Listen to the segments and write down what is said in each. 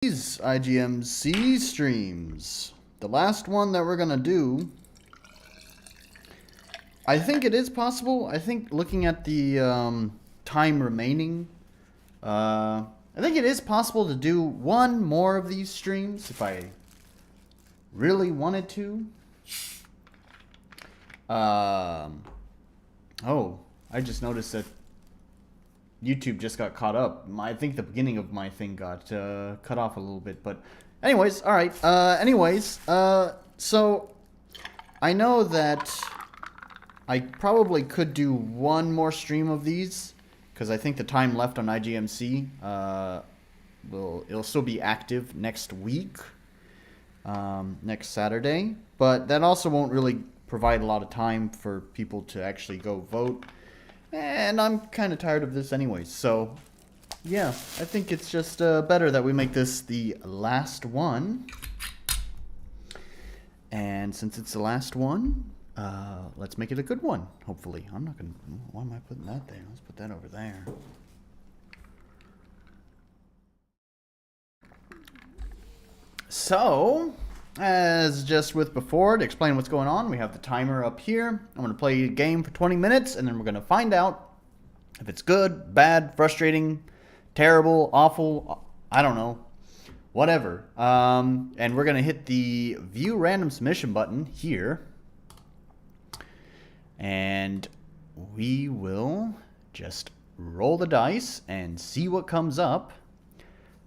These IGMC streams. The last one that we're gonna do. I think it is possible. I think looking at the time remaining, I think it is possible to do one more of these streams if I really wanted to. Oh, I just noticed that YouTube just got caught up. I think the beginning of my thing got cut off a little bit, but anyways, all right. So I know that I probably could do one more stream of these because I think the time left on IGMC it'll still be active next week, next Saturday, but that also won't really provide a lot of time for people to actually go vote. And I'm kind of tired of this anyways, so yeah, I think it's just better that we make this the last one. And since it's the last one, let's make it a good one, hopefully. I'm not gonna, why am I putting that there? Let's put that over there. So, as just with before, to explain what's going on, we have the timer up here. I'm going to play a game for 20 minutes, and then we're going to find out if it's good, bad, frustrating, terrible, awful, I don't know, whatever. And we're going to hit the View Random Submission button here, and we will just roll the dice and see what comes up.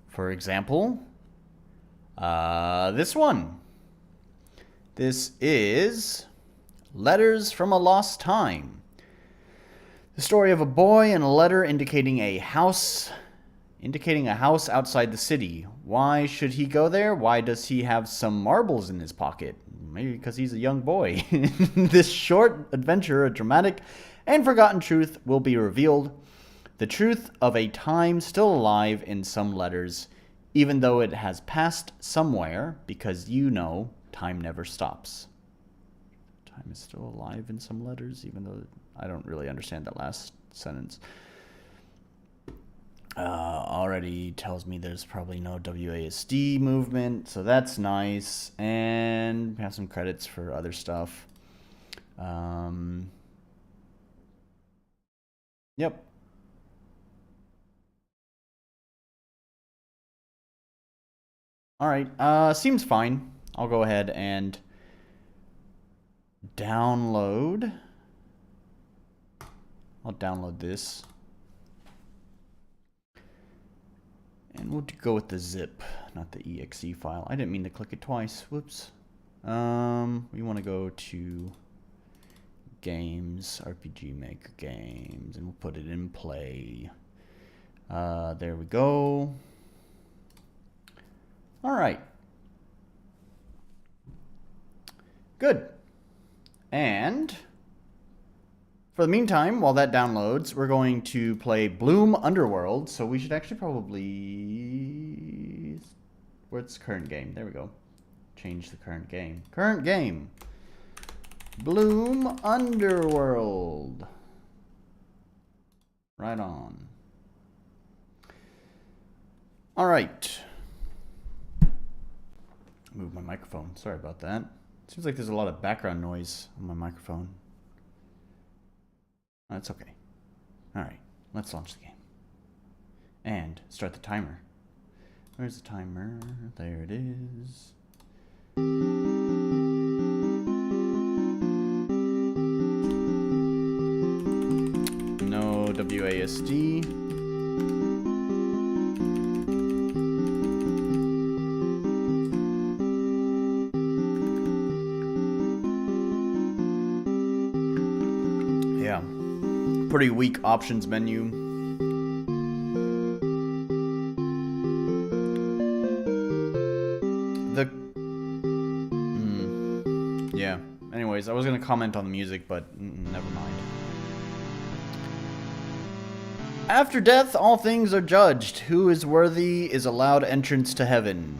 For example, this one. This is Letters from a Lost Time. The story of a boy and a letter indicating a house outside the city. Why should he go there? Why does he have some marbles in his pocket? Maybe because he's a young boy. This short adventure, a dramatic and forgotten truth will be revealed. The truth of a time still alive in some letters, even though it has passed somewhere, because you know time never stops. Time is still alive in some letters, even though I don't really understand that last sentence. Already tells me there's probably no WASD movement, so that's nice. And we have some credits for other stuff. Yep. All right, seems fine. I'll go ahead and download. I'll download this. And we'll go with the zip, not the exe file. I didn't mean to click it twice. Whoops. We want to go to games, RPG Maker games, and we'll put it in play. There we go. All right. Good. And for the meantime, while that downloads, we're going to play Bloom Underworld. So we should actually probably... Where's the current game? There we go. Change the current game. Current game. Bloom Underworld. Right on. All right. Move my microphone. Sorry about that. Seems like there's a lot of background noise on my microphone. That's okay. All right, let's launch the game. And start the timer. Where's the timer? There it is. No WASD. Pretty weak options menu. Yeah. Anyways, I was gonna comment on the music, but never mind. After death, all things are judged. Who is worthy is allowed entrance to heaven.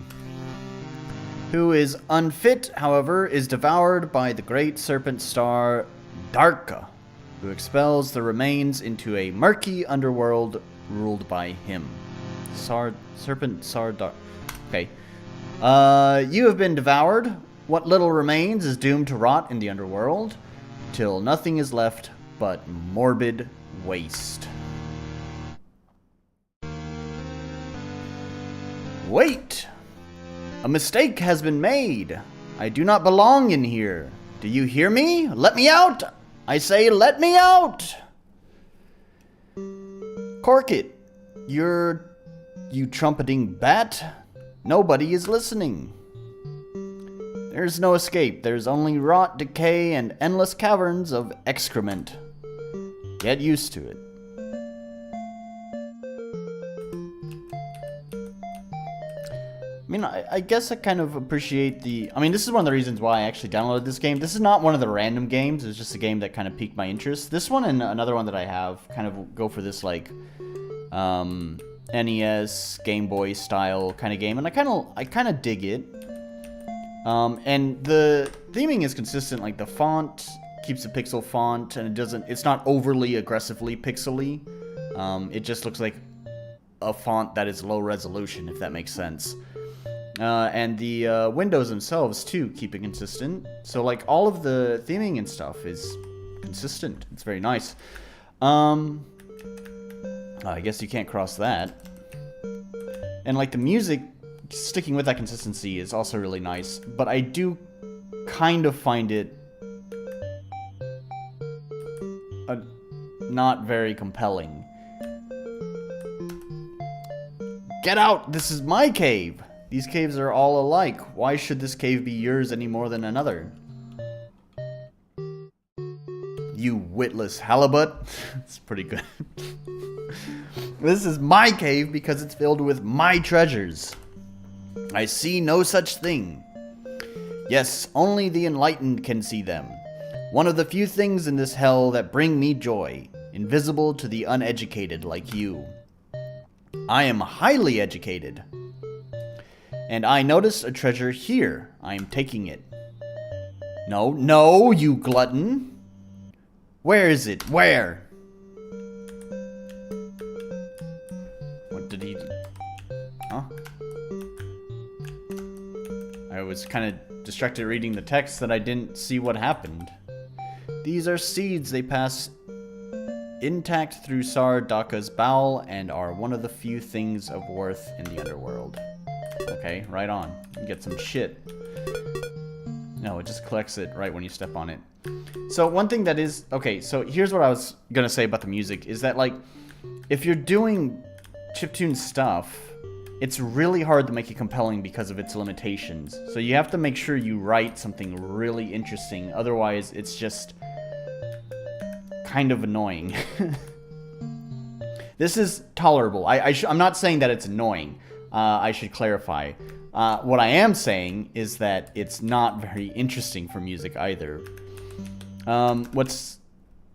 Who is unfit, however, is devoured by the great serpent star Darka, who expels the remains into a murky underworld ruled by him. Serpent Sardar. Okay. You have been devoured. What little remains is doomed to rot in the underworld, till nothing is left but morbid waste. Wait! A mistake has been made. I do not belong in here. Do you hear me? Let me out! I say, let me out! Cork it, you trumpeting bat. Nobody is listening. There's no escape. There's only rot, decay, and endless caverns of excrement. Get used to it. I mean, I guess I kind of appreciate the... I mean, this is one of the reasons why I actually downloaded this game. This is not one of the random games. It's just a game that kind of piqued my interest. This one and another one that I have kind of go for this, like, NES, Game Boy style kind of game. And I kind of dig it. And the theming is consistent. Like, the font keeps a pixel font, and it's not overly aggressively pixely. It just looks like a font that is low resolution, if that makes sense. And the windows themselves, too, keep it consistent. So, like, all of the theming and stuff is consistent. It's very nice. I guess you can't cross that. And, like, the music, sticking with that consistency is also really nice. But I do kind of find it not very compelling. Get out! This is my cave! These caves are all alike. Why should this cave be yours any more than another? You witless halibut. It's pretty good. This is my cave because it's filled with my treasures. I see no such thing. Yes, only the enlightened can see them. One of the few things in this hell that bring me joy, invisible to the uneducated like you. I am highly educated. And I noticed a treasure here. I am taking it. No, you glutton. Where is it? Where? What did he do? Huh? I was kind of distracted reading the text that I didn't see what happened. These are seeds. They pass intact through Sar Daka's bowel and are one of the few things of worth in the underworld. Okay, right on. You get some shit. No, it just collects it right when you step on it. So one thing that is... Okay, so here's what I was going to say about the music. Is that, like, if you're doing chiptune stuff, it's really hard to make it compelling because of its limitations. So you have to make sure you write something really interesting. Otherwise, it's just kind of annoying. This is tolerable. I'm not saying that it's annoying. I should clarify. What I am saying is that it's not very interesting for music either. What's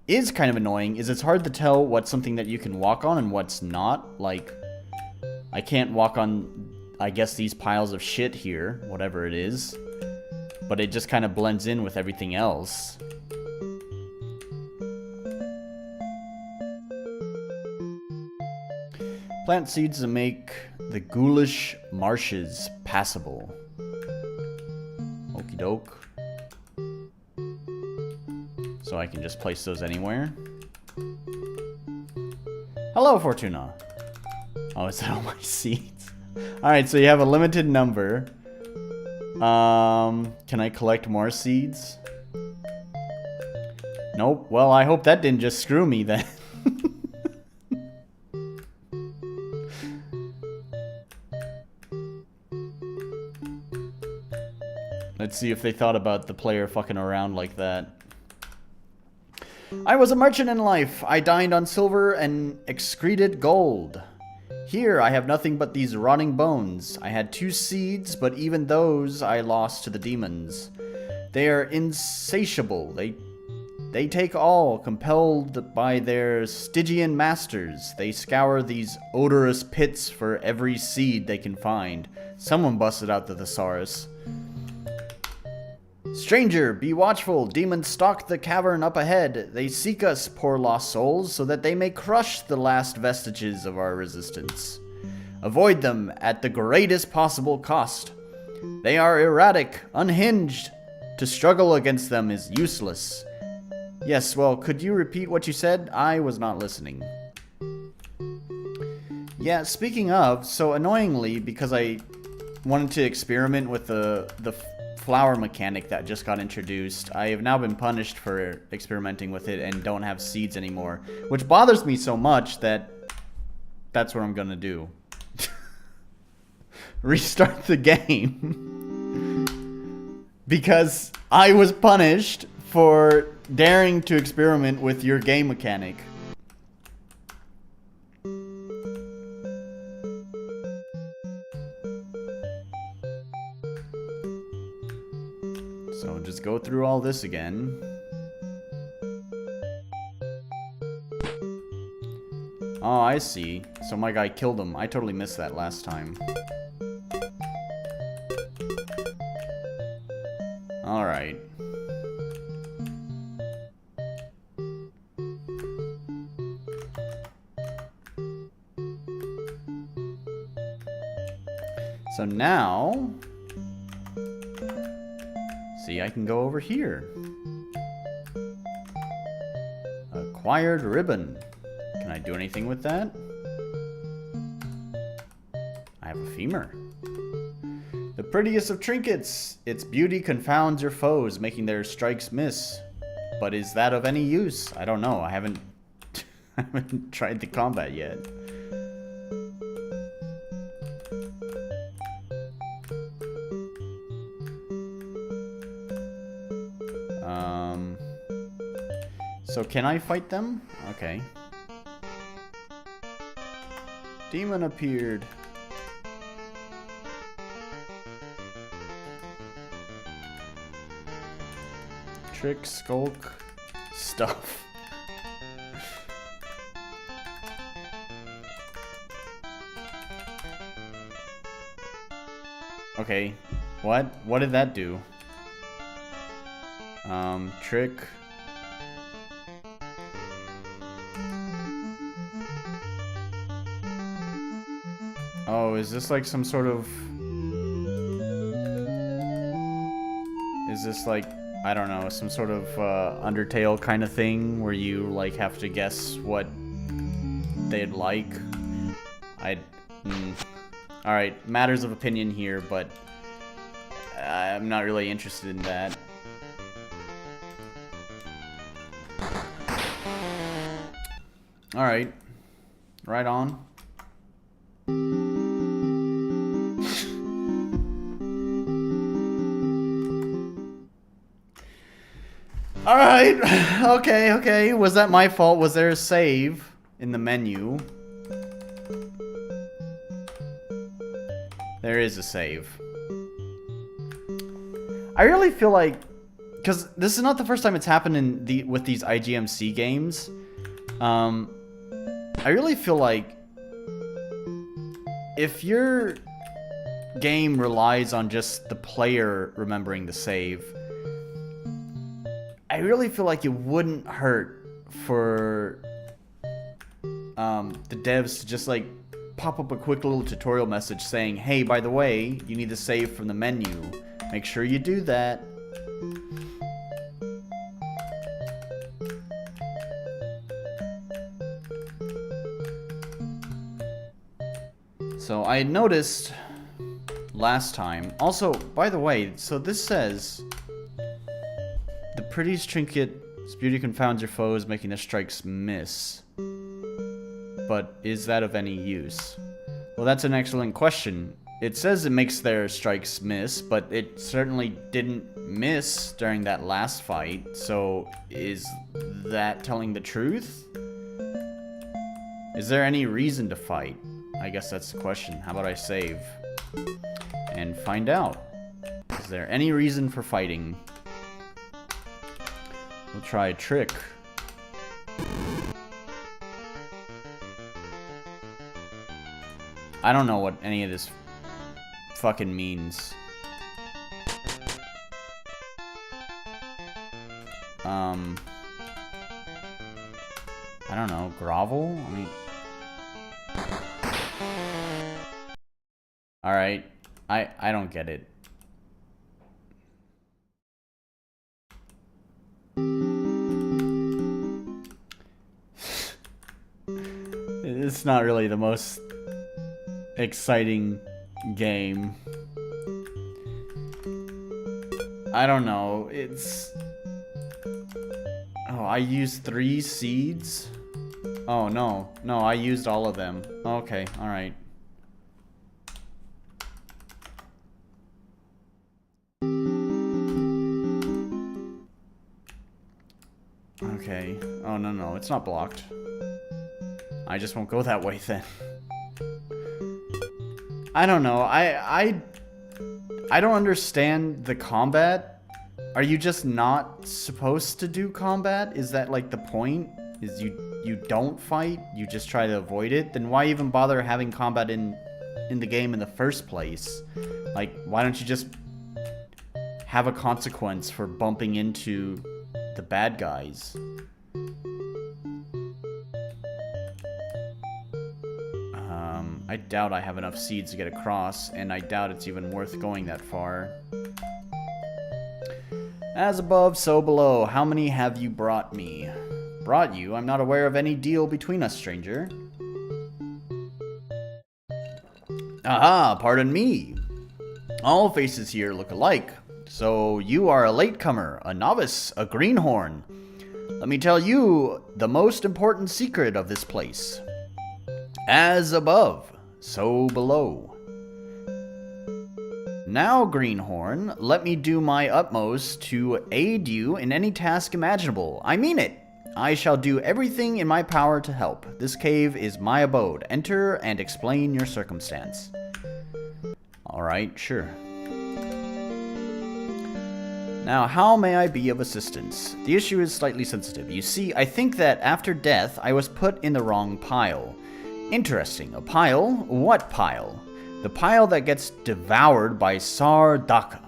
kind of annoying is it's hard to tell what's something that you can walk on and what's not. Like, I can't walk on, I guess, these piles of shit here, whatever it is. But it just kind of blends in with everything else. Plant seeds to make the ghoulish marshes passable. Okie doke. So I can just place those anywhere. Hello, Fortuna. Oh, is that all my seeds? Alright, so you have a limited number. Can I collect more seeds? Nope. Well, I hope that didn't just screw me then. Let's see if they thought about the player fucking around like that. I was a merchant in life. I dined on silver and excreted gold. Here I have nothing but these rotting bones. I had 2 seeds, but even those I lost to the demons. They are insatiable. They take all, compelled by their Stygian masters. They scour these odorous pits for every seed they can find. Someone busted out the thesaurus. Stranger, be watchful. Demons stalk the cavern up ahead. They seek us, poor lost souls, so that they may crush the last vestiges of our resistance. Avoid them at the greatest possible cost. They are erratic, unhinged. To struggle against them is useless. Yes, well, could you repeat what you said? I was not listening. Yeah, speaking of, so annoyingly, because I wanted to experiment with the flower mechanic that just got introduced, I have now been punished for experimenting with it and don't have seeds anymore, which bothers me so much that that's what I'm gonna do. Restart the game. Because I was punished for daring to experiment with your game mechanic. So just go through all this again. Oh, I see. So my guy killed him. I totally missed that last time. Alright. So now... see, I can go over here. Acquired ribbon. Can I do anything with that? I have a femur. The prettiest of trinkets. Its beauty confounds your foes, making their strikes miss. But is that of any use? I don't know. I haven't tried the combat yet. So can I fight them? Okay. Demon appeared. Trick, skulk, stuff. Okay. What? What did that do? Trick. Oh, is this like some sort of... is this like, I don't know, some sort of Undertale kind of thing where you like have to guess what they'd like? Alright, matters of opinion here, but I'm not really interested in that. Alright, right on. Alright, okay. Was that my fault? Was there a save in the menu? There is a save. I really feel like... because this is not the first time it's happened in with these IGMC games. I really feel like... if your game relies on just the player remembering the save... I really feel like it wouldn't hurt for the devs to just like pop up a quick little tutorial message saying, hey, by the way, you need to save from the menu. Make sure you do that. So I noticed last time. Also, by the way, so this says... the prettiest trinket's beauty confounds your foes, making their strikes miss. But is that of any use? Well, that's an excellent question. It says it makes their strikes miss, but it certainly didn't miss during that last fight. So is that telling the truth? Is there any reason to fight? I guess that's the question. How about I save and find out? Is there any reason for fighting? We'll try a trick. I don't know what any of this fucking means. I don't know, grovel? I mean... Alright. I don't get it. It's not really the most exciting game. I don't know. It's... Oh, I used 3 seeds? Oh, no. No, I used all of them. Okay, alright. Okay. Oh, no, it's not blocked. I just won't go that way then. I don't know. I don't understand the combat. Are you just not supposed to do combat? Is that like the point? Is you don't fight? You just try to avoid it? Then why even bother having combat in the game in the first place? Like, why don't you just have a consequence for bumping into the bad guys? I doubt I have enough seeds to get across, and I doubt it's even worth going that far. As above, so below. How many have you brought me? Brought you? I'm not aware of any deal between us, stranger. Aha, pardon me. All faces here look alike. So you are a latecomer, a novice, a greenhorn. Let me tell you the most important secret of this place. As above, so below. Now, Greenhorn, let me do my utmost to aid you in any task imaginable. I mean it. I shall do everything in my power to help. This cave is my abode. Enter and explain your circumstance. Alright, sure. Now, how may I be of assistance? The issue is slightly sensitive. You see, I think that after death, I was put in the wrong pile. Interesting. A pile? What pile? The pile that gets devoured by Sardaka.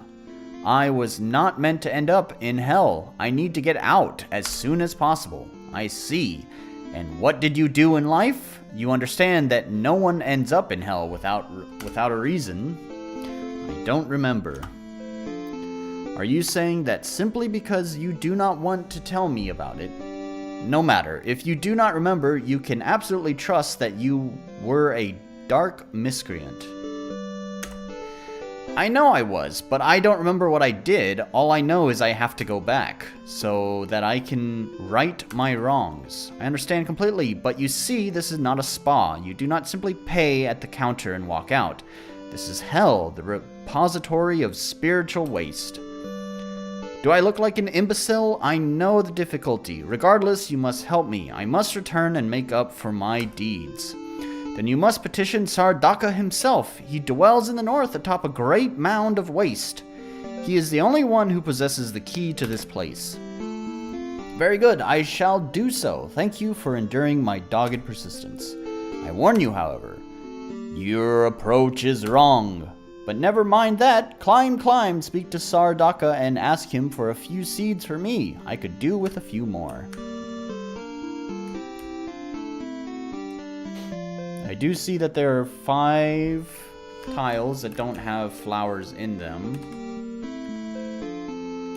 I was not meant to end up in hell. I need to get out as soon as possible. I see. And what did you do in life? You understand that no one ends up in hell without a reason. I don't remember. Are you saying that simply because you do not want to tell me about it? No matter. If you do not remember, you can absolutely trust that you were a dark miscreant. I know I was, but I don't remember what I did. All I know is I have to go back, so that I can right my wrongs. I understand completely, but you see, this is not a spa. You do not simply pay at the counter and walk out. This is hell, the repository of spiritual waste. Do I look like an imbecile? I know the difficulty. Regardless, you must help me. I must return and make up for my deeds. Then you must petition Sardaka himself. He dwells in the north atop a great mound of waste. He is the only one who possesses the key to this place. Very good, I shall do so. Thank you for enduring my dogged persistence. I warn you, however, your approach is wrong. But never mind that. Climb, speak to Sardaka and ask him for a few seeds for me. I could do with a few more. I do see that there are 5 tiles that don't have flowers in them.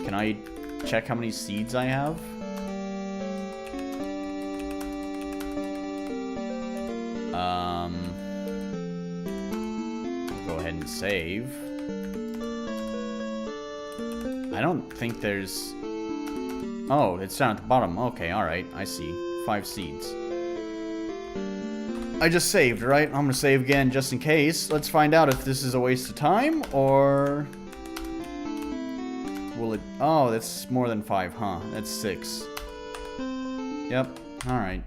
Can I check how many seeds I have? Go ahead and save. I don't think there's... Oh, it's down at the bottom. Okay, alright. I see. 5 seeds. I just saved, right? I'm gonna save again just in case. Let's find out if this is a waste of time, or... Will it... Oh, that's more than 5, huh? That's 6. Yep. Alright.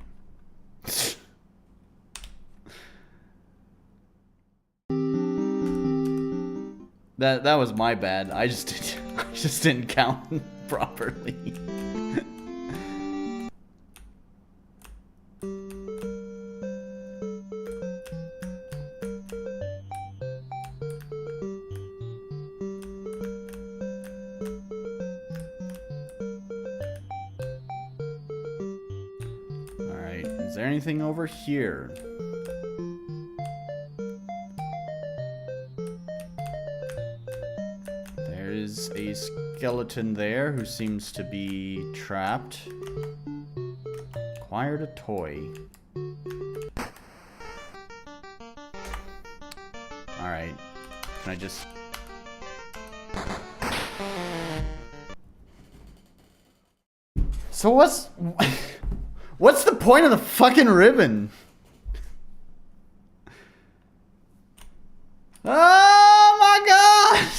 That was my bad. I just didn't count properly. Alright, is there anything over here? is a skeleton there who seems to be trapped. Acquired a toy. Alright. Can I just... So what's... What's the point of the fucking ribbon? Oh my god!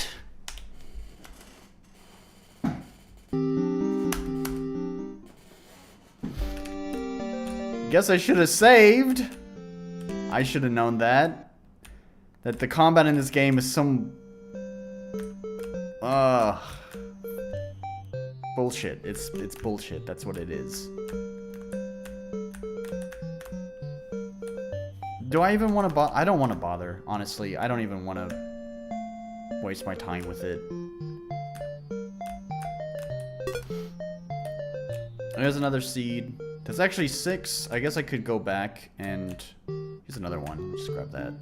Guess I should have saved. I should have known that. That the combat in this game is some... bullshit. It's bullshit. That's what it is. Do I even want to bother? I don't want to bother, honestly. I don't even want to waste my time with it. There's another seed. There's actually 6. I guess I could go back and... Here's another one. Let's just grab that.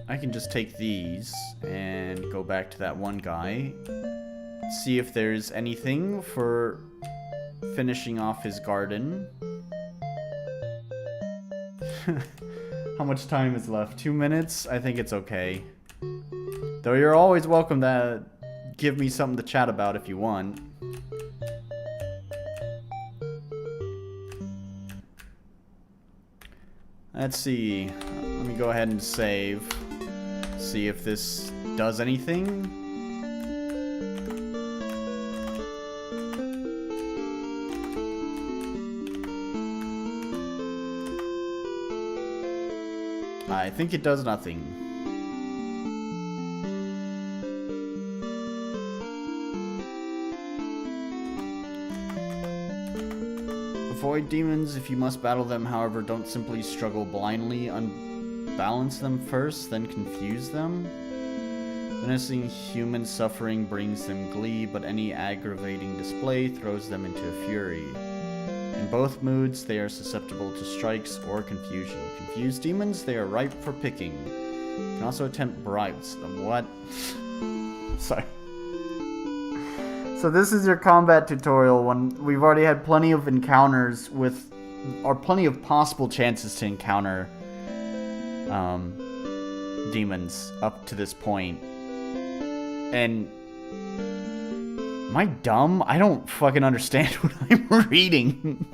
I can just take these and go back to that one guy. See if there's anything for finishing off his garden. How much time is left? 2 minutes? I think it's okay. Though you're always welcome to give me something to chat about if you want. Let's see. Let me go ahead and save. See if this does anything. I think it does nothing. Avoid demons if you must battle them, however, don't simply struggle blindly. Unbalance them first, then confuse them. Witnessing human suffering brings them glee, but any aggravating display throws them into a fury. In both moods, they are susceptible to strikes or confusion. Confused demons, they are ripe for picking. You can also attempt bribes. What? Sorry. So this is your combat tutorial when we've already had plenty of encounters with, or plenty of possible chances to encounter demons up to this point. And am I dumb? I don't fucking understand what I'm reading.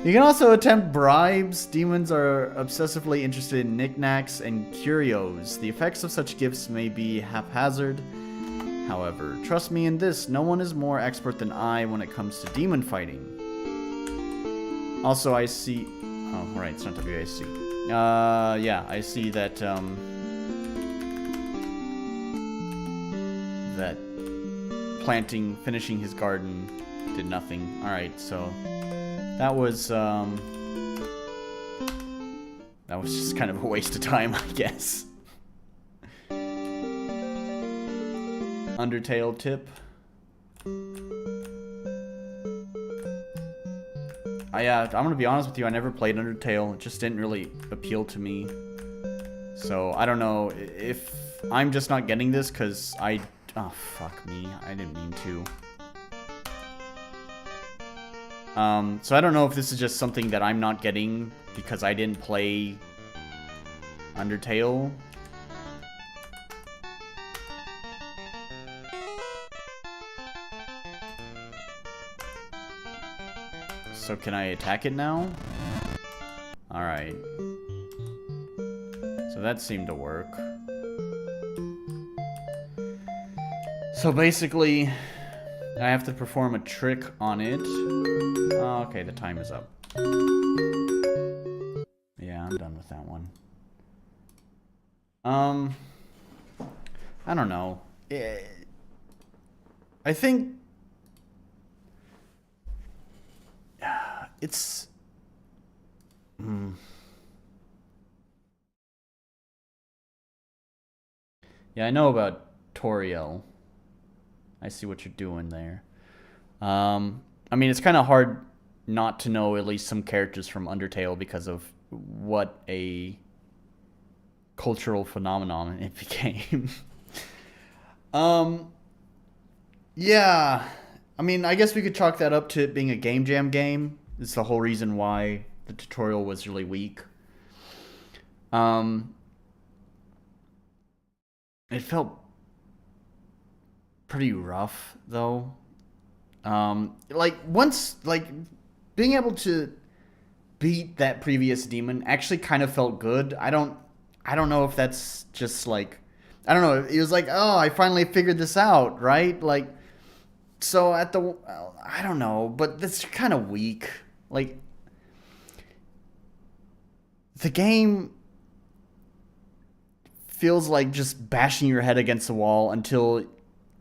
You can also attempt bribes. Demons are obsessively interested in knickknacks and curios. The effects of such gifts may be haphazard. However, trust me in this, no one is more expert than I when it comes to demon fighting. Also, I see... Oh, right, it's not WAC. Yeah, I see that, that finishing his garden did nothing. Alright, so... That was just kind of a waste of time, I guess. Undertale tip. I'm gonna be honest with you, I never played Undertale. It just didn't really appeal to me. So, I don't know if I'm just not getting this because oh, fuck me. I didn't mean to. So I don't know if this is just something that I'm not getting because I didn't play Undertale. So can I attack it now? Alright. So that seemed to work. So basically, I have to perform a trick on it. Oh, okay, the time is up. Yeah, I'm done with that one. I don't know. I think... It's... Yeah, I know about Toriel. I see what you're doing there. I mean, it's kind of hard not to know at least some characters from Undertale because of what a cultural phenomenon it became. Yeah, I mean, I guess we could chalk that up to it being a game jam game. It's the whole reason why the tutorial was really weak. It felt pretty rough though. Like once, like being able to beat that previous demon actually kind of felt good. I don't know if that's just like, I don't know. It was like, oh, I finally figured this out, right? Like, so at the, I don't know, but that's kind of weak. Like, the game feels like just bashing your head against the wall until,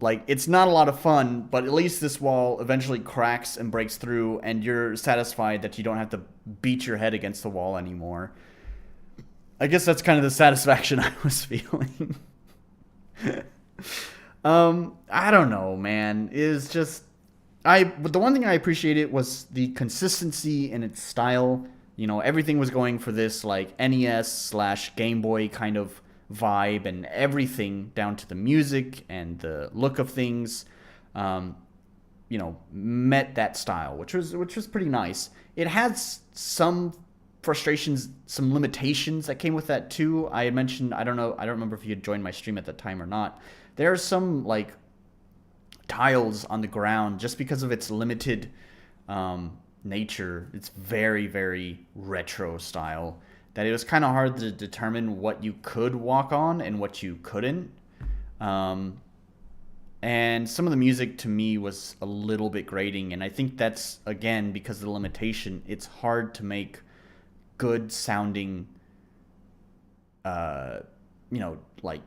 like, it's not a lot of fun, but at least this wall eventually cracks and breaks through, and you're satisfied that you don't have to beat your head against the wall anymore. I guess that's kind of the satisfaction I was feeling. I don't know, man. It's just, but the one thing I appreciated was the consistency in its style. You know, everything was going for this like NES/Game Boy kind of vibe, and everything down to the music and the look of things, you know, met that style, which was pretty nice. It had some frustrations, some limitations that came with that too. I had mentioned, I don't remember if you had joined my stream at that time or not. There are some like tiles on the ground, just because of its limited nature. It's very, very retro style, that it was kind of hard to determine what you could walk on and what you couldn't. And some of the music to me was a little bit grating, and I think that's, again, because of the limitation. It's hard to make good sounding, you know, like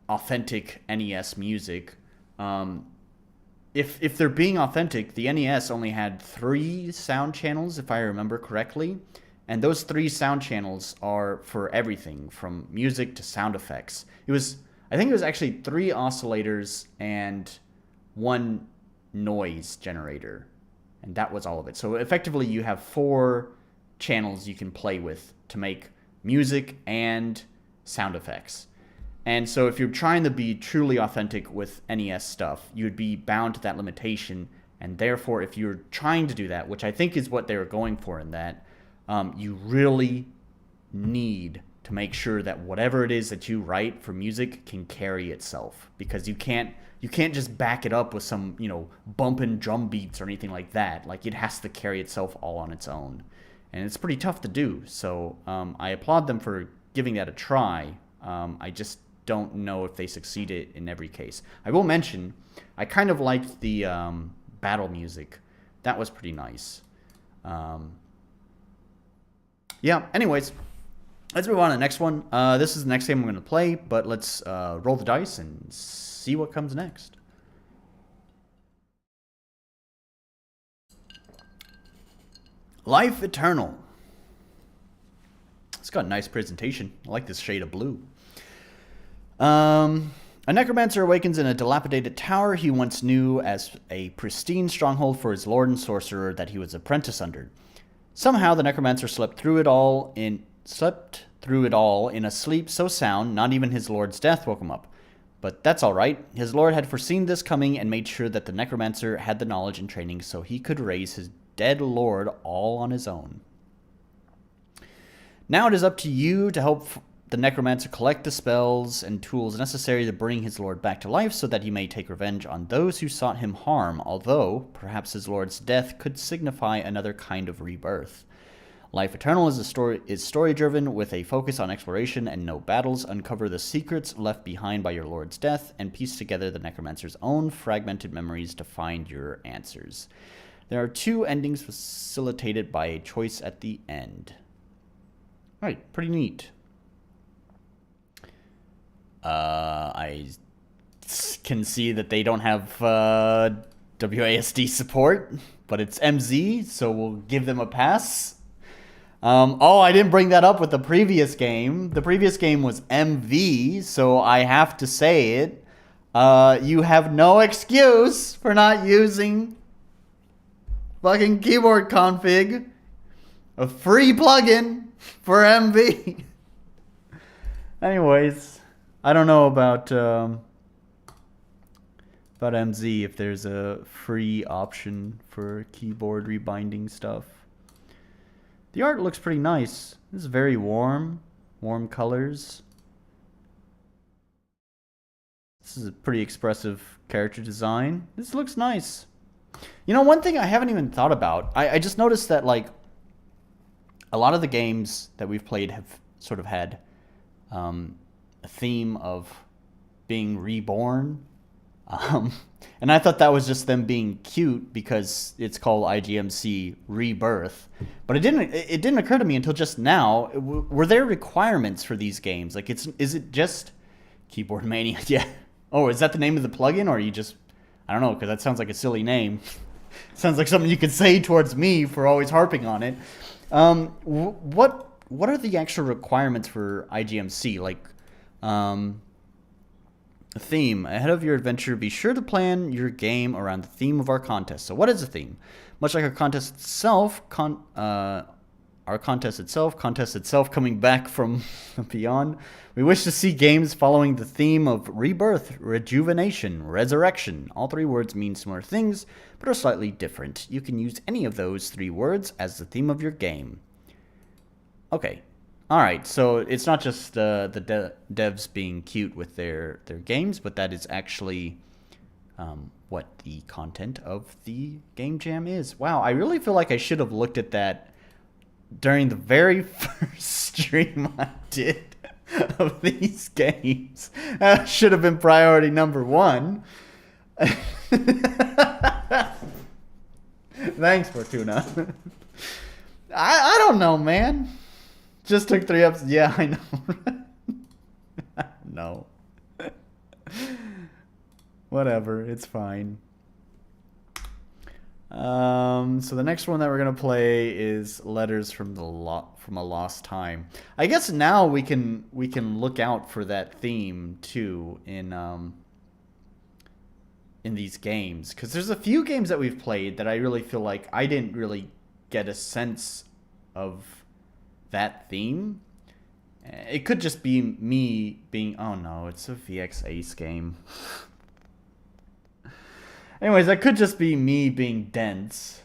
authentic NES music. If they're being authentic, the NES only had 3 sound channels, if I remember correctly. And those 3 sound channels are for everything from music to sound effects. I think it was actually 3 oscillators and 1 noise generator. And that was all of it. So effectively you have 4 channels you can play with to make music and sound effects. And so if you're trying to be truly authentic with NES stuff, you would be bound to that limitation. And therefore, if you're trying to do that, which I think is what they were going for in that, you really need to make sure that whatever it is that you write for music can carry itself, because you can't just back it up with some, you know, bumping drum beats or anything like that. Like, it has to carry itself all on its own, and it's pretty tough to do. So I applaud them for giving that a try. I just don't know if they succeeded in every case. I will mention, I kind of liked the battle music. That was pretty nice. Yeah, anyways, let's move on to the next one. This is the next game I'm going to play, but let's roll the dice and see what comes next. Life Eternal. It's got a nice presentation. I like this shade of blue. A necromancer awakens in a dilapidated tower he once knew as a pristine stronghold for his lord and sorcerer that he was apprentice under. Somehow the necromancer slept through it all in a sleep so sound not even his lord's death woke him up. But that's all right. His lord had foreseen this coming and made sure that the necromancer had the knowledge and training so he could raise his dead lord all on his own. Now it is up to you to help the necromancer collect the spells and tools necessary to bring his lord back to life so that he may take revenge on those who sought him harm, although perhaps his lord's death could signify another kind of rebirth. Life Eternal is story-driven with a focus on exploration and no battles. Uncover the secrets left behind by your lord's death and piece together the necromancer's own fragmented memories to find your answers. There are 2 endings facilitated by a choice at the end. All right, pretty neat. I can see that they don't have WASD support, but it's MZ, so we'll give them a pass. Oh, I didn't bring that up with the previous game. The previous game was MV, so I have to say it. You have no excuse for not using fucking keyboard config, a free plugin for MV. Anyways, I don't know about MZ if there's a free option for keyboard rebinding stuff. The art looks pretty nice. This is very warm colors. This is a pretty expressive character design. This looks nice. You know, one thing I haven't even thought about, I just noticed that, like, a lot of the games that we've played have sort of had a theme of being reborn. And I thought that was just them being cute because it's called IGMC Rebirth. But it didn't occur to me until just now. Were there requirements for these games? Like, is it just Keyboard Mania? Yeah. Oh, is that the name of the plugin, or are you just... I don't know, because that sounds like a silly name. Sounds like something you could say towards me for always harping on it. What are the actual requirements for IGMC? Like, a theme. Ahead of your adventure, be sure to plan your game around the theme of our contest. So what is a theme? Much like our contest itself, contest itself coming back from beyond, we wish to see games following the theme of rebirth, rejuvenation, resurrection. All three words mean similar things, but are slightly different. You can use any of those three words as the theme of your game. Okay. Alright, so it's not just the devs being cute with their games, but that is actually what the content of the game jam is. Wow, I really feel like I should have looked at that during the very first stream I did of these games. That should have been priority number one. Thanks, Fortuna. I don't know, man. Just took 3 episodes. Yeah, I know. No. Whatever, it's fine. So the next one that we're gonna play is Letters from a Lost Time. I guess now we can look out for that theme too in these games, because there's a few games that we've played that I really feel like I didn't really get a sense of that theme. It could just be me being... Oh no, it's a VX Ace game. Anyways, that could just be me being dense,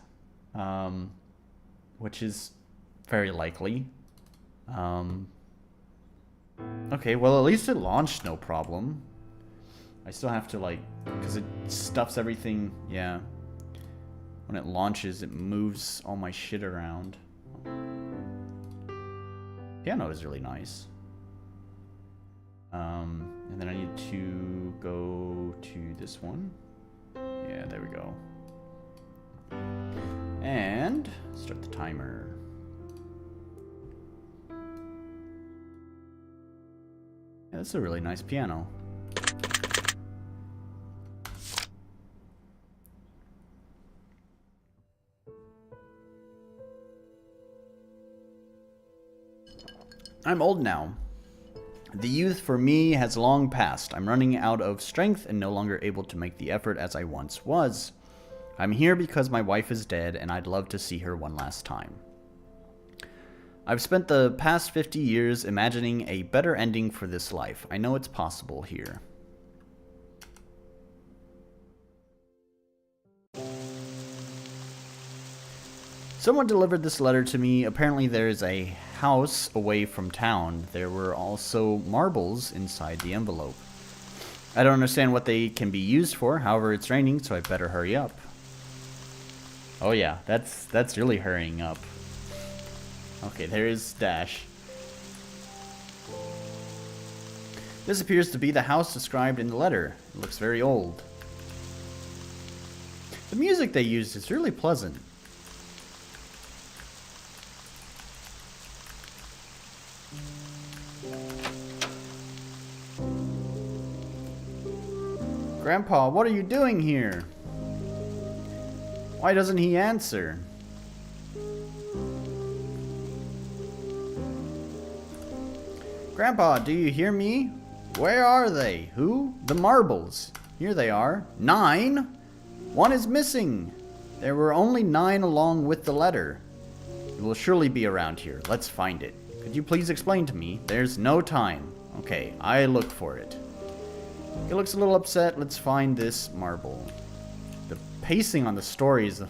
which is very likely. Okay, well, at least it launched no problem. I still have to, like, because it stuffs everything. Yeah. When it launches, it moves all my shit around. Piano is really nice. And then I need to go to this one. Yeah, there we go. And start the timer. Yeah, that's a really nice piano. I'm old now. The youth for me has long passed. I'm running out of strength and no longer able to make the effort as I once was. I'm here because my wife is dead and I'd love to see her one last time. I've spent the past 50 years imagining a better ending for this life. I know it's possible here. Someone delivered this letter to me. Apparently there is a house away from town. There were also marbles inside the envelope. I don't understand what they can be used for. However, it's raining, so I better hurry up. Oh yeah, that's really hurrying up. Okay, there is Dash. This appears to be the house described in the letter. It looks very old. The music they used is really pleasant. Grandpa, what are you doing here? Why doesn't he answer? Grandpa, do you hear me? Where are they? Who? The marbles. Here they are. 9? 1 is missing. There were only 9 along with the letter. It will surely be around here. Let's find it. Could you please explain to me? There's no time. Okay, I look for it. It looks a little upset. Let's find this marble. The pacing on the story is a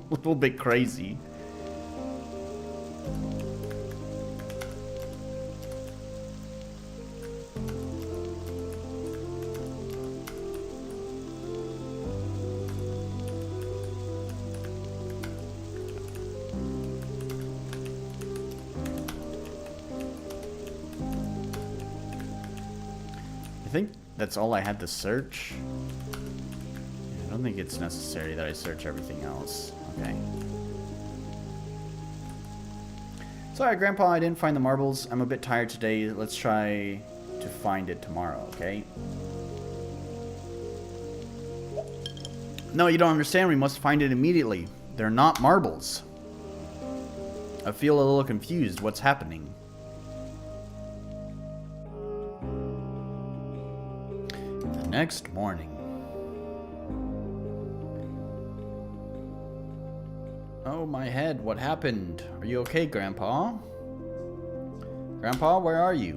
little bit crazy. I think that's all I had to search. I don't think it's necessary that I search everything else. Okay. Sorry, Grandpa, I didn't find the marbles. I'm a bit tired today. Let's try to find it tomorrow, okay? No, you don't understand. We must find it immediately. They're not marbles. I feel a little confused. What's happening? Next morning. Oh, my head. What happened? Are you okay, Grandpa? Grandpa, where are you?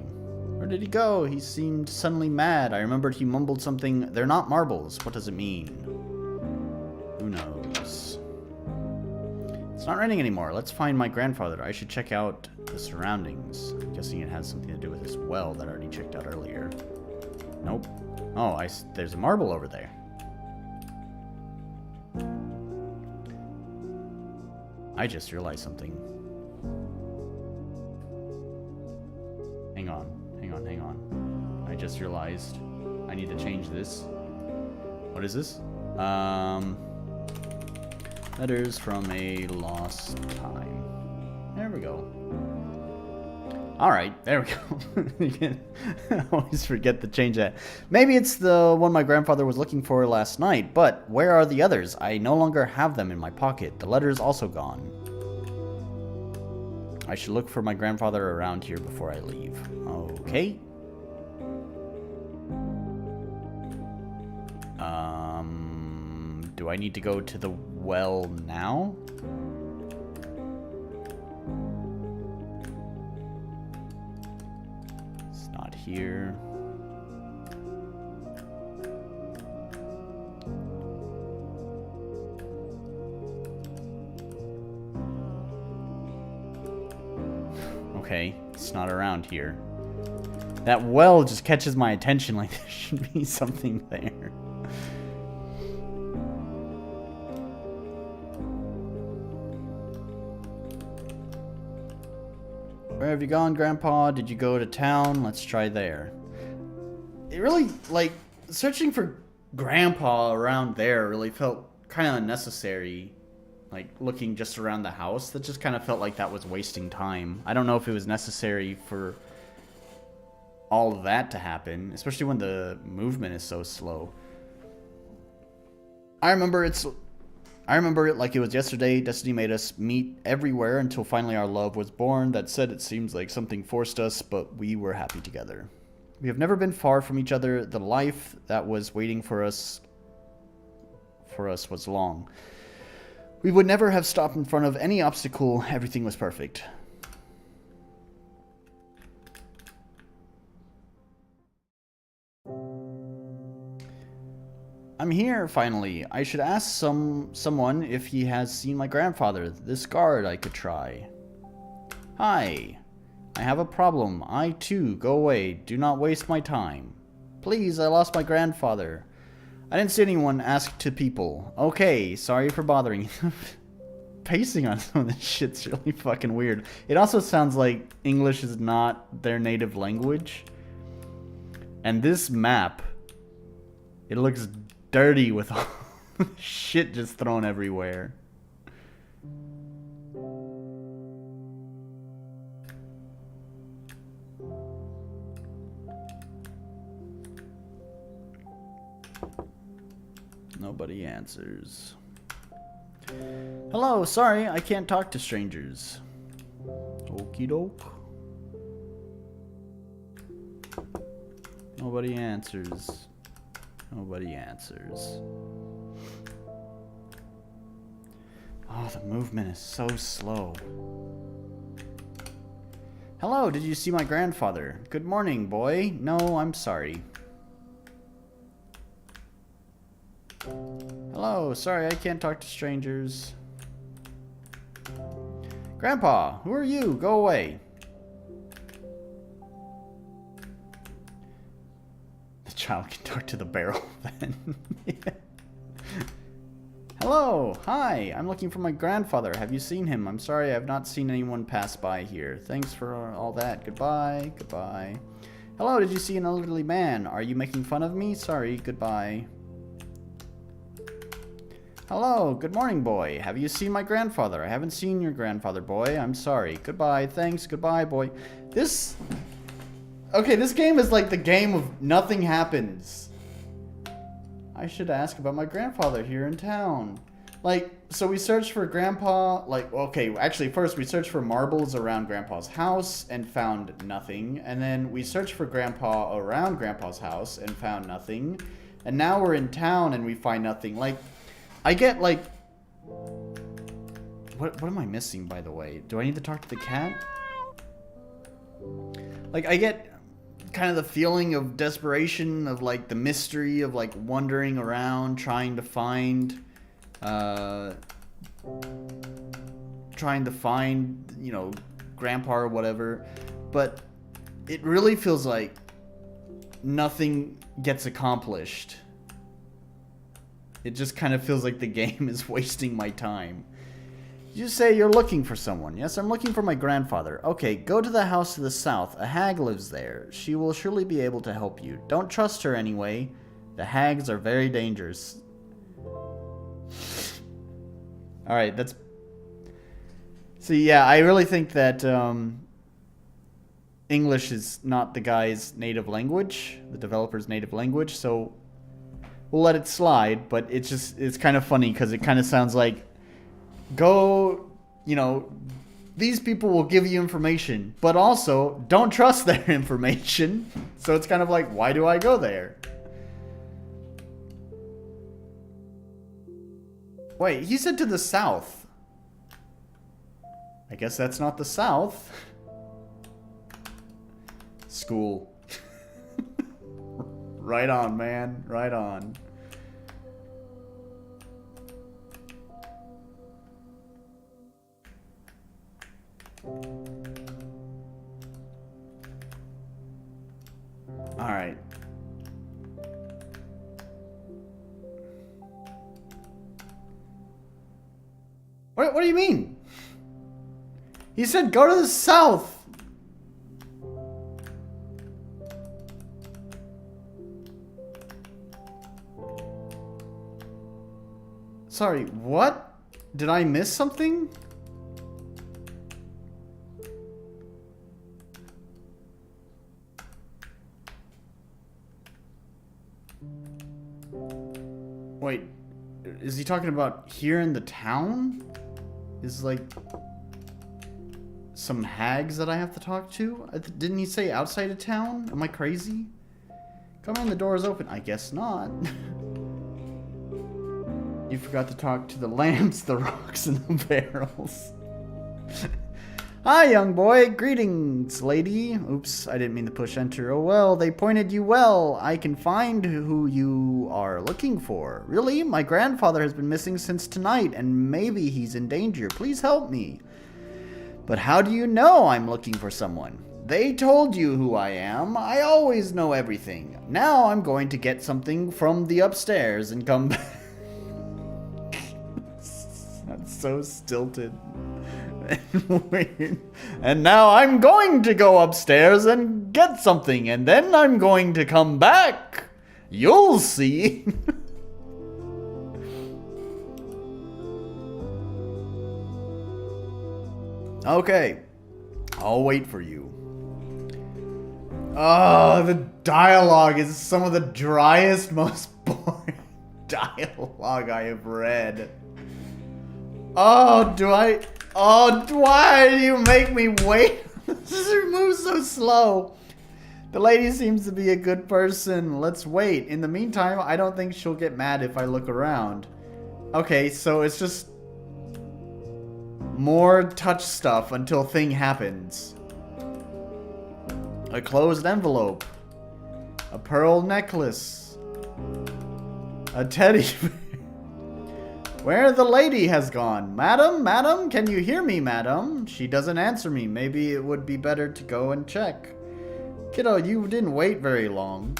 Where did he go? He seemed suddenly mad. I remembered he mumbled something. They're not marbles. What does it mean? Who knows? It's not raining anymore. Let's find my grandfather. I should check out the surroundings. I'm guessing it has something to do with this well that I already checked out earlier. Nope. Oh, there's a marble over there. I just realized something. Hang on. I just realized I need to change this. What is this? Letters from a lost time. There we go. Alright, there we go. I always forget to change that. Maybe it's the one my grandfather was looking for last night, but where are the others? I no longer have them in my pocket. The letter is also gone. I should look for my grandfather around here before I leave. Okay. Do I need to go to the well now? Here. Okay, it's not around here. That well just catches my attention like there should be something there. Where have you gone, Grandpa? Did you go to town? Let's try there. It really, like, searching for Grandpa around there really felt kind of unnecessary. Like, looking just around the house, that just kind of felt like that was wasting time. I don't know if it was necessary for all of that to happen, especially when the movement is so slow. I remember it like it was yesterday. Destiny made us meet everywhere until finally our love was born. That said, it seems like something forced us, but we were happy together. We have never been far from each other. The life that was waiting for us was long. We would never have stopped in front of any obstacle. Everything was perfect. I'm here, finally. I should ask someone if he has seen my grandfather. This guard I could try. Hi. I have a problem. I, too. Go away. Do not waste my time. Please, I lost my grandfather. I didn't see anyone ask to people. Okay, sorry for bothering you. Pacing on some of this shit's really fucking weird. It also sounds like English is not their native language. And this map, it looks dirty with all shit just thrown everywhere. Nobody answers. Hello, sorry, I can't talk to strangers. Okie doke. Nobody answers. Nobody answers. Oh, the movement is so slow. Hello, did you see my grandfather? Good morning, boy. No, I'm sorry. Hello, sorry, I can't talk to strangers. Grandpa, who are you? Go away. The child can talk to the barrel then. Yeah. Hello, hi, I'm looking for my grandfather. Have you seen him? I'm sorry, I've not seen anyone pass by here. Thanks for all that. Goodbye, goodbye. Hello, did you see an elderly man? Are you making fun of me? Sorry, goodbye. Hello, good morning, boy. Have you seen my grandfather? I haven't seen your grandfather, boy. I'm sorry. Goodbye, thanks, goodbye, boy. Okay, this game is like the game of nothing happens. I should ask about my grandfather here in town. Like, so we searched for Grandpa, like, okay, actually first we searched for marbles around Grandpa's house and found nothing. And then we searched for Grandpa around Grandpa's house and found nothing. And now we're in town and we find nothing. Like, I get like... What am I missing, by the way? Do I need to talk to the cat? Like, I get kind of the feeling of desperation, of like the mystery of like wandering around trying to find you know, Grandpa or whatever, but it really feels like nothing gets accomplished. It just kind of feels like the game is wasting my time. You say you're looking for someone. Yes, I'm looking for my grandfather. Okay, go to the house to the south. A hag lives there. She will surely be able to help you. Don't trust her anyway. The hags are very dangerous. Alright, that's... So yeah, I really think that English is not the guy's native language, the developer's native language, so we'll let it slide, but it's kind of funny because it kind of sounds like, go, you know, these people will give you information, but also don't trust their information. So it's kind of like, why do I go there? Wait, he said to the south. I guess that's not the south. School. Right on, man. Right on. All right. What do you mean? He said go to the south. Sorry, what? Did I miss something? Wait, is he talking about here in the town? Is like some hags that I have to talk to? Didn't he say outside of town? Am I crazy? Come in, the door is open. I guess not. You forgot to talk to the lamps, the rocks, and the barrels. Hi, young boy. Greetings, lady. Oops, I didn't mean to push enter. Oh well, they pointed you well. I can find who you are looking for. Really? My grandfather has been missing since tonight, and maybe he's in danger. Please help me. But how do you know I'm looking for someone? They told you who I am. I always know everything. Now I'm going to get something from the upstairs and come back. That's so stilted. Weird. And now I'm going to go upstairs and get something, and then I'm going to come back. You'll see. Okay, I'll wait for you. Oh, the dialogue is some of the driest, most boring dialogue I have read. Oh, why do you make me wait? This moves so slow. The lady seems to be a good person. Let's wait. In the meantime, I don't think she'll get mad if I look around. Okay, so it's just more touch stuff until thing happens. A closed envelope. A pearl necklace. A teddy bear. Where the lady has gone. Madam, madam, can you hear me, madam? She doesn't answer me. Maybe it would be better to go and check. Kiddo, you didn't wait very long.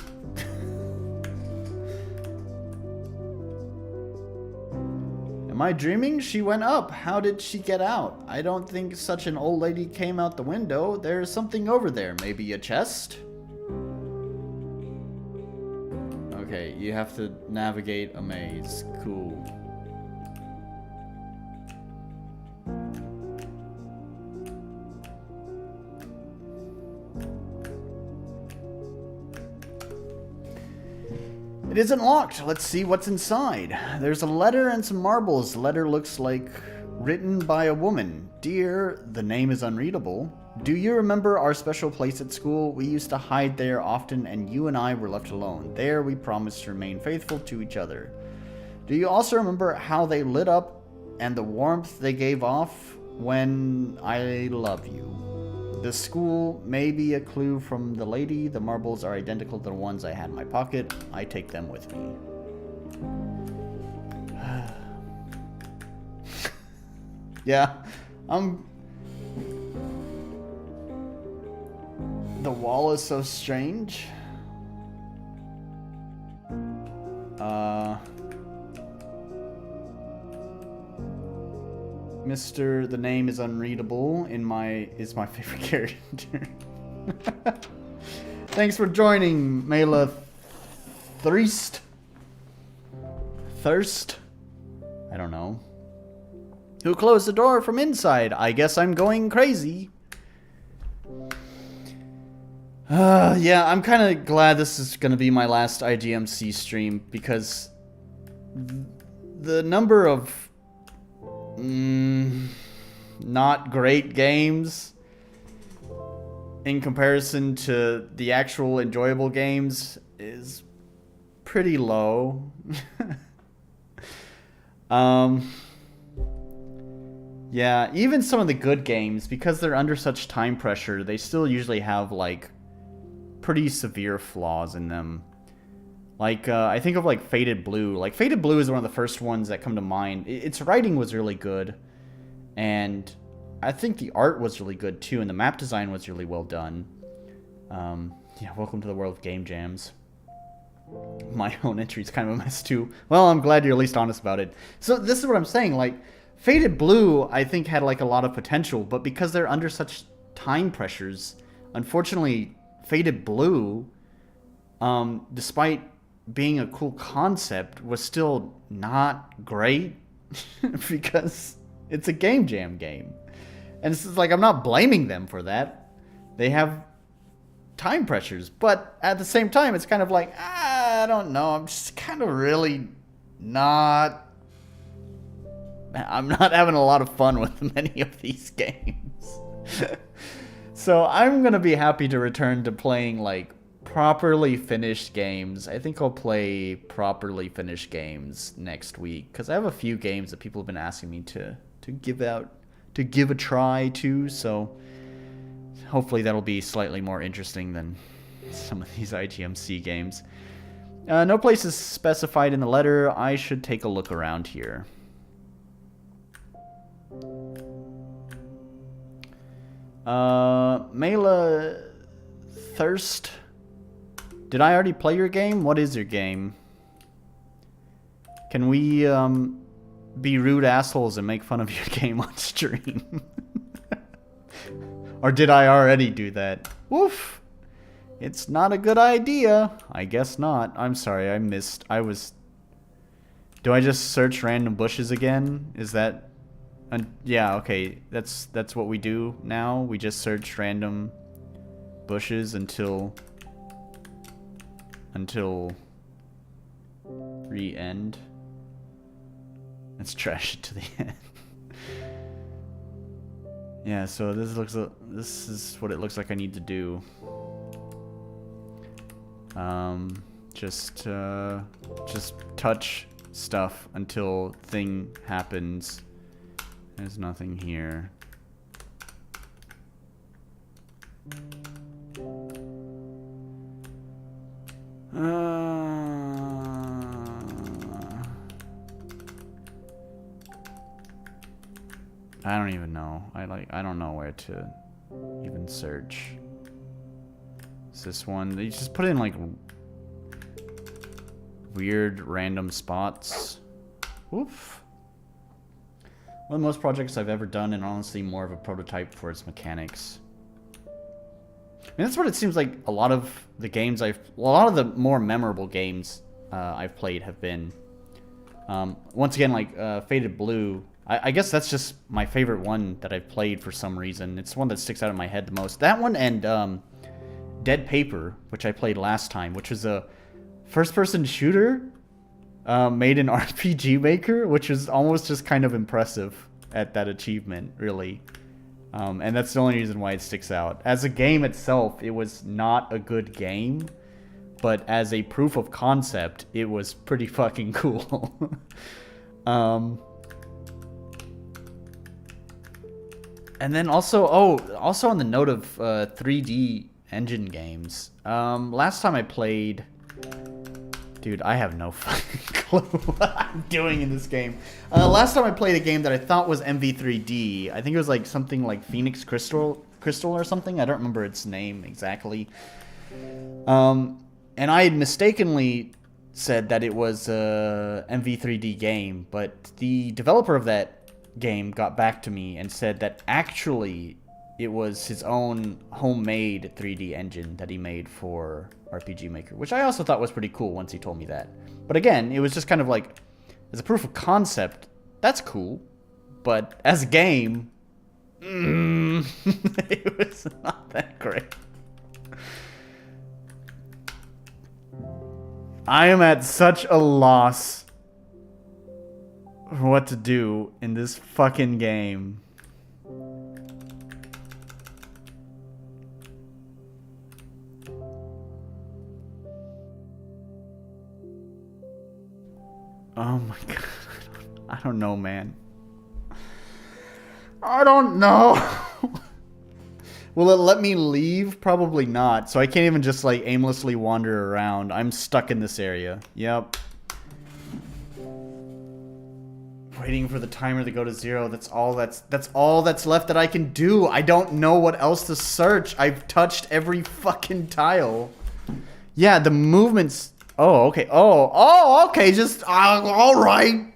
Am I dreaming? She went up. How did she get out? I don't think such an old lady came out the window. There's something over there. Maybe a chest? Okay, you have to navigate a maze. Cool. It isn't locked. Let's see what's inside. There's a letter and some marbles. The letter looks like written by a woman. Dear, the name is unreadable. Do you remember our special place at school? We used to hide there often and you and I were left alone. There we promised to remain faithful to each other. Do you also remember how they lit up and the warmth they gave off when I love you? The school may be a clue from the lady. The marbles are identical to the ones I had in my pocket. I take them with me. Yeah, the wall is so strange. Mr. The name is unreadable is my favorite character. Thanks for joining, Mela Thirst. I don't know. Who closed the door from inside? I guess I'm going crazy. Yeah, I'm kind of glad this is going to be my last IGMC stream because the number of not great games in comparison to the actual enjoyable games is pretty low. Yeah, even some of the good games, because they're under such time pressure, they still usually have like pretty severe flaws in them. Like, I think of, like, Faded Blue. Like, Faded Blue is one of the first ones that come to mind. Its writing was really good. And I think the art was really good, too. And the map design was really well done. Yeah, welcome to the world of game jams. My own entry's kind of a mess, too. Well, I'm glad you're at least honest about it. So, this is what I'm saying. Like, Faded Blue, I think, had, like, a lot of potential. But because they're under such time pressures, unfortunately, Faded Blue, despite being a cool concept, was still not great because it's a game jam game. And it's just like, I'm not blaming them for that. They have time pressures, but at the same time, it's kind of like, I don't know, I'm just kind of really not... I'm not having a lot of fun with many of these games. So I'm going to be happy to return to playing, like, properly finished games. I think I'll play properly finished games next week because I have a few games that people have been asking me to give a try to, so hopefully that'll be slightly more interesting than some of these IGMC games. No place is specified in the letter. I should take a look around here. Mela Thirst. Did I already play your game? What is your game? Can we be rude assholes and make fun of your game on stream? Or did I already do that? Woof! It's not a good idea. I guess not. I'm sorry, I was... Do I just search random bushes again? Is that... yeah, okay. That's what we do now. We just search random bushes until re-end. Let's trash it to the end. Yeah, so this is what it looks like I need to do. Just touch stuff until thing happens. There's nothing here. I don't even know. I don't know where to even search. Is this one? They just put it in like weird random spots. Oof. One of the most projects I've ever done, and honestly more of a prototype for its mechanics. And that's what it seems like a lot of the games a lot of the more memorable games I've played have been. Once again, like Faded Blue, I guess that's just my favorite one that I've played for some reason. It's the one that sticks out in my head the most. That one and Dead Paper, which I played last time, which was a first-person shooter made in RPG Maker, which is almost just kind of impressive at that achievement, really. And that's the only reason why it sticks out. As a game itself, it was not a good game, but as a proof of concept, it was pretty fucking cool. And then also, also on the note of 3D engine games, last time I played... Dude, I have no fucking clue what I'm doing in this game. Last time I played a game that I thought was MV3D, I think it was like something like Phoenix Crystal or something. I don't remember its name exactly. And I had mistakenly said that it was a MV3D game, but the developer of that game got back to me and said that actually it was his own homemade 3D engine that he made for RPG Maker, which I also thought was pretty cool once he told me that. But again, it was just kind of like, as a proof of concept, that's cool. But as a game, it was not that great. I am at such a loss for what to do in this fucking game. Oh my god. I don't know, man. I don't know. Will it let me leave? Probably not. So I can't even just like aimlessly wander around. I'm stuck in this area. Yep. Waiting for the timer to go to 0. That's all that's left that I can do. I don't know what else to search. I've touched every fucking tile. Yeah, the movements. Oh, okay. Oh, okay. Just, all right.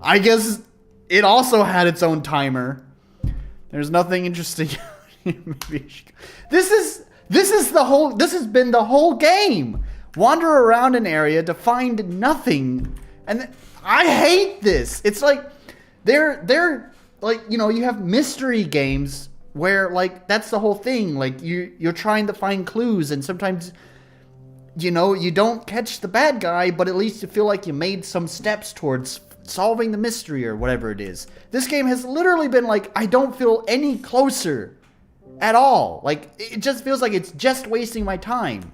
I guess it also had its own timer. There's nothing interesting. This has been the whole game. Wander around an area to find nothing. And I hate this. It's like, they're like, you know, you have mystery games where like, that's the whole thing. Like you're trying to find clues and sometimes, you know, you don't catch the bad guy, but at least you feel like you made some steps towards solving the mystery or whatever it is. This game has literally been like, I don't feel any closer at all. Like, it just feels like it's just wasting my time.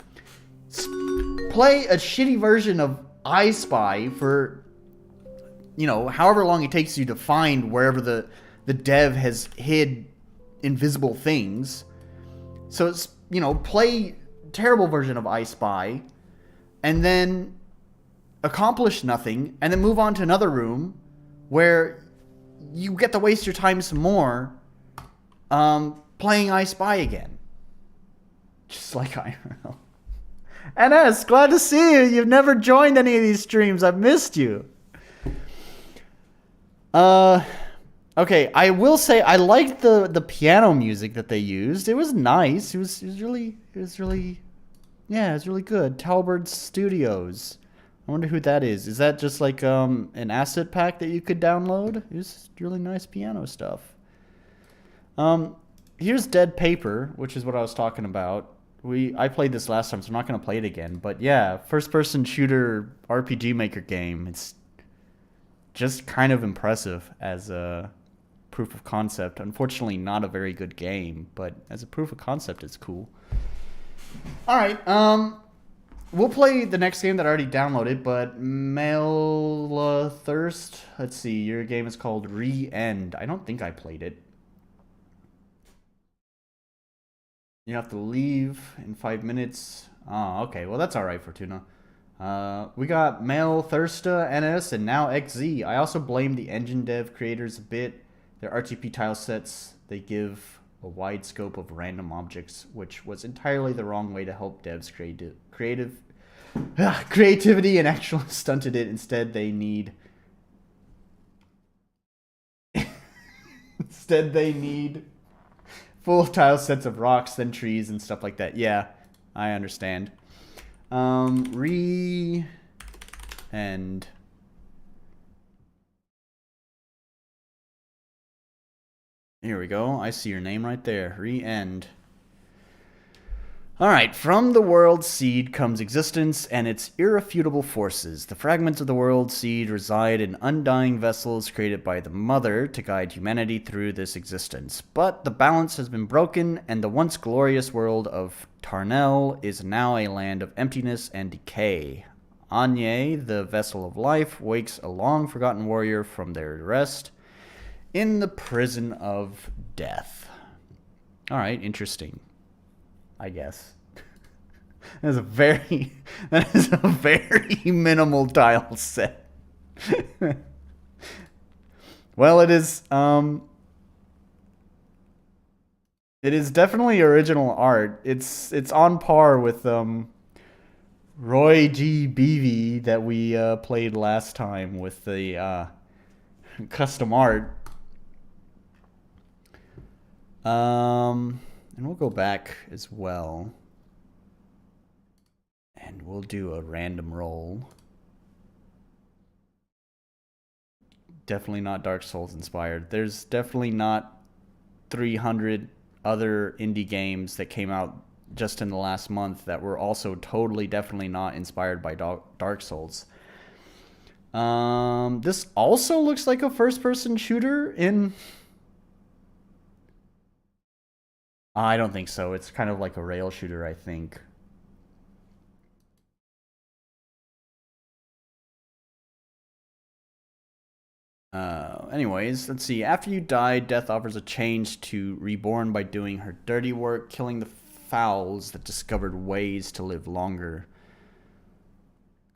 Play a shitty version of I Spy for, you know, however long it takes you to find wherever the dev has hid invisible things. So it's, you know, play terrible version of I Spy and then accomplish nothing and then move on to another room where you get to waste your time some more playing I Spy again. Just like IRL. NS, glad to see you. You've never joined any of these streams. I've missed you. Okay, I will say I liked the piano music that they used. It was nice. It was really good. Talbert Studios. I wonder who that is. Is that just like an asset pack that you could download? It's really nice piano stuff. Here's Dead Paper, which is what I was talking about. I played this last time, so I'm not going to play it again. But yeah, first-person shooter RPG Maker game. It's just kind of impressive as a proof of concept. Unfortunately, not a very good game, but as a proof of concept, it's cool. All right, we'll play the next game that I already downloaded, but Male Thirst. Let's see, your game is called Re-End. I don't think I played it. You have to leave in 5 minutes. Oh, okay. Well, that's alright, Fortuna. We got Mel, Thirsta, NS, and now XZ. I also blame the engine dev creators a bit. Their RTP tile sets, they give a wide scope of random objects, which was entirely the wrong way to help devs creativity and actually stunted it. Instead, they need full tile sets of rocks, then trees and stuff like that. Yeah, I understand. And here we go. I see your name right there. Re-end. Alright, from the world seed comes existence and its irrefutable forces. The fragments of the world seed reside in undying vessels created by the Mother to guide humanity through this existence. But the balance has been broken, and the once glorious world of Tarnel is now a land of emptiness and decay. Anye, the vessel of life, wakes a long-forgotten warrior from their rest in the prison of death. Alright, interesting. I guess. That is a very minimal tile set. Well, it is definitely original art. It's on par with Roy G. Beavy that we played last time with the custom art. And we'll go back as well. And we'll do a random roll. Definitely not Dark Souls inspired. There's definitely not 300 other indie games that came out just in the last month that were also totally definitely not inspired by Dark Souls. This also looks like a first-person shooter in... I don't think so. It's kind of like a rail shooter, I think. Anyways, let's see. After you die, Death offers a change to Reborn by doing her dirty work, killing the fowls that discovered ways to live longer.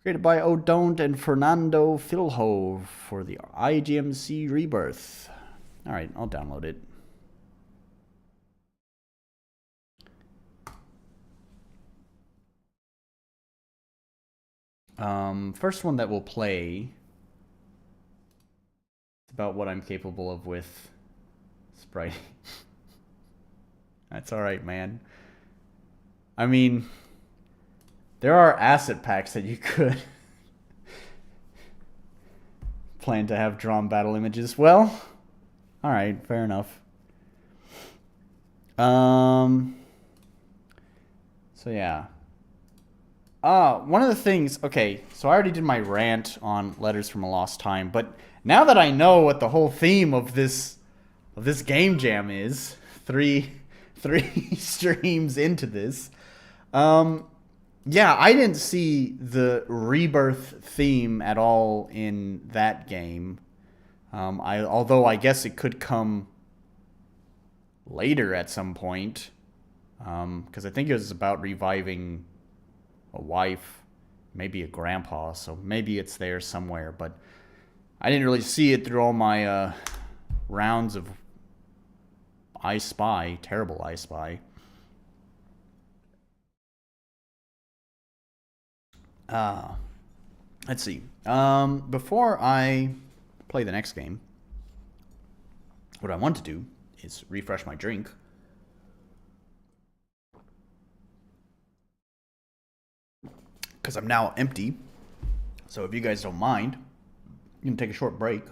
Created by O'Don't and Fernando Filho for the IGMC Rebirth. Alright, I'll download it. First one that we'll play, it's about what I'm capable of with Sprite. That's alright, man. I mean, there are asset packs that you could plan to have drawn battle images. Well, alright, fair enough. So yeah. One of the things, okay, so I already did my rant on Letters from a Lost Time, but now that I know what the whole theme of this game jam is, three streams into this, yeah, I didn't see the Rebirth theme at all in that game. Although I guess it could come later at some point, because I think it was about reviving a wife, maybe a grandpa, so maybe it's there somewhere, but I didn't really see it through all my rounds of I Spy, terrible I Spy. Let's see. Before I play the next game, what I want to do is refresh my drink. Because I'm now empty. So if you guys don't mind, you can take a short break.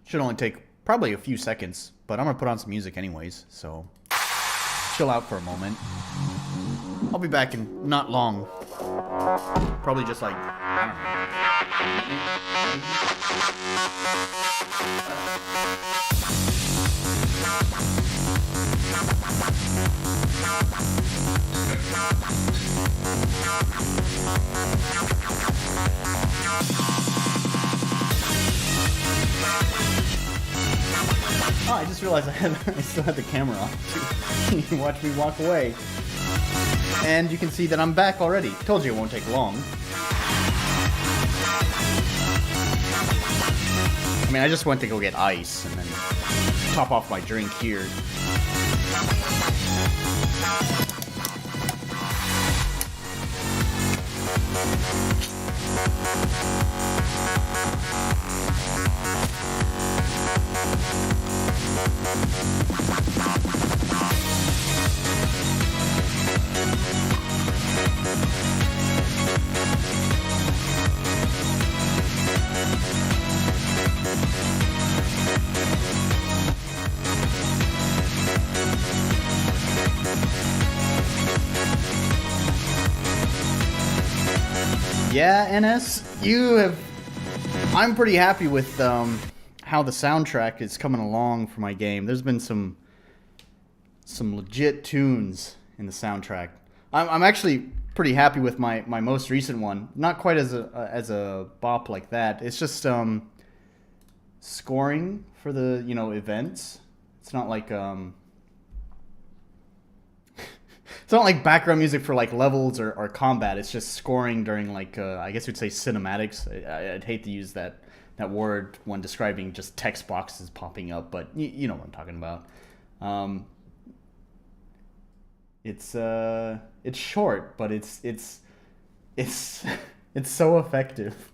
Should only take probably a few seconds, but I'm going to put on some music anyways, so chill out for a moment. I'll be back in not long. Probably just like, I don't Oh, I just realize I still had the camera off. You can watch me walk away. And you can see that I'm back already. Told you it won't take long. I mean, I just went to go get ice and then top off my drink here. Yeah, NS, I'm pretty happy with how the soundtrack is coming along for my game. There's been some legit tunes in the soundtrack. I'm actually pretty happy with my most recent one. Not quite as a bop like that. It's just scoring for the events. It's not like it's not like background music for like levels or combat. It's just scoring during like I guess you'd say cinematics. I'd hate to use that word when describing just text boxes popping up, but you know what I'm talking about. It's short, but it's so effective.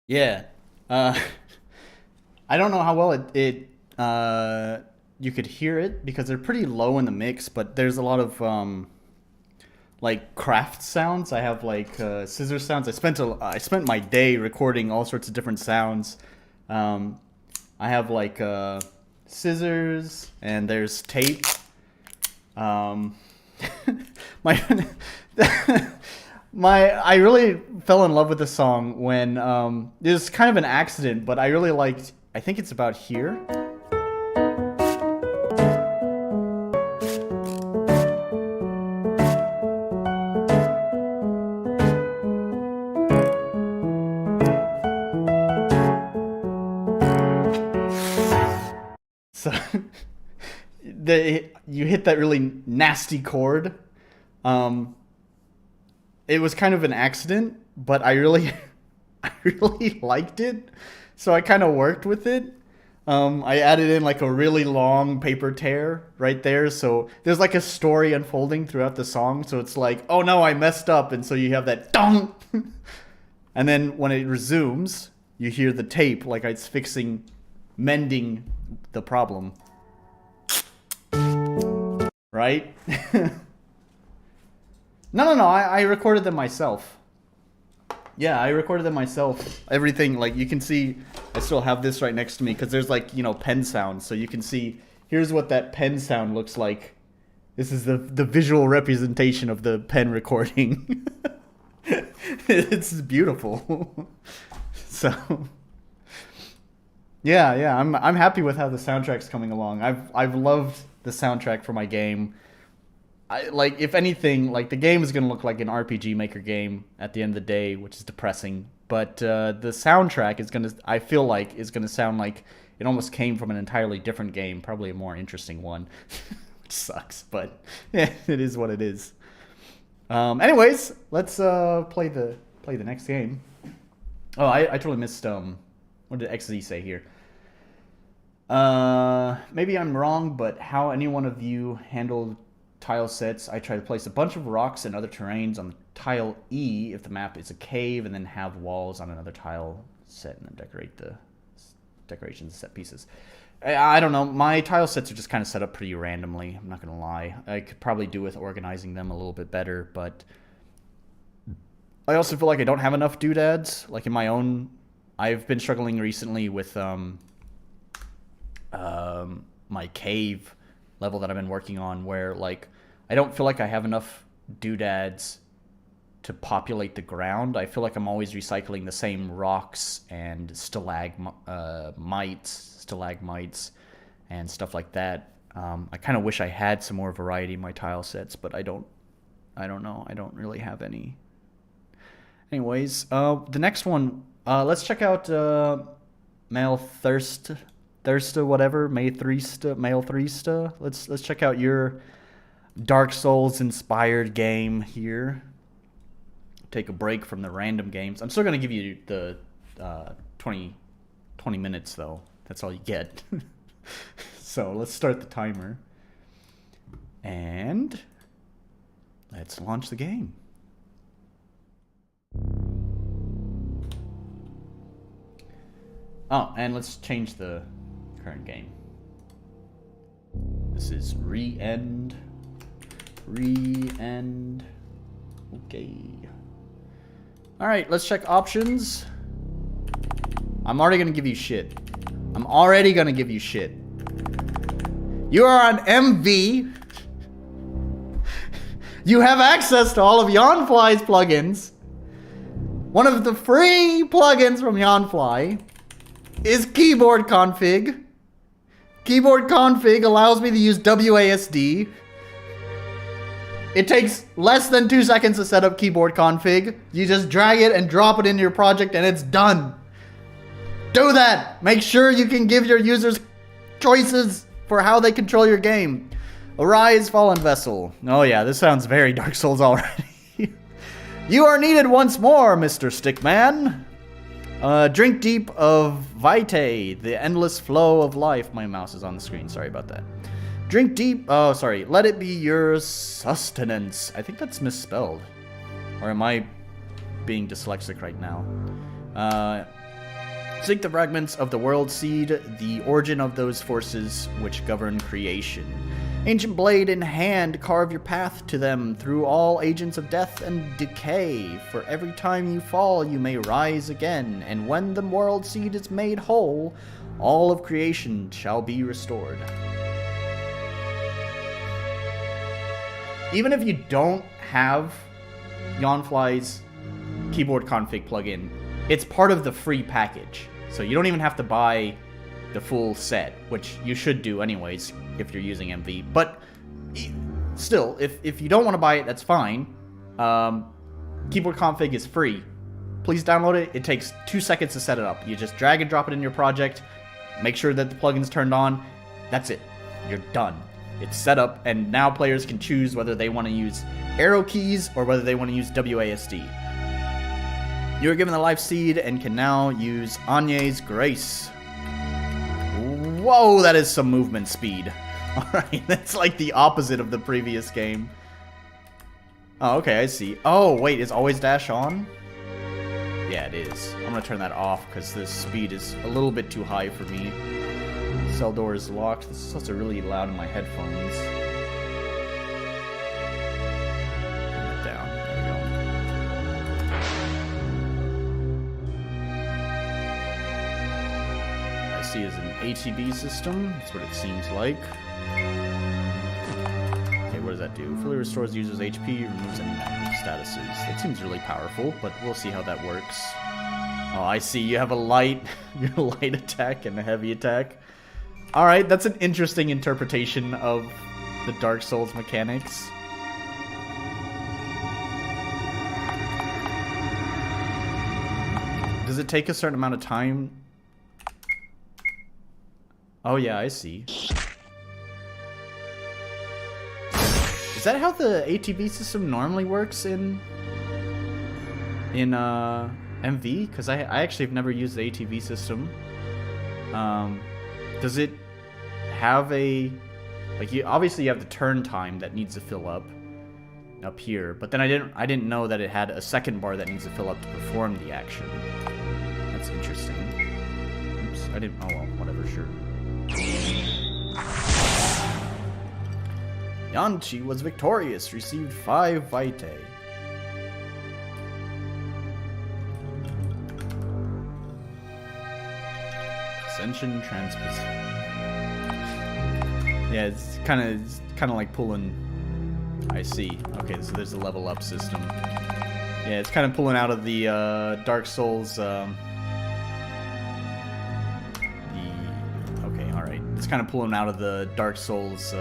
Yeah. I don't know how well you could hear it because they're pretty low in the mix, but there's a lot of like craft sounds. I have like scissor sounds. I spent my day recording all sorts of different sounds. I have like scissors and there's tape. I really fell in love with the song when it was kind of an accident, but I really liked. I think it's about here. So you hit that really nasty chord. It was kind of an accident, but I really liked it. So I kind of worked with it. I added in like a really long paper tear right there. So there's like a story unfolding throughout the song. So it's like, oh no, I messed up. And so you have that dong. And then when it resumes, you hear the tape like it's mending the problem. Right? No. I recorded them myself. Yeah, I recorded them myself. Everything, like, you can see, I still have this right next to me, because there's, like, pen sounds. So you can see, here's what that pen sound looks like. This is the visual representation of the pen recording. It's beautiful. So, yeah, I'm happy with how the soundtrack's coming along. I've loved the soundtrack for my game. Like, if anything, like, the game is going to look like an RPG Maker game at the end of the day, which is depressing. But the soundtrack is going to, I feel like, is going to sound like it almost came from an entirely different game, probably a more interesting one, which sucks. But yeah, it is what it is. Anyways, let's play the next game. Oh, I totally missed. What did XZ say here? Maybe I'm wrong, but how any one of you handle tile sets? I try to place a bunch of rocks and other terrains on the tile E if the map is a cave, and then have walls on another tile set, and then decorate the decorations, set pieces. I don't know. My tile sets are just kind of set up pretty randomly. I'm not gonna lie. I could probably do with organizing them a little bit better, but I also feel like I don't have enough doodads. Like in my own, I've been struggling recently with my cave level that I've been working on, where like I don't feel like I have enough doodads to populate the ground. I feel like I'm always recycling the same rocks and stalagmites and stuff like that. I kind of wish I had some more variety in my tile sets, but I don't know. I don't really have any. Anyways, the next one, let's check out Male Thirsta, whatever, Male Threesta. Let's check out your Dark Souls inspired game here. Take a break from the random games. I'm still gonna give you the 20 minutes though. That's all you get. So let's start the timer. And let's launch the game. Oh, and let's change the current game. This is re-end. Okay. Alright, let's check options. I'm already gonna give you shit. You are on MV. You have access to all of Yawnfly's plugins. One of the free plugins from Yawnfly is Keyboard Config. Keyboard Config allows me to use WASD. It takes less than 2 seconds to set up Keyboard Config. You just drag it and drop it into your project and it's done. Do that. Make sure you can give your users choices for how they control your game. Arise, Fallen Vessel. Oh yeah, this sounds very Dark Souls already. You are needed once more, Mr. Stickman. Drink deep of Vitae, the endless flow of life. My mouse is on the screen, sorry about that. Drink deep, oh sorry, let it be your sustenance. I think that's misspelled. Or am I being dyslexic right now? Seek the fragments of the world seed, the origin of those forces which govern creation. Ancient blade in hand, carve your path to them through all agents of death and decay. For every time you fall, you may rise again, and when the world seed is made whole, all of creation shall be restored. Even if you don't have Yawnfly's Keyboard Config plugin, it's part of the free package. So you don't even have to buy the full set, which you should do anyways if you're using MV. But still, if you don't want to buy it, that's fine. Keyboard Config is free. Please download it. It takes 2 seconds to set it up. You just drag and drop it in your project, make sure that the plugin's turned on. That's it. You're done. It's set up, and now players can choose whether they want to use arrow keys or whether they want to use WASD. You are given the life seed and can now use Anye's Grace. Whoa, that is some movement speed. Alright, that's like the opposite of the previous game. Oh, okay, I see. Oh, wait, is always dash on? Yeah, it is. I'm gonna turn that off because the speed is a little bit too high for me. Cell door is locked. This is also really loud in my headphones. Turn it down. There we go. I see is an ATB system. That's what it seems like. Okay, what does that do? Fully restores users' HP, removes any negative statuses. That seems really powerful, but we'll see how that works. Oh, I see. You have a light attack and a heavy attack. Alright, that's an interesting interpretation of the Dark Souls mechanics. Does it take a certain amount of time? Oh yeah, I see. Is that how the ATB system normally works in MV? Because I actually have never used the ATB system. Does it have a... Like, obviously you have the turn time that needs to fill up here, but then I didn't know that it had a second bar that needs to fill up to perform the action. That's interesting. Oops, I didn't... Oh well, whatever, sure. Yanchi was victorious, received 5 vitae. Ascension transposition. Yeah, it's kind of like pulling. I see. Okay, so there's a level up system. Yeah, it's kind of pulling out of the Dark Souls. Okay, all right. It's kind of pulling out of the Dark Souls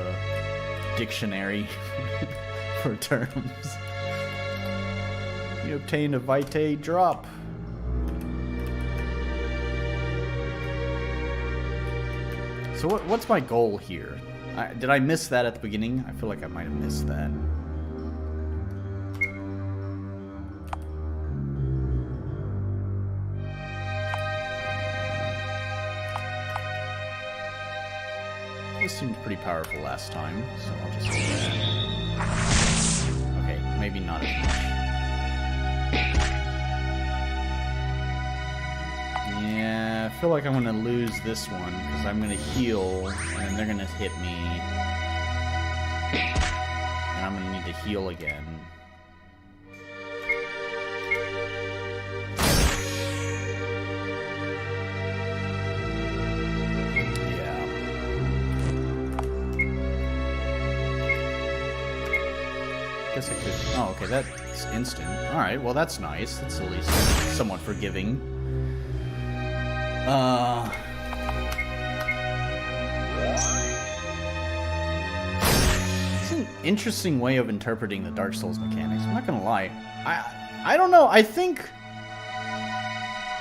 dictionary for terms. You obtained a vitae drop. So what's my goal here? Did I miss that at the beginning? I feel like I might have missed that. This seemed pretty powerful last time, so I'll just do that. Okay, maybe not as much. Yeah, I feel like I'm gonna lose this one because I'm gonna heal and they're gonna hit me. And I'm gonna need to heal again. Yeah. Guess I could. Oh, okay, that's instant. Alright, well, that's nice. That's at least somewhat forgiving. It's an interesting way of interpreting the Dark Souls mechanics. I'm not gonna lie. I don't know. I think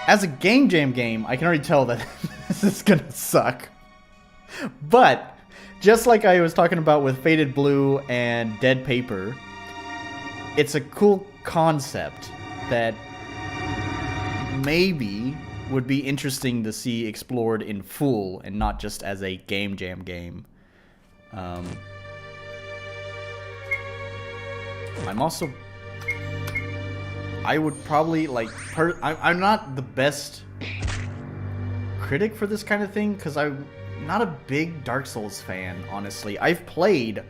as a game jam game, I can already tell that this is gonna suck. But just like I was talking about with Faded Blue and Dead Paper, it's a cool concept that maybe would be interesting to see explored in full and not just as a game jam game. I'm also... I would probably, like... I'm not the best critic for this kind of thing, because I'm not a big Dark Souls fan, honestly. I've played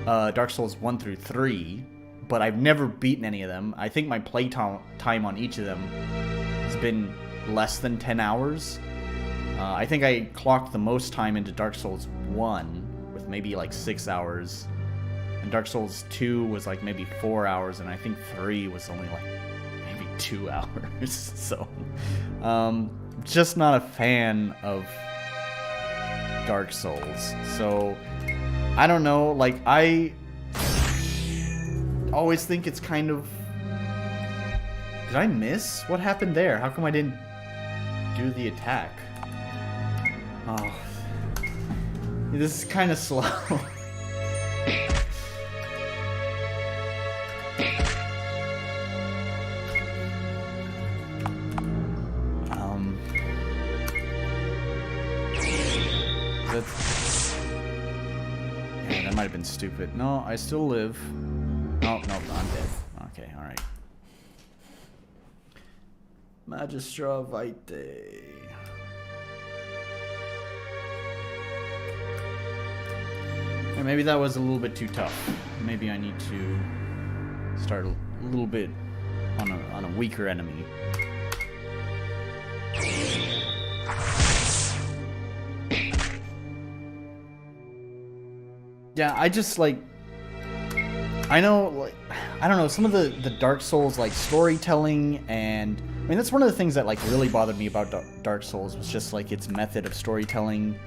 Dark Souls 1 through 3, but I've never beaten any of them. I think my play time on each of them has been less than 10 hours. I think I clocked the most time into Dark Souls 1 with maybe like 6 hours. And Dark Souls 2 was like maybe 4 hours, and I think 3 was only like maybe 2 hours. So, just not a fan of Dark Souls. So, I don't know, like, I always think it's kind of... Did I miss? What happened there? How come I didn't do the attack? Oh. This is kind of slow. Yeah, that might have been stupid. No, I still live. Oh, no, I'm dead. Okay, alright. Magistra Vitae. Yeah, maybe that was a little bit too tough. Maybe I need to start a little bit on a weaker enemy. Yeah, I just like... I know, like, I don't know, some of the Dark Souls, like, storytelling and... I mean, that's one of the things that, like, really bothered me about Dark Souls was just, like, its method of storytelling.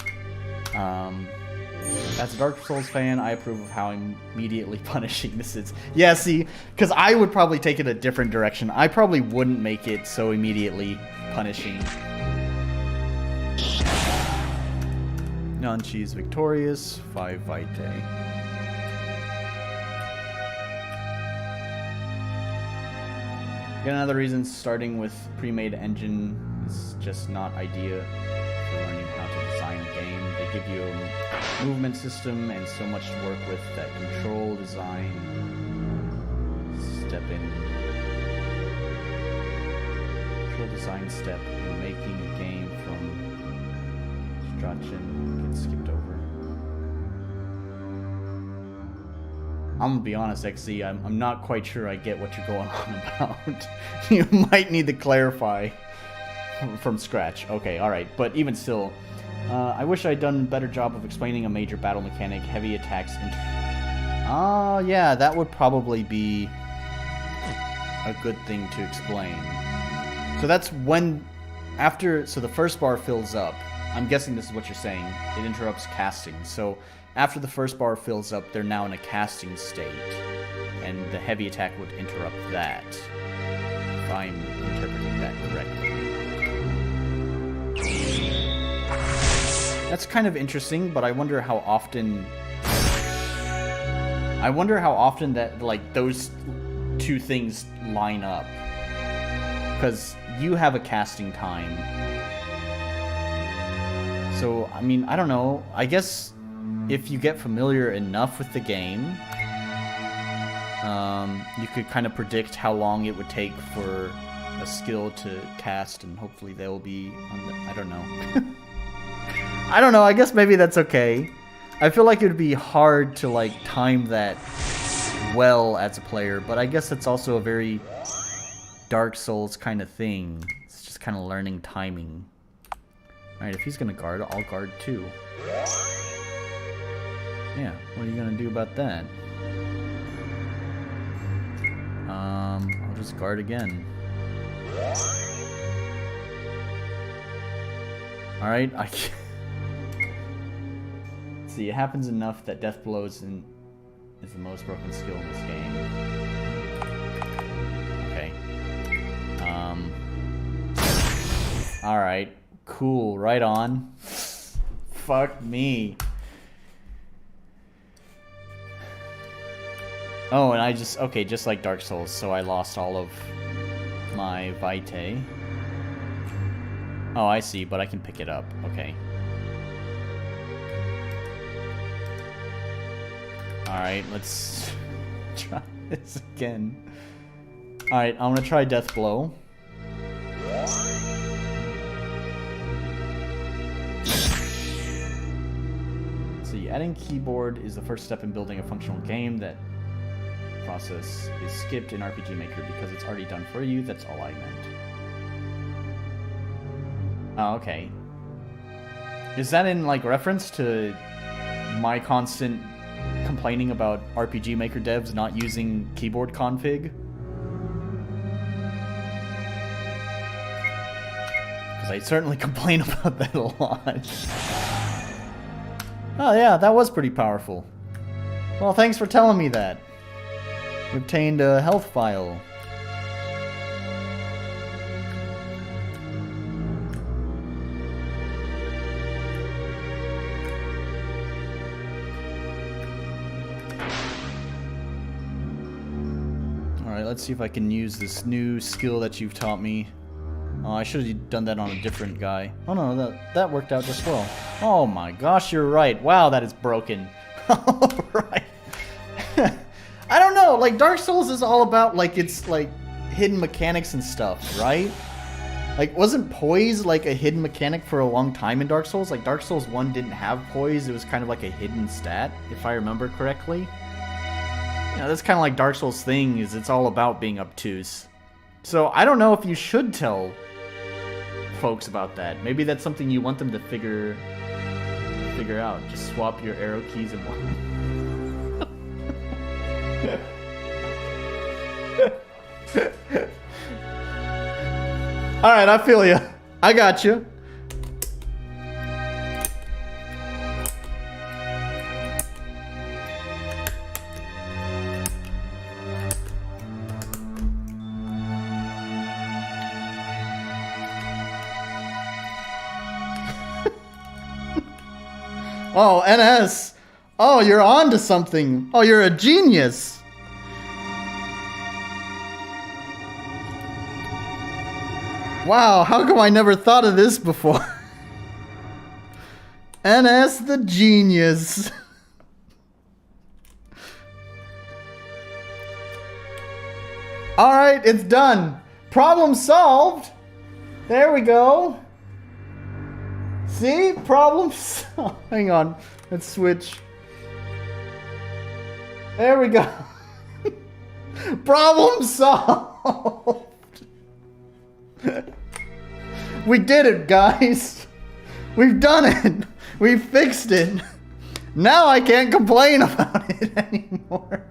As a Dark Souls fan, I approve of how immediately punishing this is. Yeah, see, because I would probably take it a different direction. I probably wouldn't make it so immediately punishing. Nanchi is victorious, 5 Vitae. Again, another reason starting with pre-made engine is just not ideal for learning how to design a game. They give you a movement system and so much to work with that control design step in. Control design step in making a game from construction gets skipped over. I'm gonna be honest, XZ, I'm not quite sure I get what you're going on about. You might need to clarify from scratch. Okay, alright, but even still, I wish I'd done a better job of explaining a major battle mechanic, heavy attacks, yeah, that would probably be a good thing to explain. So that's when, so the first bar fills up. I'm guessing this is what you're saying. It interrupts casting. So after the first bar fills up, they're now in a casting state. And the heavy attack would interrupt that. If I'm interpreting that correctly. That's kind of interesting, but I wonder how often... that, like, those two things line up. Because you have a casting time. So, I mean, I don't know. I guess if you get familiar enough with the game, you could kind of predict how long it would take for a skill to cast, and hopefully they'll be on the, I don't know. I don't know, I guess maybe that's okay. I feel like it would be hard to, like, time that well as a player, but I guess it's also a very Dark Souls kind of thing. It's just kind of learning timing. Alright, if he's gonna guard, I'll guard too. Yeah, what are you gonna do about that? I'll just guard again. Alright, I can't... See, it happens enough that Death Blows is the most broken skill in this game. Okay. Alright. Cool, right on. Fuck me. Oh, and I just... Okay, just like Dark Souls, so I lost all of my Vitae. Oh, I see, but I can pick it up. Okay. Alright, let's try this again. Alright, I'm gonna try Death Blow. See, adding keyboard is the first step in building a functional game. That process is skipped in RPG Maker because it's already done for you. That's all I meant. Oh, okay. Is that in, like, reference to my constant complaining about RPG Maker devs not using keyboard config? Because I certainly complain about that a lot. Oh yeah, that was pretty powerful. Well, thanks for telling me that. We obtained a health file. Alright, let's see if I can use this new skill that you've taught me. Oh, I should have done that on a different guy. Oh no, that worked out just well. Oh my gosh, you're right. Wow, that is broken. Alright. I don't know, like, Dark Souls is all about, like, it's, like, hidden mechanics and stuff, right? Like, wasn't poise, like, a hidden mechanic for a long time in Dark Souls? Like, Dark Souls 1 didn't have poise, it was kind of like a hidden stat, if I remember correctly. You know, that's kind of like Dark Souls' thing, is it's all about being obtuse. So, I don't know if you should tell folks about that. Maybe that's something you want them to figure out. Just swap your arrow keys and one. Alright, I feel you. I got you. Oh, NS. Oh, you're on to something. Oh, you're a genius. Wow, how come I never thought of this before? NS the genius. Alright, it's done. Problem solved. There we go. See? Problem solved. Hang on. Let's switch. There we go. Problem solved. We did it, guys. We've done it. We fixed it. Now I can't complain about it anymore.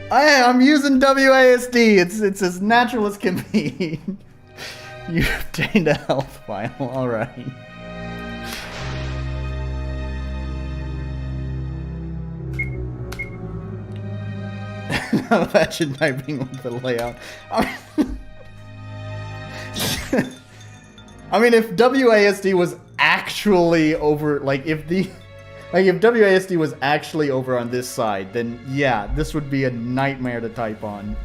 I'm using WASD. It's as natural as can be. You obtained a health file. All right. Imagine typing with the layout. I mean, if WASD was actually over, like if WASD was actually over on this side, then yeah, this would be a nightmare to type on.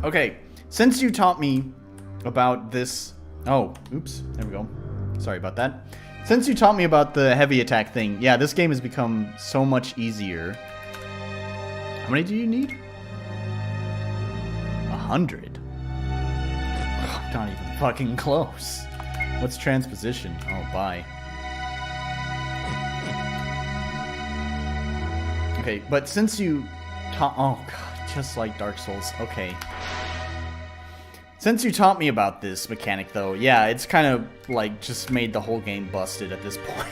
Okay, since you taught me about this... Oh, oops, there we go. Sorry about that. Since you taught me about the heavy attack thing, yeah, this game has become so much easier. How many do you need? 100. Oh, not even fucking close. What's transposition? Oh, bye. Okay, but since you taught... Oh, God, just like Dark Souls. Okay. Since you taught me about this mechanic, though, yeah, it's kind of, like, just made the whole game busted at this point.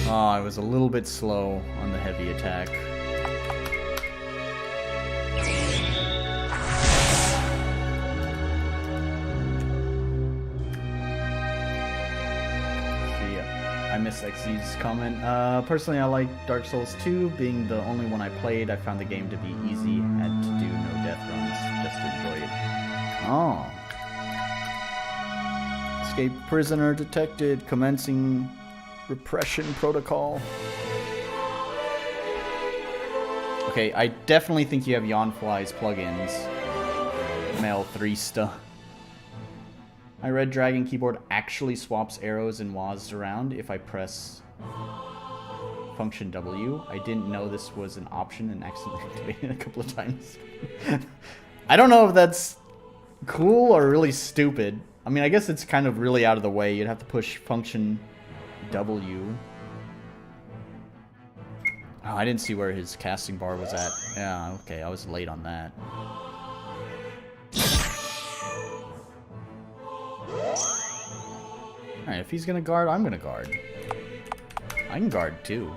Oh, I was a little bit slow on the heavy attack. I missed XZ's comment. Personally, I like Dark Souls 2. Being the only one I played, I found the game to be easy. Had to do no death runs, just to enjoy it. Oh. Escape prisoner detected. Commencing repression protocol. Okay, I definitely think you have Yawnfly's plugins. Mail 3 stuff. My Red Dragon keyboard actually swaps arrows and WASD around if I press function W. I didn't know this was an option and accidentally activated it a couple of times. I don't know if that's cool or really stupid. I mean, I guess it's kind of really out of the way. You'd have to push function W. Oh, I didn't see where his casting bar was at. Yeah, okay, I was late on that. Alright, if he's gonna guard, I'm gonna guard. I can guard too.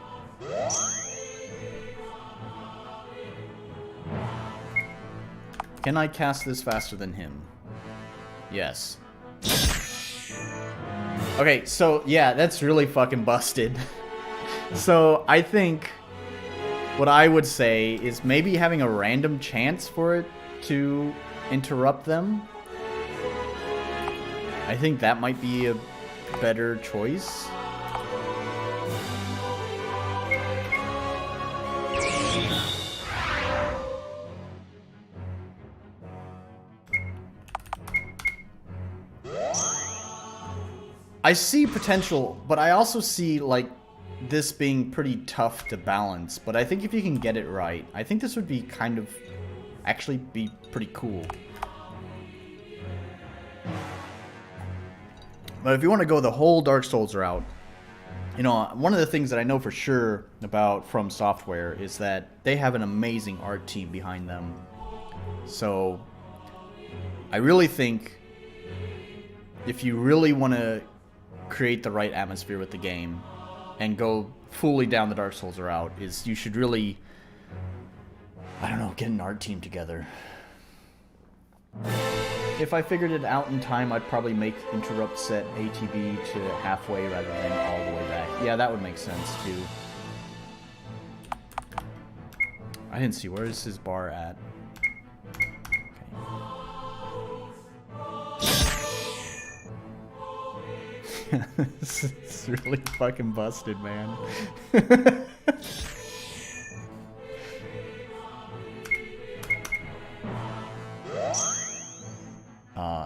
Can I cast this faster than him? Yes. Okay, so yeah, that's really fucking busted. So I think what I would say is maybe having a random chance for it to interrupt them. I think that might be a better choice. I see potential, but I also see, like, this being pretty tough to balance. But I think if you can get it right, I think this would be kind of... actually be pretty cool. But if you want to go the whole Dark Souls route, you know, one of the things that I know for sure about From Software is that they have an amazing art team behind them. So, I really think if you really want to create the right atmosphere with the game and go fully down the Dark Souls route, is you should really, I don't know, get an art team together. If I figured it out in time, I'd probably make interrupt set ATB to halfway rather than all the way back. Yeah, that would make sense too. I didn't see, where is his bar at? Okay. This is really fucking busted, man.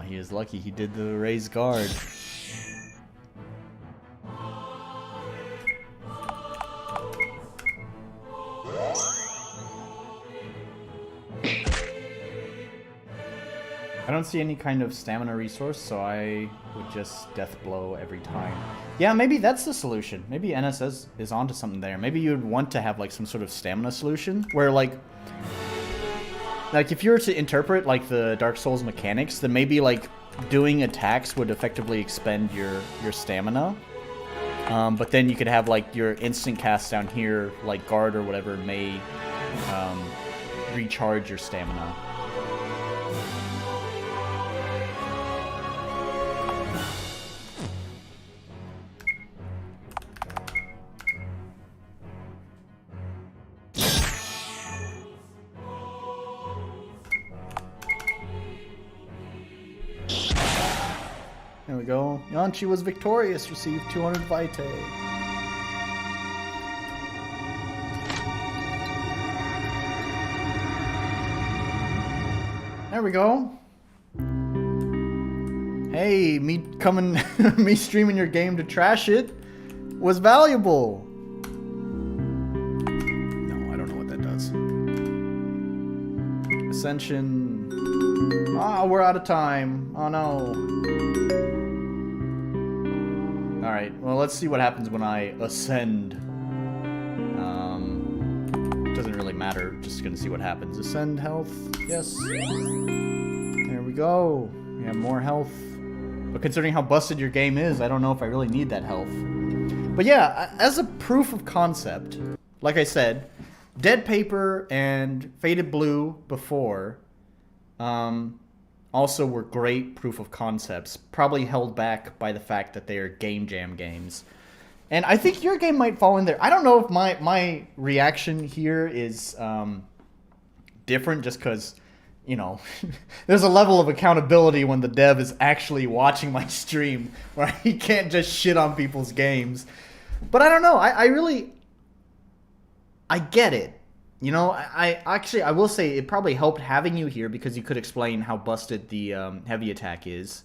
He is lucky he did the raised guard. I don't see any kind of stamina resource, so I would just death blow every time. Yeah, maybe that's the solution. Maybe NSS is onto something there. Maybe you'd want to have like some sort of stamina solution where like if you were to interpret like the Dark Souls mechanics, then maybe like doing attacks would effectively expend your stamina. But then you could have like your instant cast down here, like guard or whatever, may recharge your stamina. There we go. Yanchi was victorious, received 200 vitae. There we go. Hey, me me streaming your game to trash it was valuable. No, I don't know what that does. Ascension. Ah, we're out of time. Oh no. Alright, well, let's see what happens when I ascend. Doesn't really matter, just gonna see what happens. Ascend health, yes. There we go. We have more health. But considering how busted your game is, I don't know if I really need that health. But yeah, as a proof of concept, like I said, Dead Paper and Faded Blue before, also were great proof of concepts, probably held back by the fact that they are game jam games. And I think your game might fall in there. I don't know if my reaction here is different just because, you know, there's a level of accountability when the dev is actually watching my stream where he can't just shit on people's games. But I don't know. I get it. You know, I will say it probably helped having you here because you could explain how busted the heavy attack is.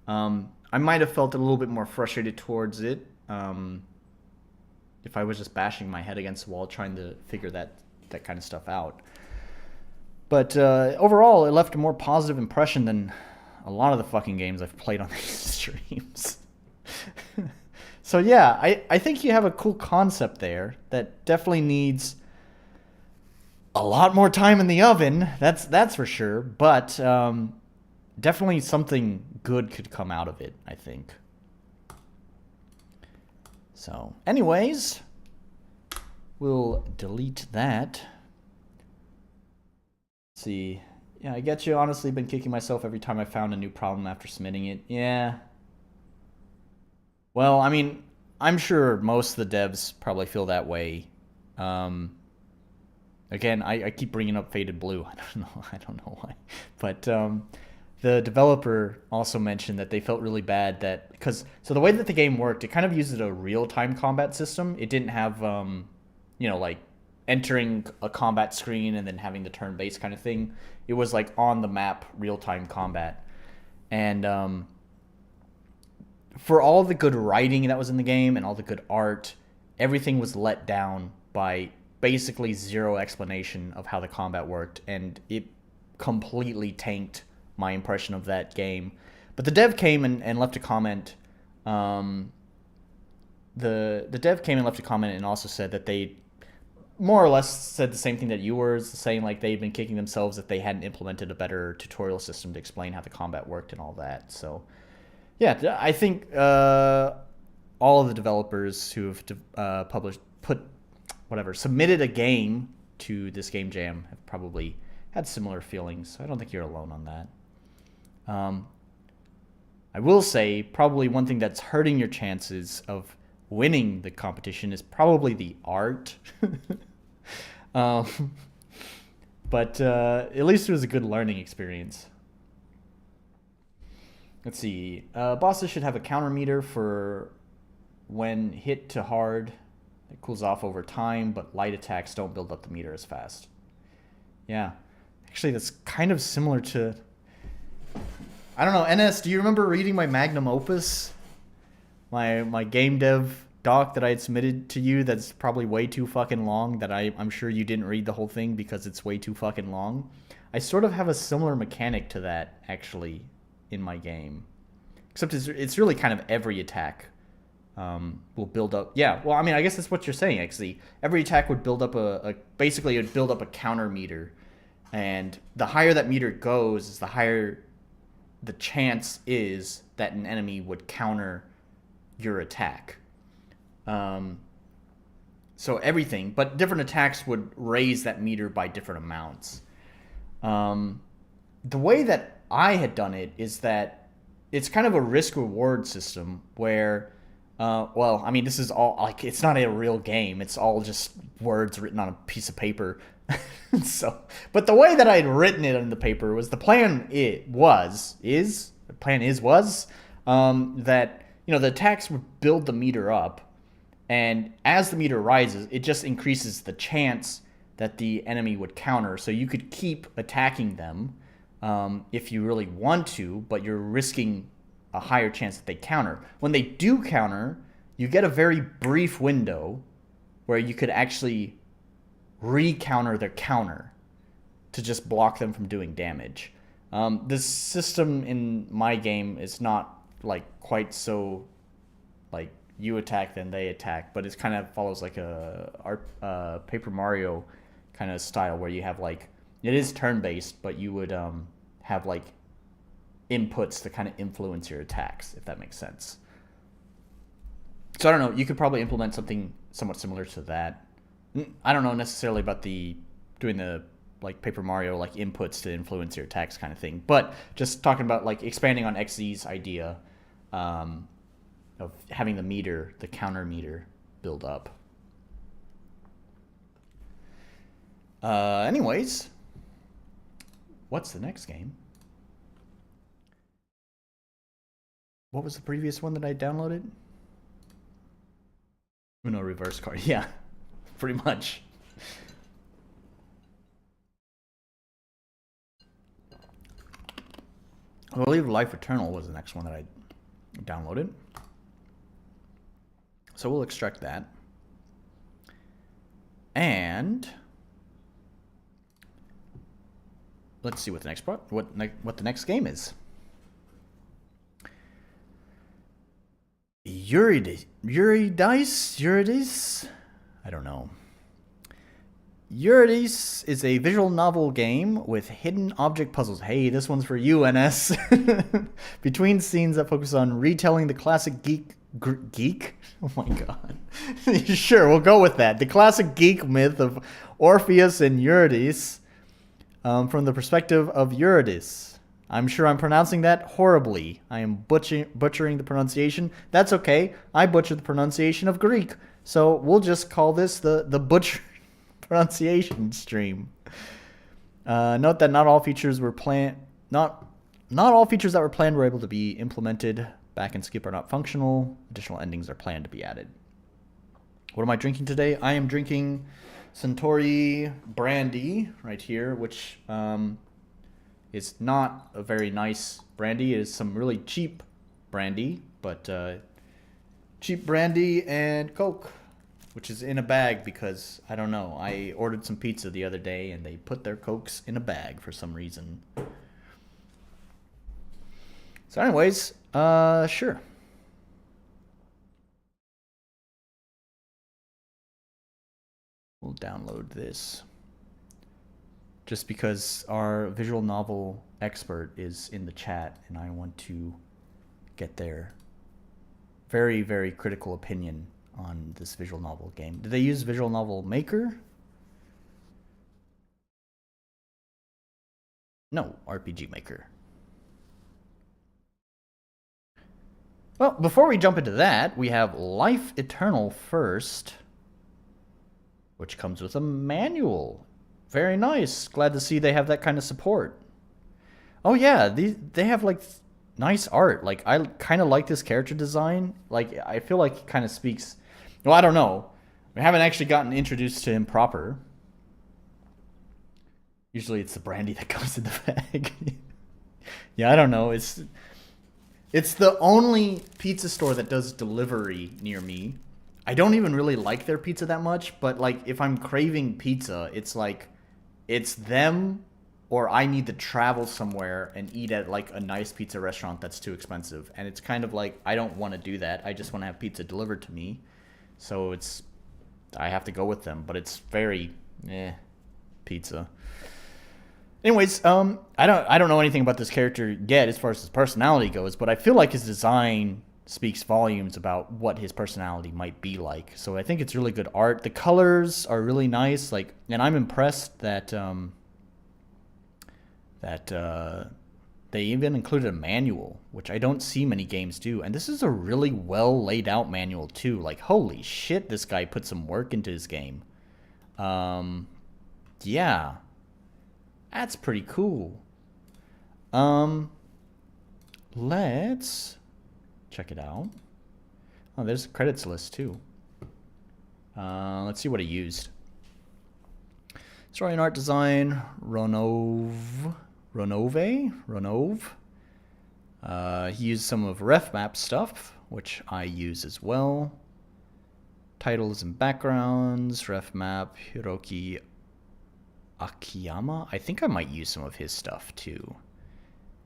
I might have felt a little bit more frustrated towards it if I was just bashing my head against the wall trying to figure that kind of stuff out. But overall, it left a more positive impression than a lot of the fucking games I've played on these streams. So yeah, I think you have a cool concept there that definitely needs a lot more time in the oven, that's for sure, but definitely something good could come out of it, I think. So, anyways, we'll delete that. Let's see. Yeah, I get you. Honestly, been kicking myself every time I found a new problem after submitting it. Yeah. Well, I mean, I'm sure most of the devs probably feel that way. Again, I keep bringing up Faded Blue. I don't know why. But the developer also mentioned that they felt really bad that so the way that the game worked, it kind of used a real-time combat system. It didn't have you know, like entering a combat screen and then having the turn-based kind of thing. It was like on the map real-time combat. And for all the good writing that was in the game and all the good art, everything was let down by basically zero explanation of how the combat worked, and it completely tanked my impression of that game. But the dev came and left a comment. The dev came and left a comment and also said that they more or less said the same thing that you were saying, like they've been kicking themselves that they hadn't implemented a better tutorial system to explain how the combat worked and all that. So yeah, I think all of the developers who have submitted a game to this game jam have probably had similar feelings. So I don't think you're alone on that. I will say probably one thing that's hurting your chances of winning the competition is probably the art. But at least it was a good learning experience. Let's see. Bosses should have a counter meter for when hit to hard. It cools off over time, but light attacks don't build up the meter as fast. Yeah. Actually, that's kind of similar to... I don't know, NS, do you remember reading my magnum opus? My game dev doc that I had submitted to you that's probably way too fucking long, that I'm sure you didn't read the whole thing because it's way too fucking long? I sort of have a similar mechanic to that, actually, in my game. Except it's really kind of every attack will build up... Yeah, well, I mean, I guess that's what you're saying, actually. Every attack would build up basically, it would build up a counter meter. And the higher that meter goes, is the higher the chance is that an enemy would counter your attack. So everything, but different attacks would raise that meter by different amounts. The way that I had done it is that it's kind of a risk-reward system where, well, I mean, this is all, like, it's not a real game. It's all just words written on a piece of paper. So, but the way that I had written it on the paper was the plan was that, you know, the attacks would build the meter up, and as the meter rises, it just increases the chance that the enemy would counter. So you could keep attacking them if you really want to, but you're risking a higher chance that they counter. When they do counter, you get a very brief window where you could actually re-counter their counter to just block them from doing damage. This system in my game is not like quite so like you attack then they attack, but it kind of follows like a Paper Mario kind of style where you have like, it is turn-based, but you would have like inputs to kind of influence your attacks, if that makes sense. So I don't know, you could probably implement something somewhat similar to that. I don't know necessarily about doing the like Paper Mario like inputs to influence your attacks kind of thing, but just talking about like expanding on XZ's idea of having the counter meter build up. Anyways, what's the next game? What was the previous one that I downloaded? No, reverse card. Yeah. Pretty much. I believe Life Eternal was the next one that I downloaded. So we'll extract that. And let's see what the next game is. Eurydice? I don't know. Eurydice is a visual novel game with hidden object puzzles. Hey, this one's for you, NS. Between scenes that focus on retelling the classic geek? Oh my god. Sure, we'll go with that. The classic geek myth of Orpheus and Eurydice from the perspective of Eurydice. I'm sure I'm pronouncing that horribly. I am butchering the pronunciation. That's okay. I butchered the pronunciation of Greek. So we'll just call this the butcher pronunciation stream. Note that not all features were planned. Not all features that were planned were able to be implemented. Back and skip are not functional. Additional endings are planned to be added. What am I drinking today? I am drinking Suntory brandy right here, which is not a very nice brandy. It is some really cheap brandy, but cheap brandy and Coke, which is in a bag because, I don't know, I ordered some pizza the other day and they put their Cokes in a bag for some reason. So anyways, sure. We'll download this. Just because our visual novel expert is in the chat and I want to get their very, very critical opinion on this visual novel game. Did they use Visual Novel Maker? No, RPG Maker. Well, before we jump into that, we have Life Eternal first, which comes with a manual. Very nice. Glad to see they have that kind of support. Oh yeah, they have like nice art. Like I kind of like this character design. Like I feel like it kind of speaks. Well, I don't know. We haven't actually gotten introduced to him proper. Usually it's the brandy that comes in the bag. Yeah, I don't know. It's the only pizza store that does delivery near me. I don't even really like their pizza that much, but like if I'm craving pizza, it's like it's them or I need to travel somewhere and eat at like a nice pizza restaurant that's too expensive. And it's kind of like I don't want to do that. I just want to have pizza delivered to me. So I have to go with them, but it's very pizza. Anyways, I don't know anything about this character yet as far as his personality goes, but I feel like his design speaks volumes about what his personality might be like. So I think it's really good art. The colors are really nice, like, and I'm impressed that they even included a manual, which I don't see many games do. And this is a really well laid out manual too. Like, holy shit, this guy put some work into his game. Yeah. That's pretty cool. Let's check it out. Oh, there's a credits list too. Let's see what he used. Story and art design, Ronove. He used some of RefMap stuff, which I use as well. Titles and backgrounds, RefMap, Hiroki Akiyama. I think I might use some of his stuff too.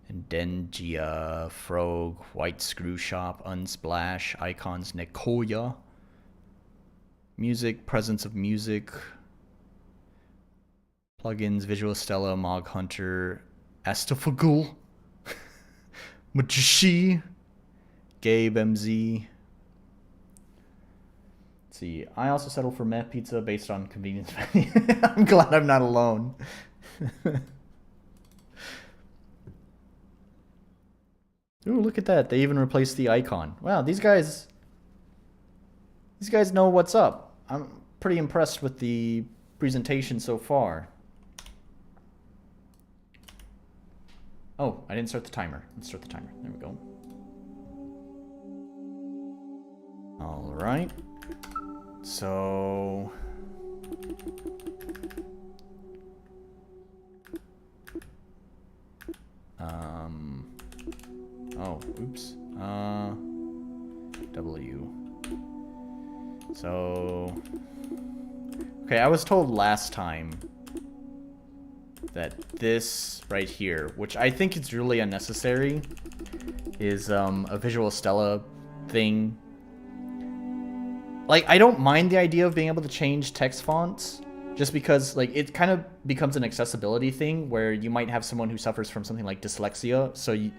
And Dengia, Frog, White Screw Shop, Unsplash, Icons, Nekoya. Music, Presence of Music. Plugins, Visual Stella, Mog Hunter, Astafagul, Majishi, Gabe MZ. Let's see, I also settled for meth pizza based on convenience. I'm glad I'm not alone. Ooh, look at that. They even replaced the icon. Wow, these guys know what's up. I'm pretty impressed with the presentation so far. Oh, I didn't start the timer. Let's start the timer. There we go. All right. So... Oh, oops. W. So... Okay, I was told last time that this right here, which I think is really unnecessary, is a Visual Stella thing. Like, I don't mind the idea of being able to change text fonts, just because, like, it kind of becomes an accessibility thing where you might have someone who suffers from something like dyslexia. So, you,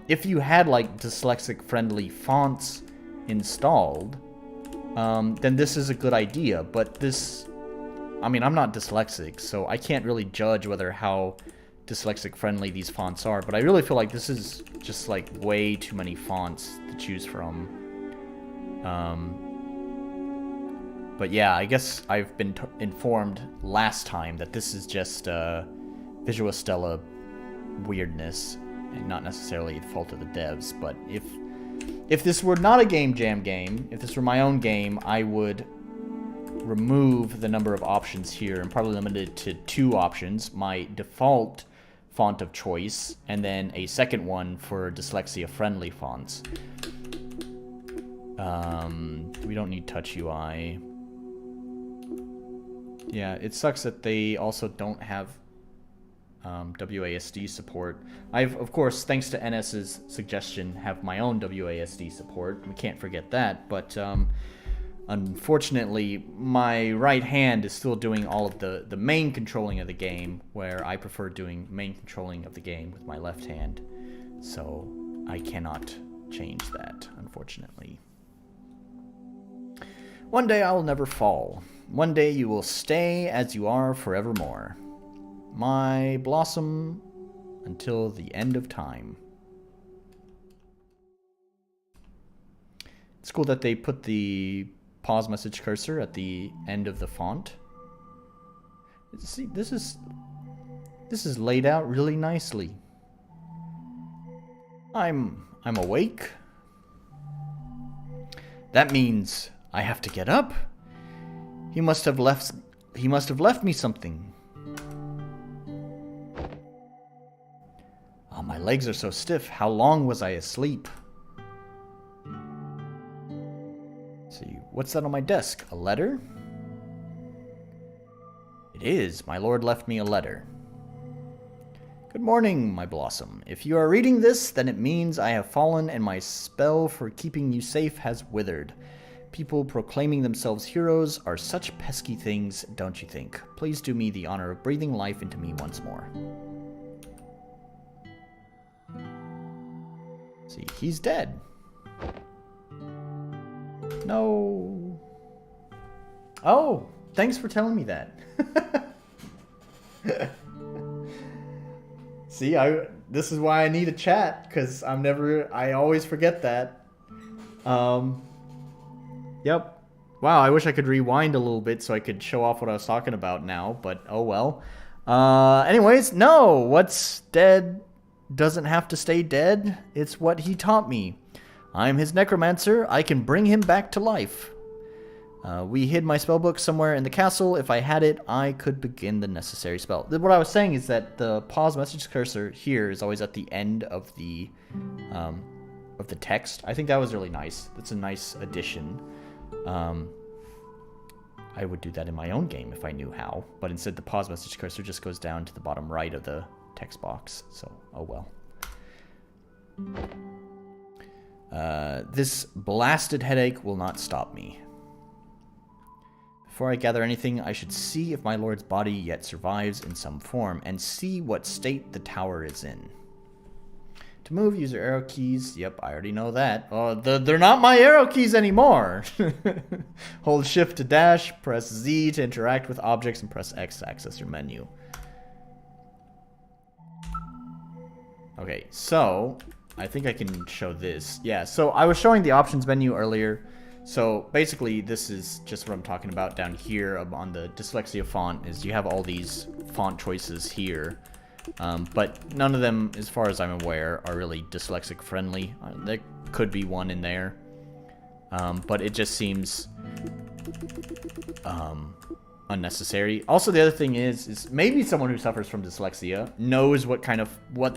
if you had, like, dyslexic-friendly fonts installed, then this is a good idea. But this... I mean, I'm not dyslexic, so I can't really judge whether how dyslexic-friendly these fonts are, but I really feel like this is just, like, way too many fonts to choose from. But yeah, I guess I've been informed last time that this is just Visual Stella weirdness, and not necessarily the fault of the devs, but if this were not a Game Jam game, if this were my own game, I would remove the number of options here and probably limit it to 2 options, my default font of choice and then a second one for dyslexia friendly fonts. We don't need touch UI. Yeah, it sucks that they also don't have WASD support. I've, of course, thanks to NS's suggestion, have my own WASD support. We can't forget that, but unfortunately, my right hand is still doing all of the main controlling of the game, where I prefer doing main controlling of the game with my left hand. So I cannot change that, unfortunately. One day I will never fall. One day you will stay as you are forevermore. My blossom until the end of time. It's cool that they put the pause message cursor at the end of the font. See, this is laid out really nicely. I'm awake. That means I have to get up. He must have left me something. Oh, my legs are so stiff. How long was I asleep? Let's see, what's that on my desk? A letter? It is. My lord left me a letter. Good morning, my blossom. If you are reading this, then it means I have fallen and my spell for keeping you safe has withered. People proclaiming themselves heroes are such pesky things, don't you think? Please do me the honor of breathing life into me once more. See, he's dead. No. Oh, thanks for telling me that. See, this is why I need a chat, because I always forget that. Yep. Wow, I wish I could rewind a little bit so I could show off what I was talking about now, but oh well. Anyways, no, what's dead doesn't have to stay dead. It's what he taught me. I'm his necromancer. I can bring him back to life. We hid my spellbook somewhere in the castle. If I had it, I could begin the necessary spell. What I was saying is that the pause message cursor here is always at the end of the text. I think that was really nice. That's a nice addition. I would do that in my own game if I knew how, but instead the pause message cursor just goes down to the bottom right of the text box. So, oh well. This blasted headache will not stop me. Before I gather anything, I should see if my lord's body yet survives in some form, and see what state the tower is in. To move, use your arrow keys. Yep, I already know that. Oh, they're not my arrow keys anymore! Hold shift to dash, press Z to interact with objects, and press X to access your menu. Okay, so I think I can show this. Yeah, so I was showing the options menu earlier. So basically, this is just what I'm talking about down here on the dyslexia font, is you have all these font choices here. But none of them, as far as I'm aware, are really dyslexic friendly. There could be one in there. But it just seems unnecessary. Also, the other thing is maybe someone who suffers from dyslexia knows what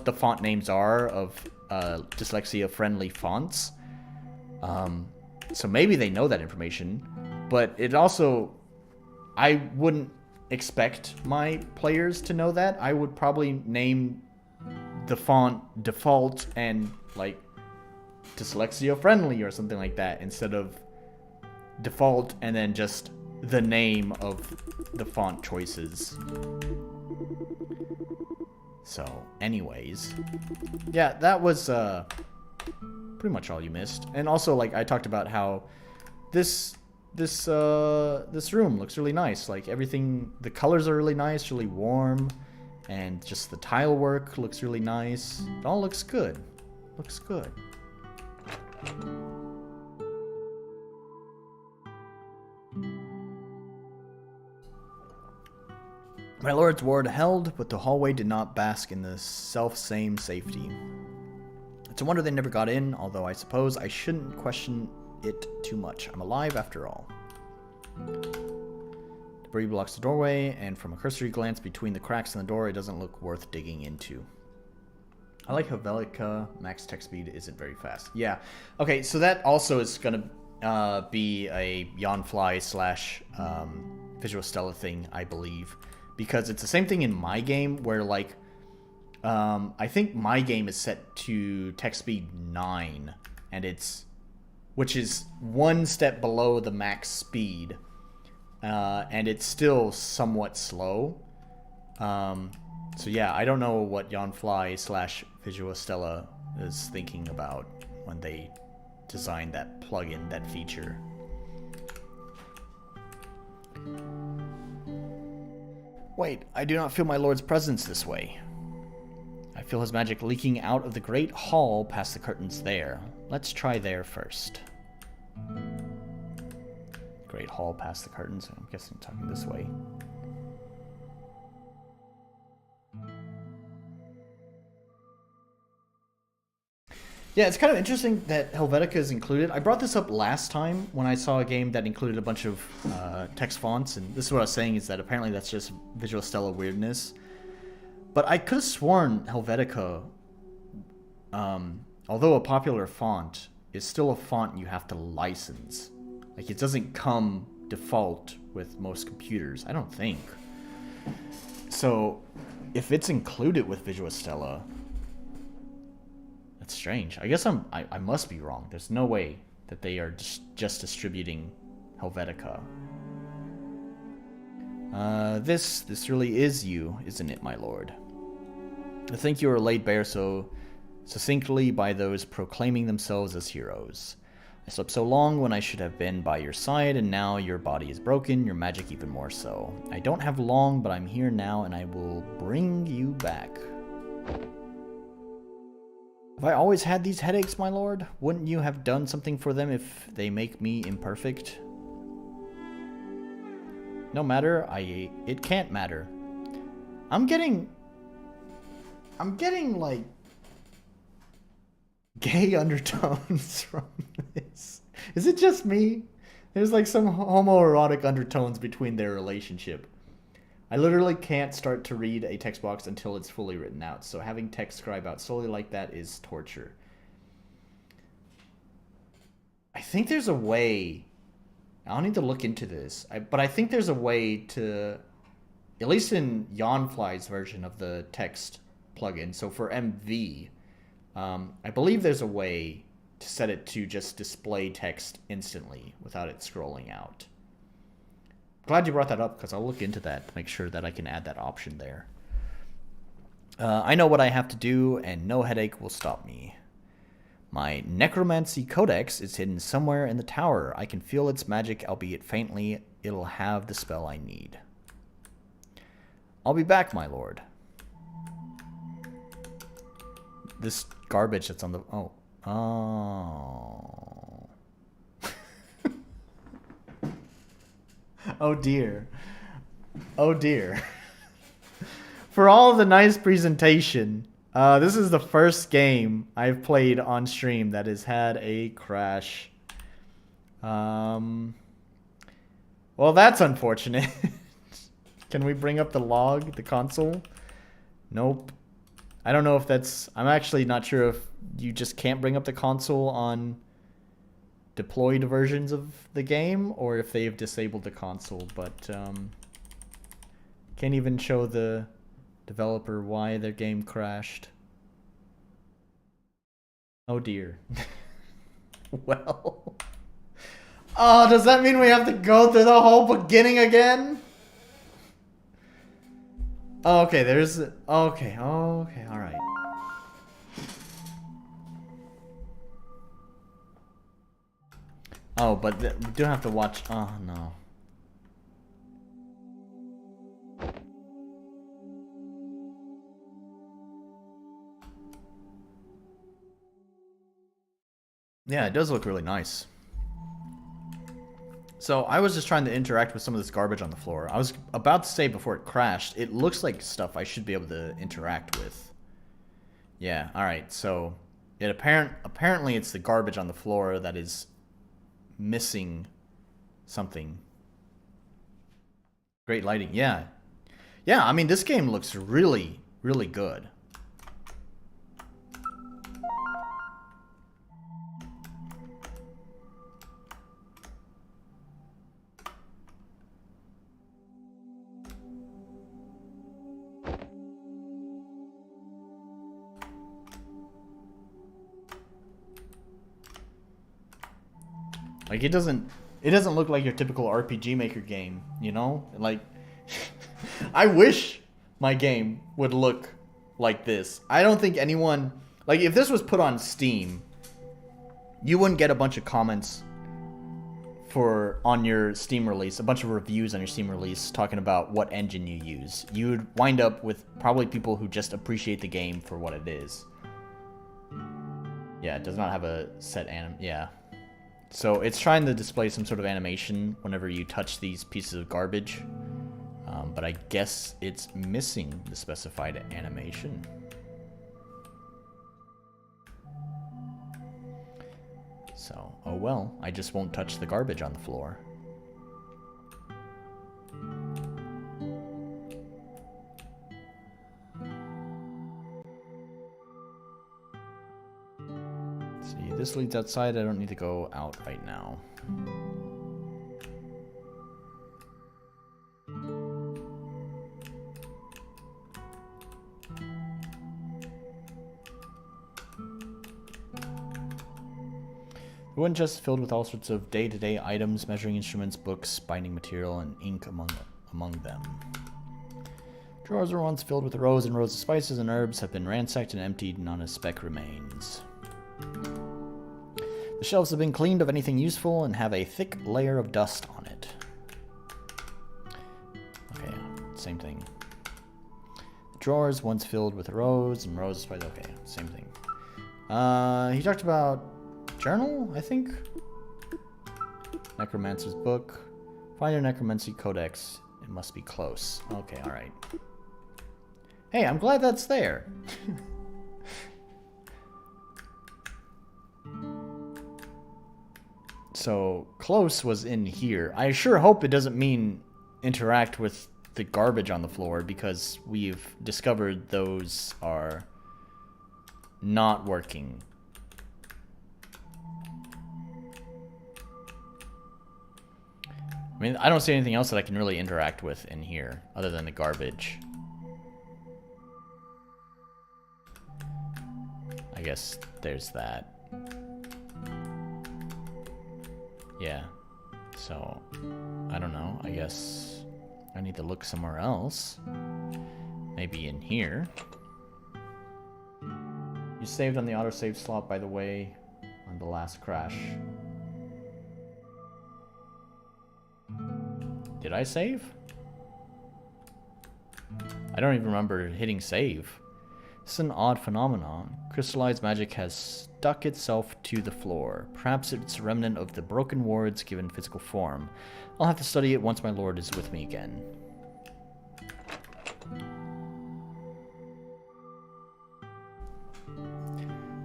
the font names are of dyslexia friendly fonts. So maybe they know that information, but it also, I wouldn't expect my players to know that. I would probably name the font default and like dyslexia friendly or something like that instead of default and then just the name of the font choices. So anyways, yeah, that was pretty much all you missed. And also, like, I talked about how this room looks really nice. Like, everything, the colors are really nice, really warm, and just the tile work looks really nice. It all looks good. Looks good. My lord's ward held, but the hallway did not bask in the self-same safety. It's a wonder they never got in, although I suppose I shouldn't question it too much. I'm alive after all. Debris blocks the doorway, and from a cursory glance between the cracks in the door, it doesn't look worth digging into. I like how Velica max text speed isn't very fast. Yeah. Okay, so that also is going to be a Yawnfly / Visual Stella thing, I believe. Because it's the same thing in my game, where, like, I think my game is set to text speed 9, and which is one step below the max speed, and it's still somewhat slow. So yeah, I don't know what Yawnfly / Visual Stella is thinking about when they designed that plugin, that feature. Wait, I do not feel my lord's presence this way. I feel his magic leaking out of the great hall past the curtains there. Let's try there first. Great hall past the curtains. I'm guessing I'm talking this way. Yeah, it's kind of interesting that Helvetica is included. I brought this up last time when I saw a game that included a bunch of text fonts, and this is what I was saying, is that apparently that's just Visual Stella weirdness. But I could have sworn Helvetica, although a popular font, is still a font you have to license. Like, it doesn't come default with most computers, I don't think. So, if it's included with Visual Stella, that's strange. I guess I must be wrong. There's no way that they are just distributing Helvetica. This really is you, isn't it, my lord? I think you are laid bare so succinctly by those proclaiming themselves as heroes. I slept so long when I should have been by your side, and now your body is broken, your magic even more so. I don't have long, but I'm here now, and I will bring you back. Have I always had these headaches, my lord? Wouldn't you have done something for them if they make me imperfect? No matter, it can't matter. I'm getting like gay undertones from this. Is it just me? There's like some homoerotic undertones between their relationship. I literally can't start to read a text box until it's fully written out, so having text scribe out solely like that is torture. I think there's a way, I'll need to look into this, but I think there's a way to, at least in Yawnfly's version of the text plugin, so for MV, I believe there's a way to set it to just display text instantly without it scrolling out. Glad you brought that up, because I'll look into that to make sure that I can add that option there. I know what I have to do, and no headache will stop me. My necromancy codex is hidden somewhere in the tower. I can feel its magic, albeit faintly. It'll have the spell I need. I'll be back, my lord. This garbage that's on the... Oh. Oh dear. Oh dear. For all the nice presentation, this is the first game I've played on stream that has had a crash. Well, that's unfortunate. Can we bring up the log, the console? Nope. I don't know if that's... I'm actually not sure if you just can't bring up the console on deployed versions of the game, or if they've disabled the console, but can't even show the developer why their game crashed. Oh dear. Well, oh, does that mean we have to go through the whole beginning again? Oh, okay, there's... Okay, okay, alright. Oh, but we do have to watch... Oh, no. Yeah, it does look really nice. So, I was just trying to interact with some of this garbage on the floor. I was about to say before it crashed, it looks like stuff I should be able to interact with. Yeah, alright, so... Apparently it's the garbage on the floor that is missing something. Great lighting, yeah. Yeah, I mean, this game looks really, really good. Like, it doesn't look like your typical RPG Maker game, you know? Like, I wish my game would look like this. I don't think anyone... Like, if this was put on Steam, you wouldn't get a bunch of comments on your Steam release, a bunch of reviews on your Steam release talking about what engine you use. You would wind up with probably people who just appreciate the game for what it is. Yeah, it does not have a set anim... Yeah. So it's trying to display some sort of animation whenever you touch these pieces of garbage. But I guess it's missing the specified animation. So, oh well, I just won't touch the garbage on the floor. See, this leads outside. I don't need to go out right now. The wooden chest is filled with all sorts of day-to-day items, measuring instruments, books, binding material, and ink among them. Drawers were once filled with rows and rows of spices and herbs, have been ransacked and emptied, not a speck remains. The shelves have been cleaned of anything useful and have a thick layer of dust on it. Okay, same thing. The drawers once filled with rows and rows of spices. Okay, same thing. He talked about journal, I think? Necromancer's book. Find your necromancy codex. It must be close. Okay, alright. Hey, I'm glad that's there. So, close was in here. I sure hope it doesn't mean interact with the garbage on the floor, because we've discovered those are not working. I mean, I don't see anything else that I can really interact with in here, other than the garbage. I guess there's that. Yeah. So, I don't know. I guess I need to look somewhere else. Maybe in here. You saved on the autosave slot, by the way, on the last crash. Did I save? I don't even remember hitting save. This is an odd phenomenon. Crystallized magic has stuck itself to the floor. Perhaps it's a remnant of the broken wards given physical form. I'll have to study it once my lord is with me again.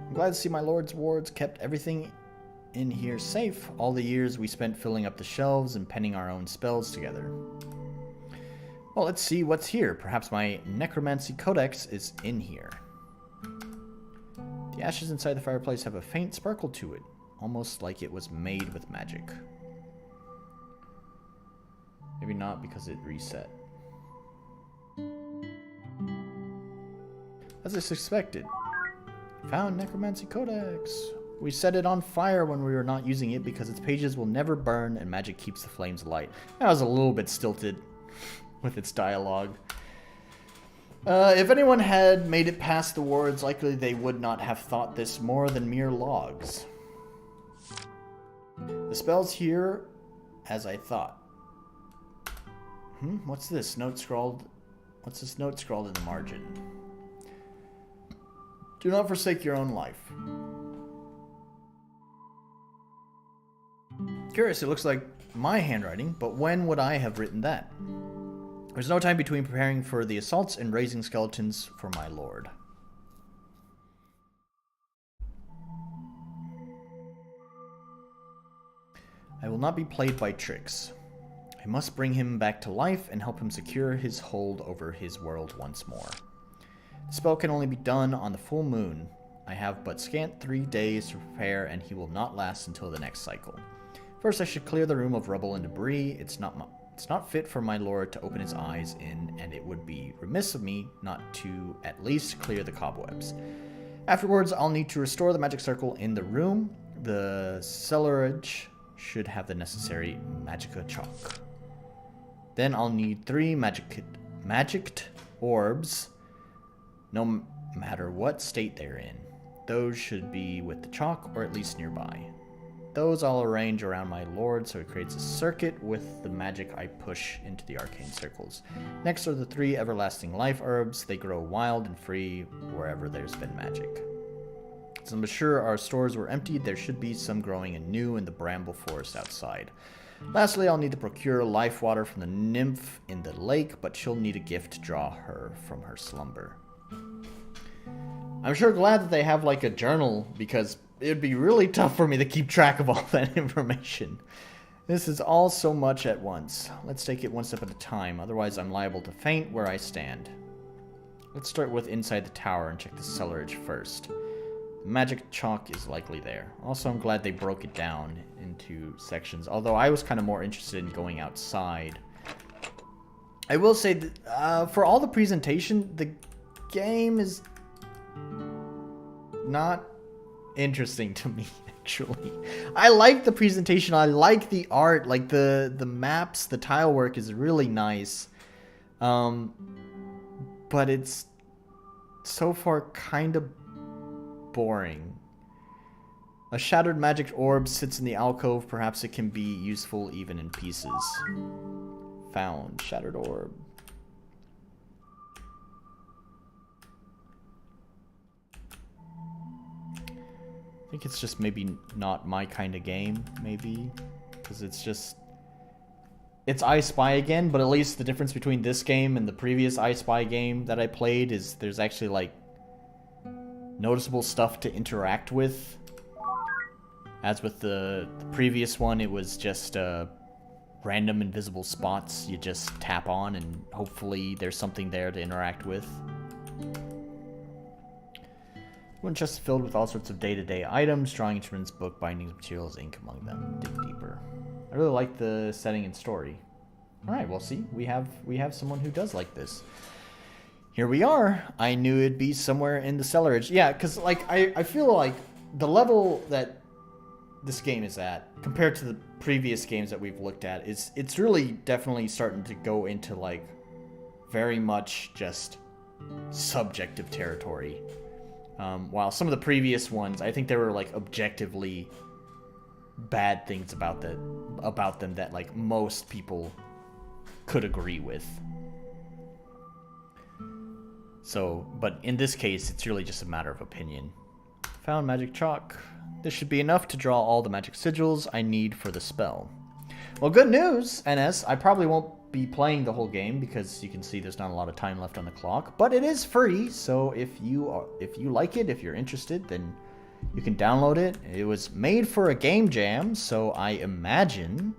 I'm glad to see my lord's wards kept everything in here safe. All the years we spent filling up the shelves and penning our own spells together. Well, let's see what's here. Perhaps my necromancy codex is in here. The ashes inside the fireplace have a faint sparkle to it, almost like it was made with magic. Maybe not, because it reset. As I suspected. Found necromancy codex. We set it on fire when we were not using it because its pages will never burn and magic keeps the flames light. That was a little bit stilted with its dialogue. If anyone had made it past the wards, likely they would not have thought this more than mere logs. The spell's here as I thought. What's this note scrawled? What's this note scrawled in the margin? Do not forsake your own life. Curious, it looks like my handwriting, but when would I have written that? There's no time between preparing for the assaults and raising skeletons for my lord. I will not be played by tricks. I must bring him back to life and help him secure his hold over his world once more. The spell can only be done on the full moon. I have but scant 3 days to prepare, and he will not last until the next cycle. First, I should clear the room of rubble and debris. It's not fit for my lord to open his eyes in, and it would be remiss of me not to at least clear the cobwebs. Afterwards, I'll need to restore the magic circle in the room. The cellarage should have the necessary magicka chalk. Then I'll need 3 magicked orbs, no matter what state they're in. Those should be with the chalk, or at least nearby. Those I'll arrange around my lord so it creates a circuit with the magic I push into the arcane circles. Next are the 3 everlasting life herbs. They grow wild and free wherever there's been magic. Since I'm sure our stores were emptied, there should be some growing anew in the bramble forest outside. Lastly, I'll need to procure life water from the nymph in the lake, but she'll need a gift to draw her from her slumber. I'm sure glad that they have like a journal, because it'd be really tough for me to keep track of all that information. This is all so much at once. Let's take it one step at a time, otherwise I'm liable to faint where I stand. Let's start with inside the tower and check the cellarage first. The magic chalk is likely there. Also, I'm glad they broke it down into sections, although I was kind of more interested in going outside. I will say that for all the presentation, the game is not interesting to me, actually. I like the presentation, I like the art, like the maps, the tile work is really nice. But it's so far kind of boring. A shattered magic orb sits in the alcove, perhaps it can be useful even in pieces. Found. Shattered orb. I think it's just maybe not my kind of game, maybe. Because it's just... It's I Spy again, but at least the difference between this game and the previous I Spy game that I played is there's actually, like, noticeable stuff to interact with. As with the previous one, it was just random invisible spots you just tap on and hopefully there's something there to interact with. One chest filled with all sorts of day-to-day items, drawing instruments, book bindings, materials, ink among them. Dig deeper. I really like the setting and story. Alright, well see, we have someone who does like this. Here we are. I knew it'd be somewhere in the cellarage. Yeah, because like I feel like the level that this game is at, compared to the previous games that we've looked at, it's really definitely starting to go into like very much just subjective territory. While some of the previous ones, I think there were like objectively bad things about them that like most people could agree with. So, but in this case, it's really just a matter of opinion. Found magic chalk. This should be enough to draw all the magic sigils I need for the spell. Well, good news, NS. I probably won't be playing the whole game because you can see there's not a lot of time left on the clock, but it is free, so if you like it, if you're interested, then you can download it. It was made for a game jam, so I imagine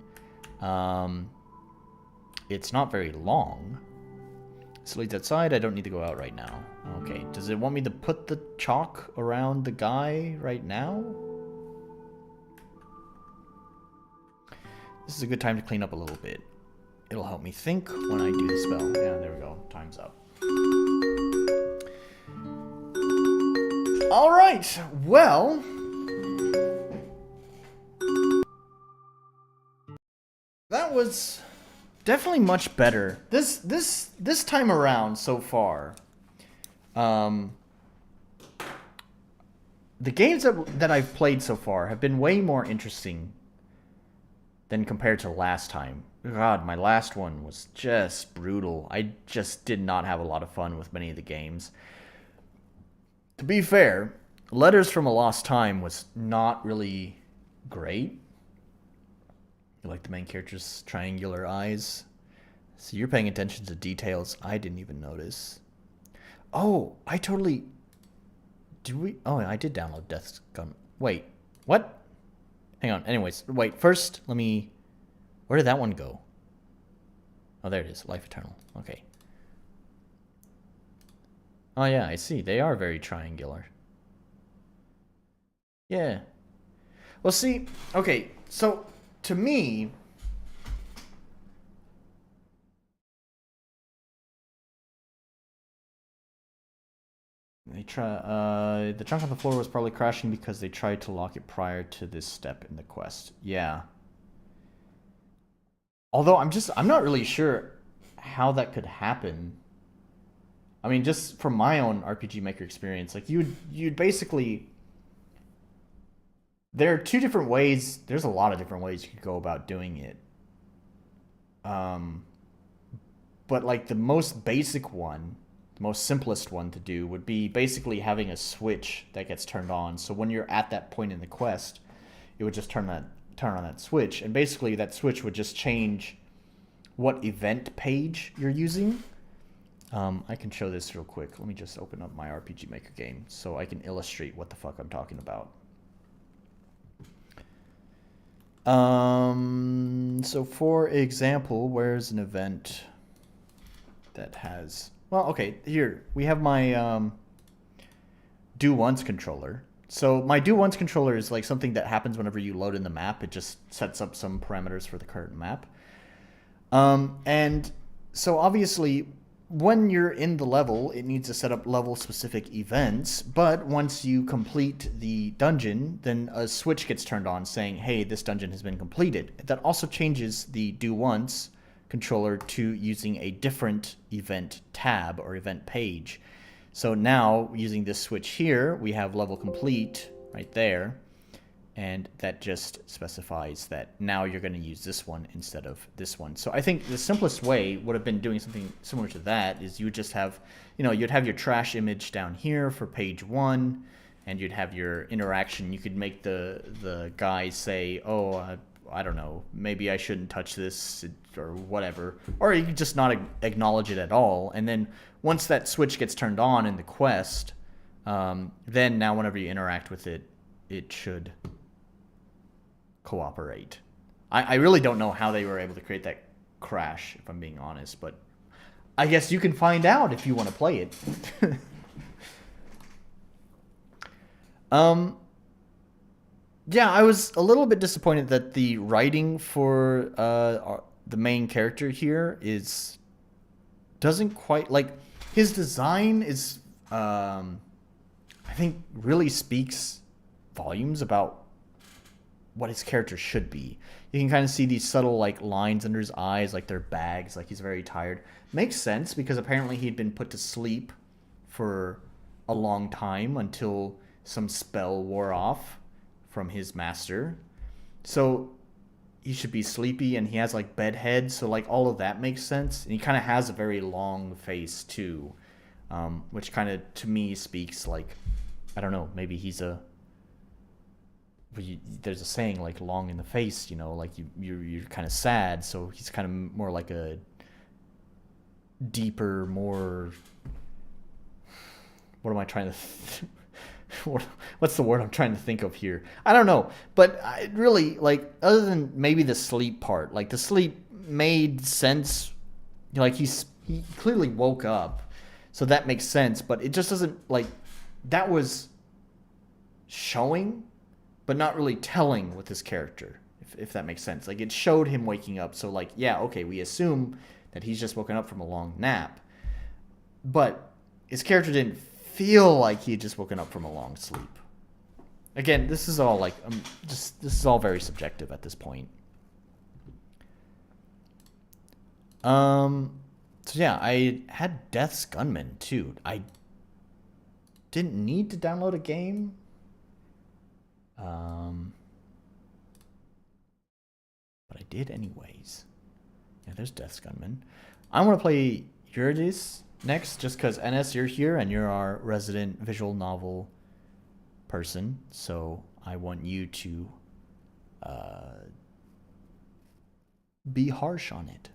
it's not very long. This leads outside. I don't need to go out right now. Okay, does it want me to put the chalk around the guy right now? This is a good time to clean up a little bit. It'll help me think when I do the spell. Yeah, there we go. Time's up. Alright, well... that was definitely much better. This time around so far, the games that I've played so far have been way more interesting than compared to last time. God, my last one was just brutal. I just did not have a lot of fun with many of the games. To be fair, Letters from a Lost Time was not really great. You like the main character's triangular eyes? So you're paying attention to details I didn't even notice. Oh, I totally... Oh, I did download Death's Gun. Wait, what? Hang on. Anyways, wait. First, let me... Where did that one go? Oh, there it is. Life Eternal. Okay. Oh, yeah, I see. They are very triangular. Yeah. Well, see... Okay, so, to me... the chunk on the floor was probably crashing because they tried to lock it prior to this step in the quest. Yeah. Although I'm not really sure how that could happen. I mean, just from my own RPG Maker experience, like you'd basically... There are two different ways. There's a lot of different ways you could go about doing it. But like the most basic one the most simplest one to do would be basically having a switch that gets turned on. So when you're at that point in the quest, it would just turn on that switch, and basically that switch would just change what event page you're using. I can show this real quick. Let me just open up my RPG Maker game so I can illustrate what the fuck I'm talking about. So for example, where's an event that has... Well, okay, here. We have my do once controller. So my do once controller is like something that happens whenever you load in the map. It just sets up some parameters for the current map. And so obviously, when you're in the level, it needs to set up level-specific events, but once you complete the dungeon, then a switch gets turned on saying, hey, this dungeon has been completed. That also changes the do once controller to using a different event tab or event page. So now, using this switch here, we have level complete right there, and that just specifies that now you're going to use this one instead of this one. So I think the simplest way would have been doing something similar to that is you would just have, you'd have your trash image down here for page 1, and you'd have your interaction. You could make the guy say, oh, I don't know, maybe I shouldn't touch this or whatever. Or you could just not acknowledge it at all. And then once that switch gets turned on in the quest, then now whenever you interact with it, it should cooperate. I really don't know how they were able to create that crash, if I'm being honest, but I guess you can find out if you want to play it. Yeah, I was a little bit disappointed that the writing for the main character here doesn't quite, like, his design is I think really speaks volumes about what his character should be. You can kind of see these subtle like lines under his eyes, like they're bags, like he's very tired. Makes sense because apparently he'd been put to sleep for a long time until some spell wore off from his master. So he should be sleepy, and he has like bedhead, so like all of that makes sense. And he kind of has a very long face too, which kind of to me speaks like, I don't know, maybe he's there's a saying like long in the face, like you're kind of sad, so he's kind of more like a deeper, more, what am I trying to what's the word I'm trying to think of here? I don't know, but I really, like, other than maybe the sleep part, like the sleep made sense, like he clearly woke up, so that makes sense, but it just doesn't, like, that was showing but not really telling with his character, if that makes sense. Like, it showed him waking up, so, like, yeah, okay, we assume that he's just woken up from a long nap. But his character didn't feel like he had just woken up from a long sleep. Again, this is all, like, this is all very subjective at this point. So, yeah, I had Death's Gunman, too. I didn't need to download a game. But I did anyways. Yeah, there's Death's Gunman. I want to play Eurydice next, just because, NS, you're here, and you're our resident visual novel person, so I want you to be harsh on it.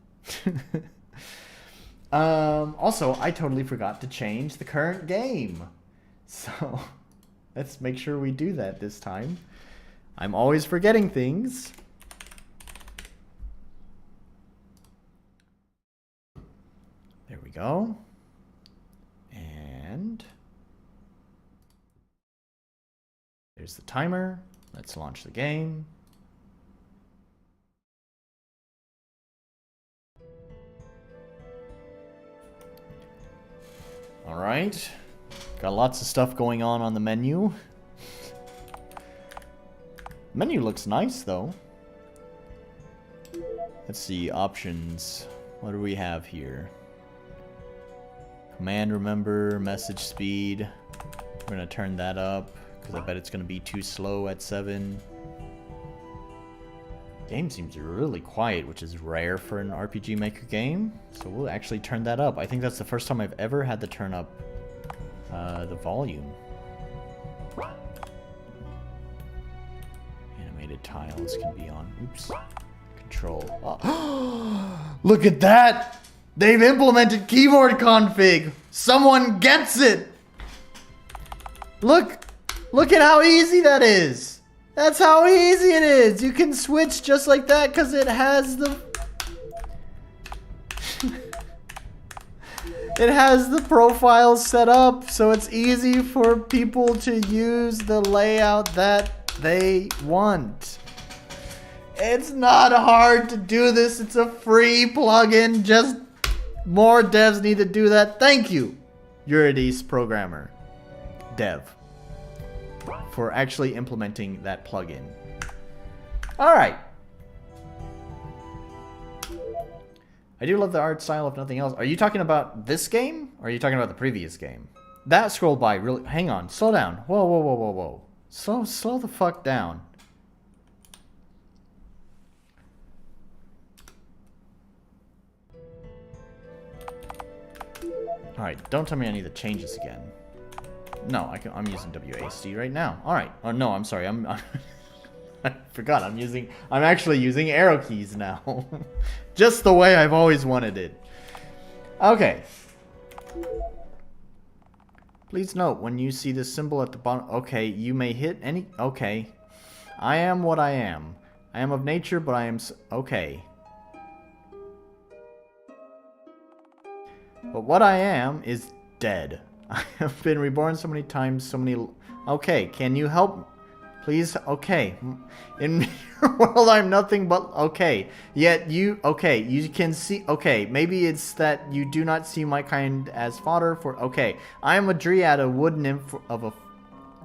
Also, I totally forgot to change the current game, so let's make sure we do that this time. I'm always forgetting things. There we go. And there's the timer. Let's launch the game. All right. Got lots of stuff going on the menu. Menu looks nice, though. Let's see, options. What do we have here? Command remember, message speed. We're going to turn that up, because I bet it's going to be too slow at 7. Game seems really quiet, which is rare for an RPG Maker game. So we'll actually turn that up. I think that's the first time I've ever had to turn up the volume. Animated tiles can be on. Oops. Control. Oh. Look at that! They've implemented keyboard config! Someone gets it! Look! Look at how easy that is! That's how easy it is! You can switch just like that because it has the... it has the profile set up, so it's easy for people to use the layout that they want. It's not hard to do this. It's a free plugin. Just more devs need to do that. Thank you, Eurydice programmer dev, for actually implementing that plugin. All right. I do love the art style, if nothing else. Are you talking about this game? Or are you talking about the previous game? That scrolled by really... Hang on. Slow down. Whoa, whoa, whoa, whoa, whoa. Slow the fuck down. Alright, don't tell me I need to change this again. No, I'm using WASD right now. Alright. Oh, no, I'm sorry. I forgot. I'm actually using arrow keys now. Just the way I've always wanted it. Okay. Please note, when you see this symbol at the bottom... Okay, you may hit any... Okay. I am what I am. I am of nature, but I am... Okay. But what I am is dead. I have been reborn so many times, so many... Okay, can you help... Please, okay. In your world, I'm nothing but... Okay. Yet you... Okay, you can see... Okay, maybe it's that you do not see my kind as fodder for... Okay. I am a dryad, a wood nymph of a...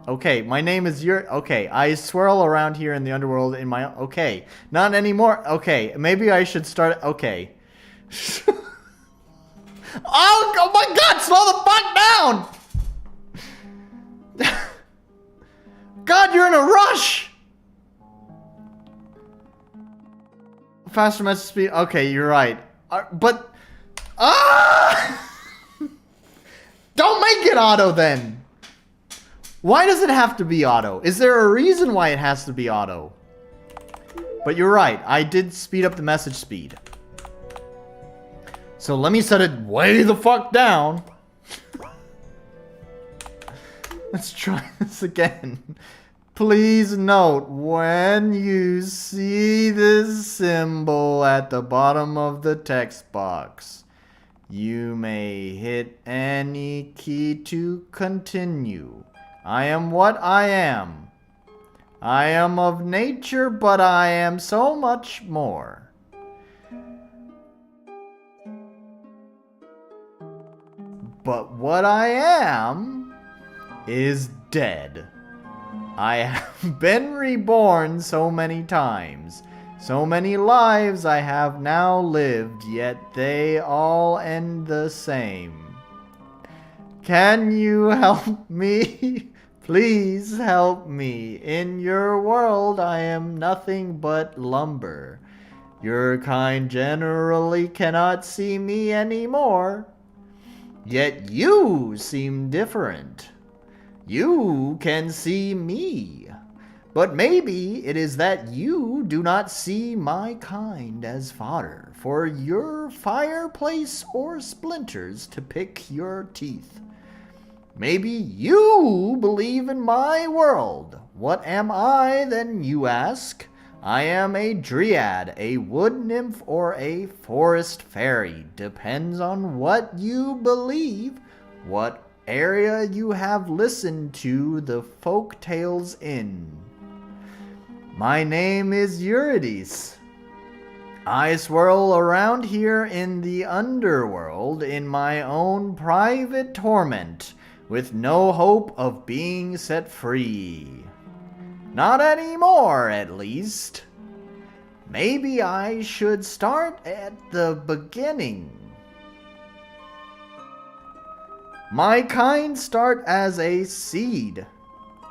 Okay, my name is Okay, I swirl around here in the underworld in my... Okay. Not anymore. Okay, maybe I should start... Okay. Oh my god, slow the fuck down! God, you're in a rush! Faster message speed. Okay, you're right. But... Don't make it auto then! Why does it have to be auto? Is there a reason why it has to be auto? But you're right, I did speed up the message speed. So let me set it way the fuck down. Let's try this again. Please note, when you see this symbol at the bottom of the text box, you may hit any key to continue. I am what I am. I am of nature, but I am so much more. But what I am is dead. I have been reborn so many times. So many lives I have now lived, yet they all end the same. Can you help me? Please help me. In your world I am nothing but lumber. Your kind generally cannot see me anymore. Yet you seem different. You can see me. But maybe it is that you do not see my kind as fodder for your fireplace or splinters to pick your teeth. Maybe you believe in my world. What am I, then, you ask? I am a dryad, a wood nymph, or a forest fairy. Depends on what you believe, what area you have listened to the folk tales in. My name is Eurydice. I swirl around here in the underworld in my own private torment, with no hope of being set free. Not anymore, at least. Maybe I should start at the beginning. My kind start as a seed,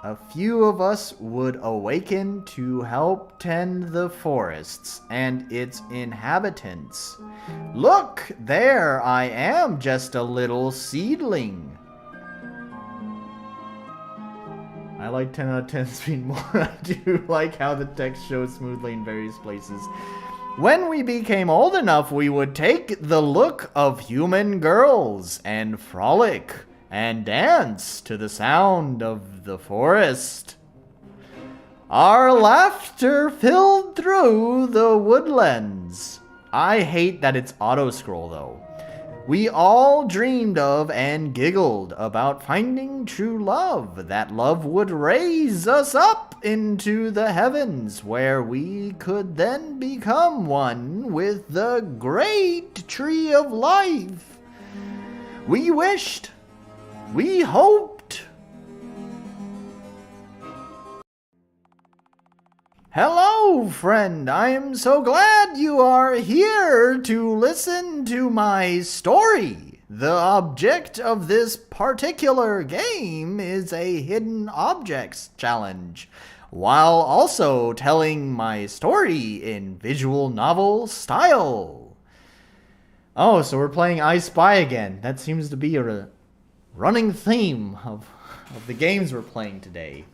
a few of us would awaken to help tend the forests and its inhabitants. Look, there I am, just a little seedling. I like 10 out of 10 speed more. I do like how the text shows smoothly in various places. When we became old enough, we would take the look of human girls and frolic and dance to the sound of the forest. Our laughter filled through the woodlands. I hate that it's auto-scroll though. We all dreamed of and giggled about finding true love. That love would raise us up into the heavens, where we could then become one with the great tree of life. We wished. We hoped. Hello, friend. I am so glad you are here to listen to my story. The object of this particular game is a hidden objects challenge, while also telling my story in visual novel style. Oh, so we're playing I Spy again. That seems to be a running theme of the games we're playing today.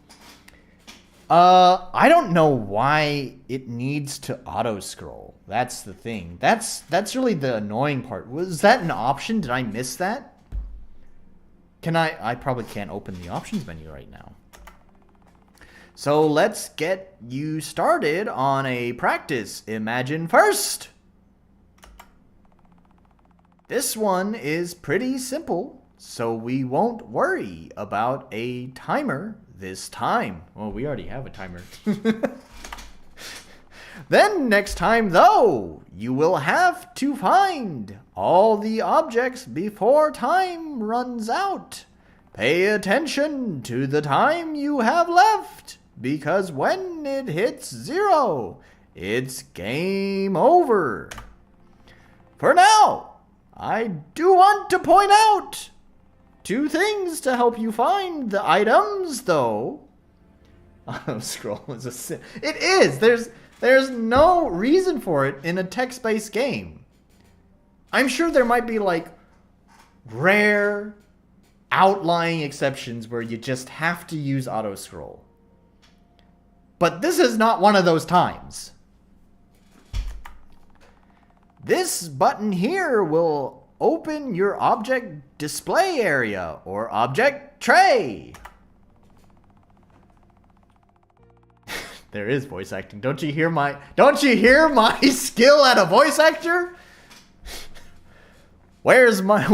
I don't know why it needs to auto-scroll. That's the thing. That's really the annoying part. Was that an option? Did I miss that? I probably can't open the options menu right now. So let's get you started on a practice. Imagine first. This one is pretty simple, so we won't worry about a timer this time. Well, we already have a timer. Then next time, though, you will have to find all the objects before time runs out. Pay attention to the time you have left, because when it hits 0, it's game over. For now, I do want to point out 2 things to help you find the items, though. Auto-scroll is a sin. It is! There's no reason for it in a text-based game. I'm sure there might be, like, rare, outlying exceptions where you just have to use auto-scroll. But this is not one of those times. This button here will open your object display area or object tray. There is voice acting. Don't you hear my skill at a voice actor? Where's my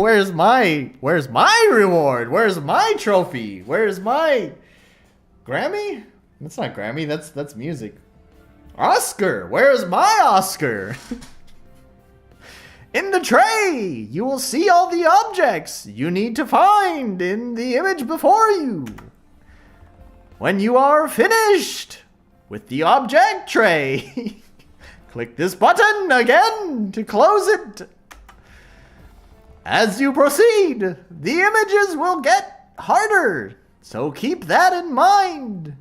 reward? Where's my trophy? Where's my Grammy? That's not Grammy, that's music. Oscar, where's my Oscar? In the tray, you will see all the objects you need to find in the image before you. When you are finished with the object tray, click this button again to close it. As you proceed, the images will get harder, so keep that in mind.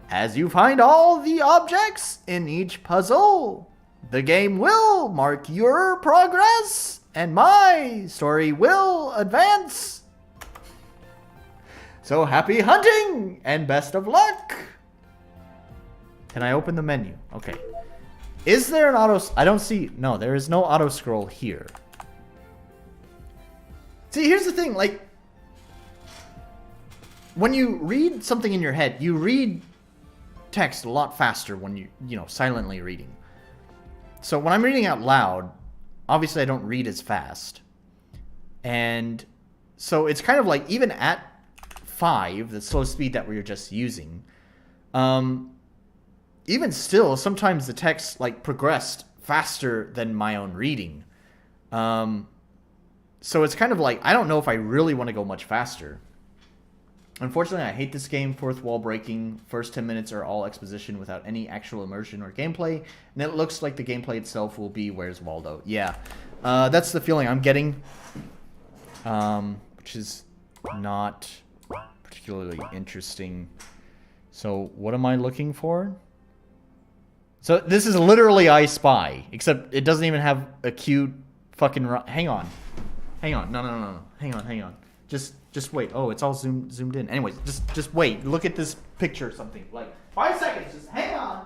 As you find all the objects in each puzzle, the game will mark your progress, and my story will advance. So happy hunting, and best of luck! Can I open the menu? Okay. Is there an auto... I don't see... No, there is no auto-scroll here. See, here's the thing, like... When you read something in your head, you read text a lot faster when you know, silently reading. So when I'm reading out loud, obviously I don't read as fast. And so it's kind of like, even at 5, the slow speed that we were just using, even still, sometimes the text like progressed faster than my own reading. So it's kind of like, I don't know if I really want to go much faster. Unfortunately, I hate this game. Fourth wall breaking. First 10 minutes are all exposition without any actual immersion or gameplay. And it looks like the gameplay itself will be Where's Waldo. Yeah, that's the feeling I'm getting. Which is not particularly interesting. So what am I looking for? So this is literally I Spy, except it doesn't even have a cute fucking... Hang on. No. Hang on. Just wait. Oh, it's all zoomed in. Anyways, just wait. Look at this picture or something. Like 5 seconds. Just hang on.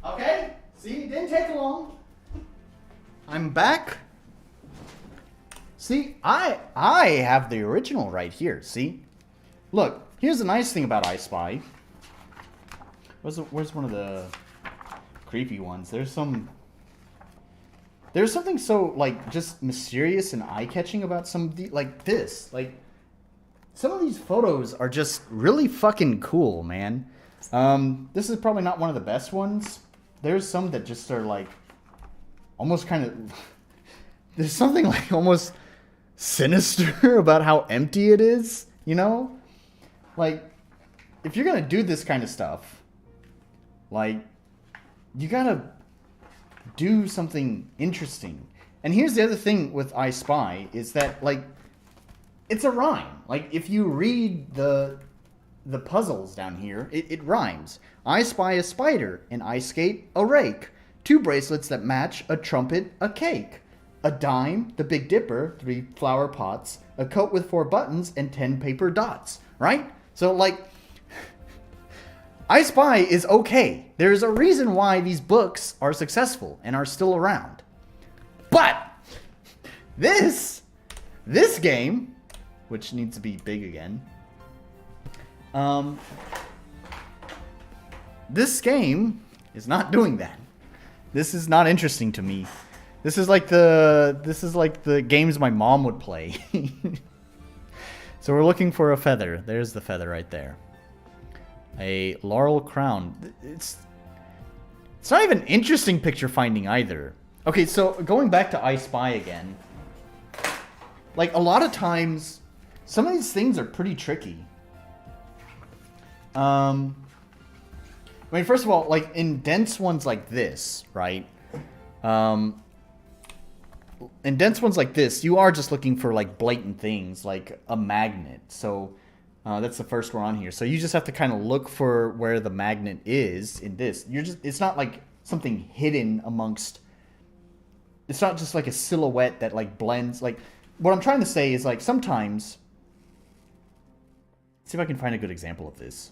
Okay, see, it didn't take long. I'm back. See, I have the original right here, see? Look, here's the nice thing about I Spy. Where's one of the creepy ones? There's something so, like, just mysterious and eye-catching about some of the, like, this. Like, some of these photos are just really fucking cool, man. This is probably not one of the best ones. There's some that just are like almost kind of there's something like almost sinister about how empty it is, you know? Like if you're going to do this kind of stuff, like you got to do something interesting. And here's the other thing with I Spy is that like it's a rhyme. Like if you read the puzzles down here, it rhymes. I spy a spider, an ice skate, a rake, 2 bracelets that match, a trumpet, a cake, a dime, the Big Dipper, 3 flower pots, a coat with 4 buttons, and 10 paper dots, right? So, like, I Spy is okay. There's a reason why these books are successful and are still around. But, this game, which needs to be big again, this game is not doing that. This is not interesting to me. This is like the games my mom would play. So we're looking for a feather. There's the feather right there. A laurel crown. It's not even interesting picture finding either. Okay, so going back to I Spy again. Like a lot of times, some of these things are pretty tricky. I mean, first of all, like in dense ones like this, right? In dense ones like this, you are just looking for like blatant things like a magnet. So that's the first one on here. So you just have to kind of look for where the magnet is in this. It's not like something hidden amongst. It's not just like a silhouette that like blends. Like what I'm trying to say is like sometimes. Let's see if I can find a good example of this.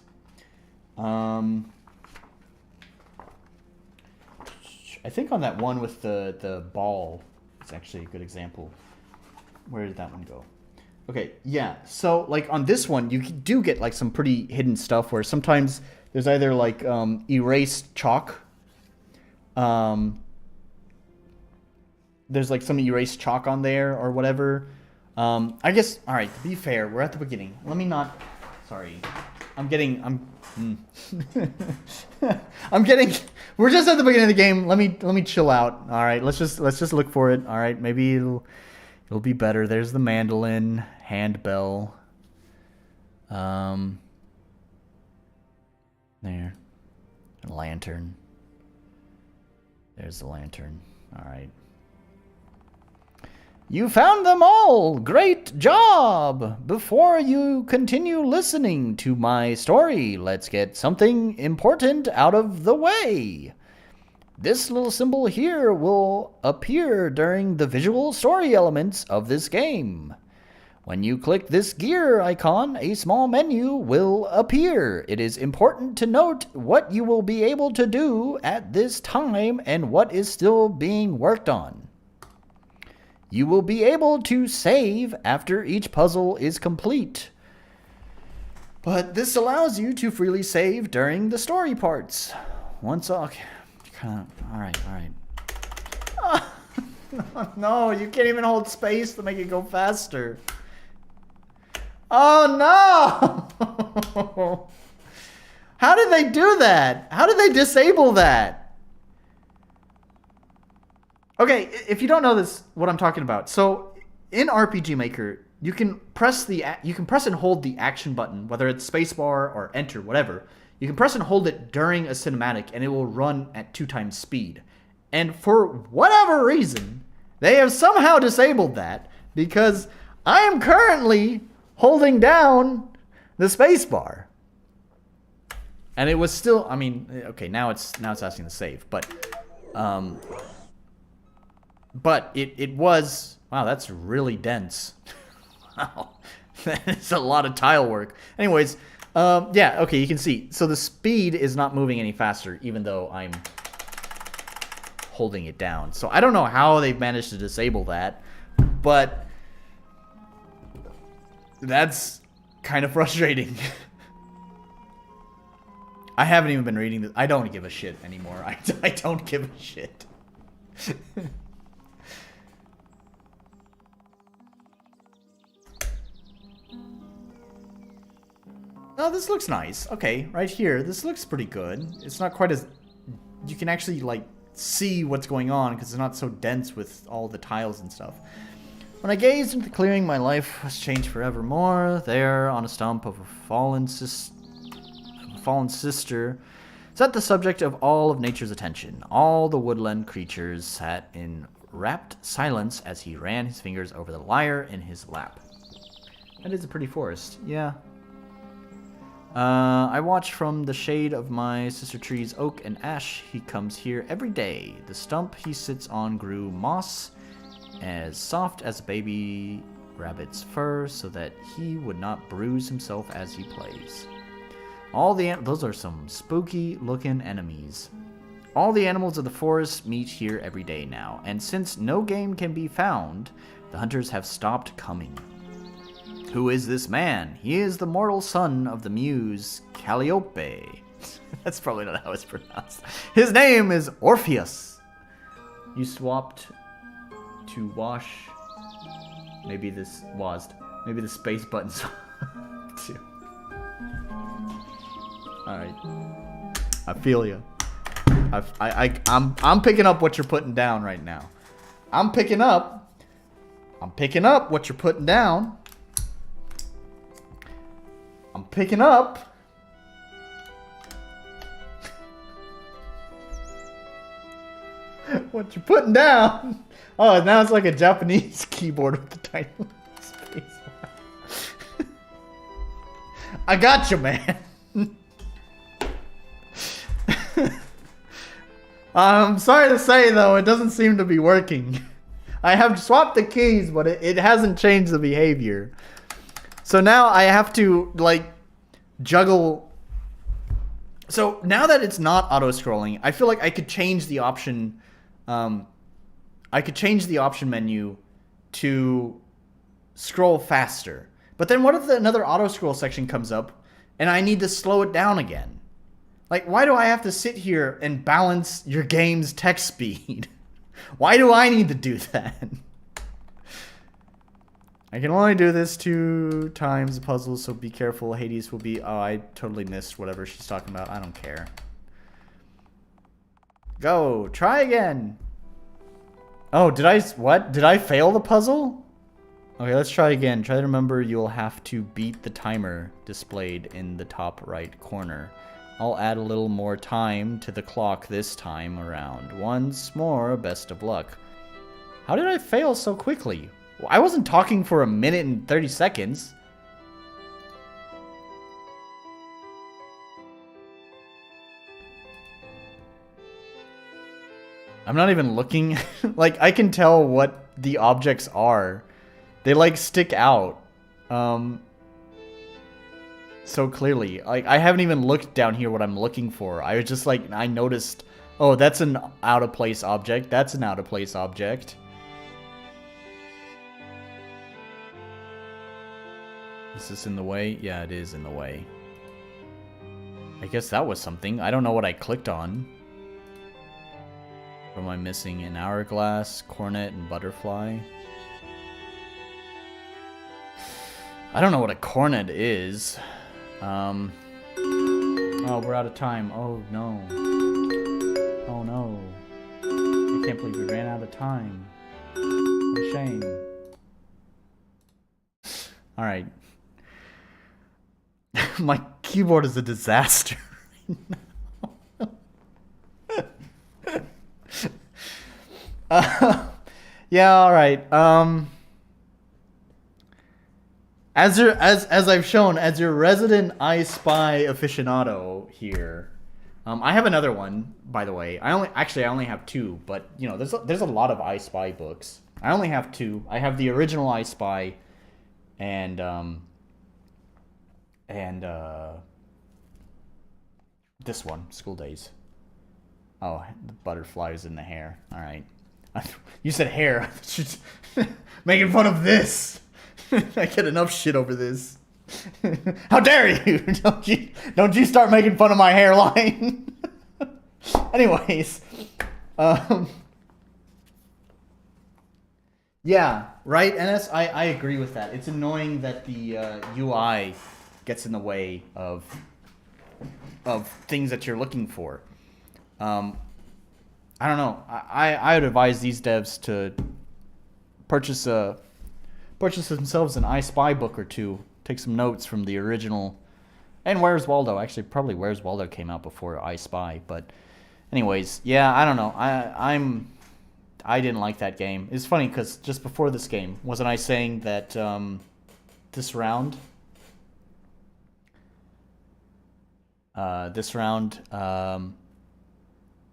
I think on that one with the ball, it's actually a good example. Where did that one go? Okay, yeah. So like on this one, you do get like some pretty hidden stuff where sometimes there's either like erased chalk. There's like some erased chalk on there or whatever. I guess, all right, to be fair, we're at the beginning. Let me not, sorry. We're just at the beginning of the game. Let me chill out. All right, let's just look for it. All right, maybe it'll be better. There's the mandolin, handbell. There. A lantern. There's the lantern. All right. You found them all! Great job! Before you continue listening to my story, let's get something important out of the way. This little symbol here will appear during the visual story elements of this game. When you click this gear icon, a small menu will appear. It is important to note what you will be able to do at this time and what is still being worked on. You will be able to save after each puzzle is complete. But this allows you to freely save during the story parts. Okay. Alright. No, you can't even hold space to make it go faster. Oh no! How did they do that? How did they disable that? Okay, if you don't know this, what I'm talking about. So in RPG Maker, you can press and hold the action button, whether it's spacebar or enter, whatever. You can press and hold it during a cinematic, and it will run at 2 times speed. And for whatever reason, they have somehow disabled that because I am currently holding down the spacebar. And it was still, I mean, okay, now it's asking to save, but it was, wow, that's really dense. Wow, that's a lot of tile work. Anyways, yeah, okay, you can see. So the speed is not moving any faster, even though I'm holding it down. So I don't know how they've managed to disable that, but that's kind of frustrating. I haven't even been reading this. I don't give a shit anymore. I don't give a shit. Oh, this looks nice. Okay, right here. This looks pretty good. It's not quite as... You can actually, like, see what's going on because it's not so dense with all the tiles and stuff. When I gazed into the clearing, my life was changed forevermore. There, on a stump of a fallen sister, sat the subject of all of nature's attention. All the woodland creatures sat in rapt silence as he ran his fingers over the lyre in his lap. That is a pretty forest. Yeah. I watch from the shade of my sister trees, oak and ash. He comes here every day. The stump he sits on grew moss as soft as a baby rabbit's fur, so that he would not bruise himself as he plays. Those are some spooky looking enemies. All the animals of the forest meet here every day now, and since no game can be found, the hunters have stopped coming. Who is this man? He is the mortal son of the muse Calliope. That's probably not how it's pronounced. His name is Orpheus. You swapped to wash. Maybe this wasd. Maybe the space button's too. Alright. I feel you. I'm picking up what you're putting down right now. I'm picking up what you're putting down. I'm picking up. What you're putting down. Oh, now it's like a Japanese keyboard with the tiny space. I got you, man. I'm sorry to say, though, it doesn't seem to be working. I have swapped the keys, but it hasn't changed the behavior. So now I have to, like, juggle. So now that it's not auto-scrolling, I feel like I could change the option. I could change the option menu to scroll faster. But then what if another auto-scroll section comes up and I need to slow it down again? Like, why do I have to sit here and balance your game's text speed? Why do I need to do that? I can only do this 2 times the puzzle, so be careful. Hades will be... Oh, I totally missed whatever she's talking about. I don't care. Go. Try again. Oh, did I... What? Did I fail the puzzle? Okay, let's try again. Try to remember you'll have to beat the timer displayed in the top right corner. I'll add a little more time to the clock this time around. Once more, best of luck. How did I fail so quickly? I wasn't talking for 1 minute and 30 seconds. I'm not even looking. Like, I can tell what the objects are. They, like, stick out. So clearly. Like, I haven't even looked down here what I'm looking for. I was just like, I noticed, oh, that's an out-of-place object. That's an out-of-place object. Is this in the way? Yeah, it is in the way. I guess that was something. I don't know what I clicked on. What am I missing? An hourglass, cornet, and butterfly. I don't know what a cornet is. Oh, we're out of time. Oh, no. Oh, no. I can't believe we ran out of time. What a shame. Alright. My keyboard is a disaster yeah, alright. As I've shown, as your resident I Spy aficionado here, I have another one, by the way. I only have two, but you know, there's a lot of I Spy books. I only have two. I have the original I Spy, and this one, School Days. Oh, the butterflies in the hair. All right, you said hair. Making fun of this. I get enough shit over this. How dare you? Don't you start making fun of my hairline. Anyways, yeah, right, NS, I agree with that. It's annoying that the UI gets in the way of things that you're looking for. I don't know. I would advise these devs to purchase themselves an I Spy book or two. Take some notes from the original. And Where's Waldo? Actually, probably Where's Waldo came out before I Spy. But anyways, yeah, I don't know. I didn't like that game. It's funny because just before this game, wasn't I saying that this round,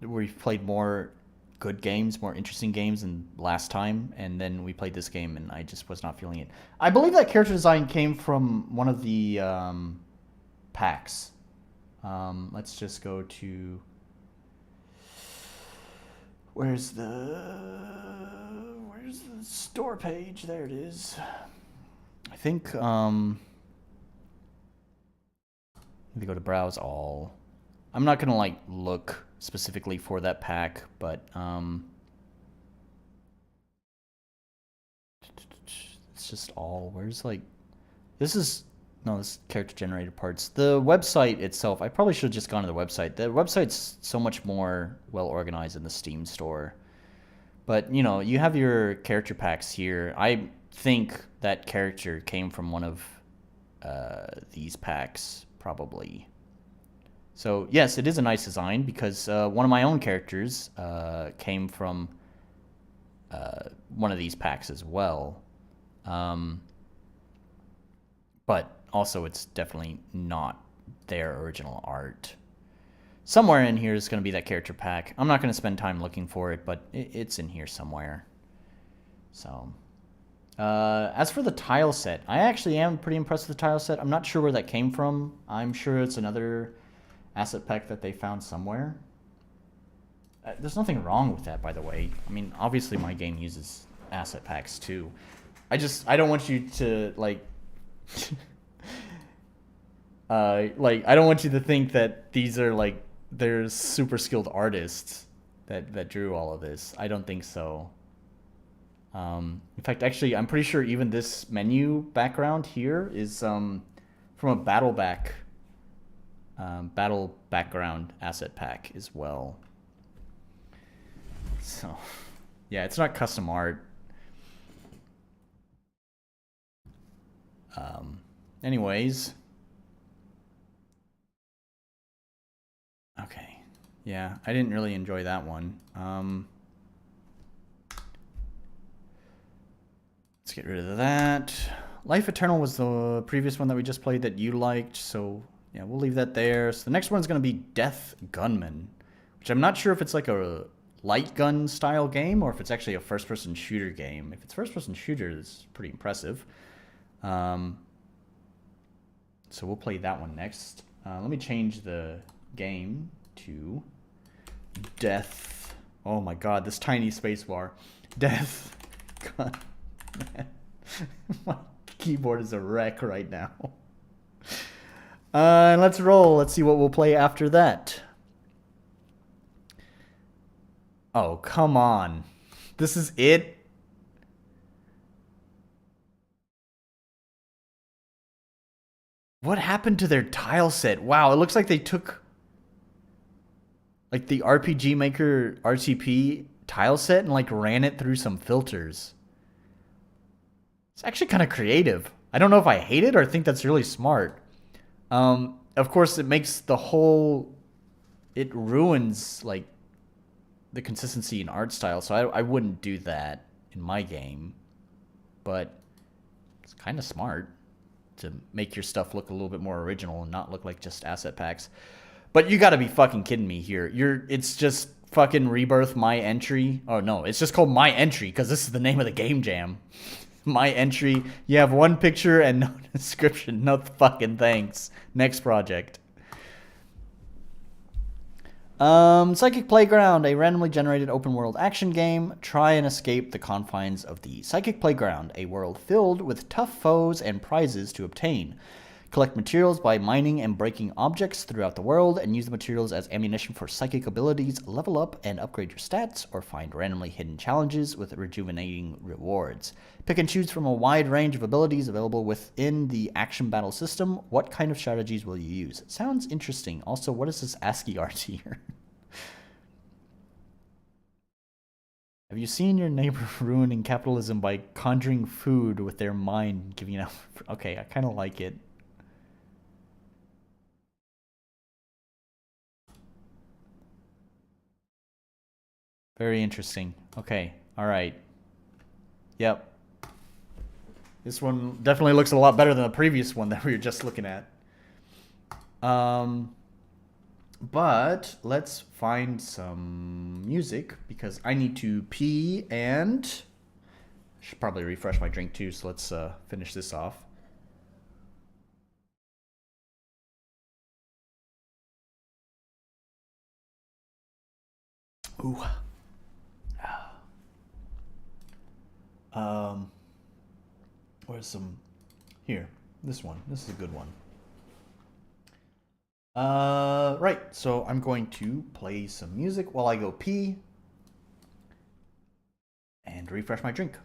we've played more good games, more interesting games than last time, and then we played this game and I just was not feeling it. I believe that character design came from one of the packs. Let's just go to... Where's the store page? There it is. I think let me go to browse all. I'm not gonna like look specifically for that pack, but it's just all. Where's like this is no, this character generated parts. The website itself, I probably should have just gone to the website. The website's so much more well organized in the Steam store. But, you know, you have your character packs here. I think that character came from one of these packs, probably. So, yes, it is a nice design because one of my own characters came from one of these packs as well. But also, it's definitely not their original art. Somewhere in here is going to be that character pack. I'm not going to spend time looking for it, but it's in here somewhere. So, as for the tile set, I actually am pretty impressed with the tile set. I'm not sure where that came from. I'm sure it's another asset pack that they found somewhere. There's nothing wrong with that, by the way. I mean, obviously my game uses asset packs too. I don't want you to, like... I don't want you to think that these are like there's super skilled artists that drew all of this. I don't think so. In fact, actually, I'm pretty sure even this menu background here is from a battle background asset pack as well. So, yeah, it's not custom art. Anyways. Okay. Yeah, I didn't really enjoy that one. Let's get rid of that. Life Eternal was the previous one that we just played that you liked, so yeah, we'll leave that there. So the next one's going to be Death Gunman, which I'm not sure if it's like a light gun style game or if it's actually a first-person shooter game. If it's first-person shooter, it's pretty impressive. So we'll play that one next. Let me change the game to Death. Oh my god, this tiny spacebar. Death Gun. My keyboard is a wreck right now. And let's roll. Let's see what we'll play after that. Oh, come on. This is it? What happened to their tile set? Wow, it looks like they took like the RPG Maker RTP tile set and like ran it through some filters. It's actually kind of creative. I don't know if I hate it or think that's really smart. Of course, it makes the whole... It ruins, like, the consistency in art style, so I wouldn't do that in my game. But it's kind of smart to make your stuff look a little bit more original and not look like just asset packs. But you gotta be fucking kidding me here. It's just fucking Rebirth My Entry. Oh, no, it's just called My Entry because this is the name of the game jam. My Entry. You have one picture and no description. No fucking thanks. Next project. Psychic Playground, a randomly generated open world action game. Try and escape the confines of the Psychic Playground, a world filled with tough foes and prizes to obtain. Collect materials by mining and breaking objects throughout the world, and use the materials as ammunition for psychic abilities, level up and upgrade your stats, or find randomly hidden challenges with rejuvenating rewards. Pick and choose from a wide range of abilities available within the action battle system. What kind of strategies will you use? It sounds interesting. Also, what is this ASCII art here? Have you seen your neighbor ruining capitalism by conjuring food with their mind, giving out... Okay, I kind of like it. Very interesting. Okay, alright. Yep. This one definitely looks a lot better than the previous one that we were just looking at. But let's find some music because I need to pee and I should probably refresh my drink too. So let's finish this off. Ooh. Where's some? Here, this one. This is a good one. Right. So I'm going to play some music while I go pee and refresh my drink.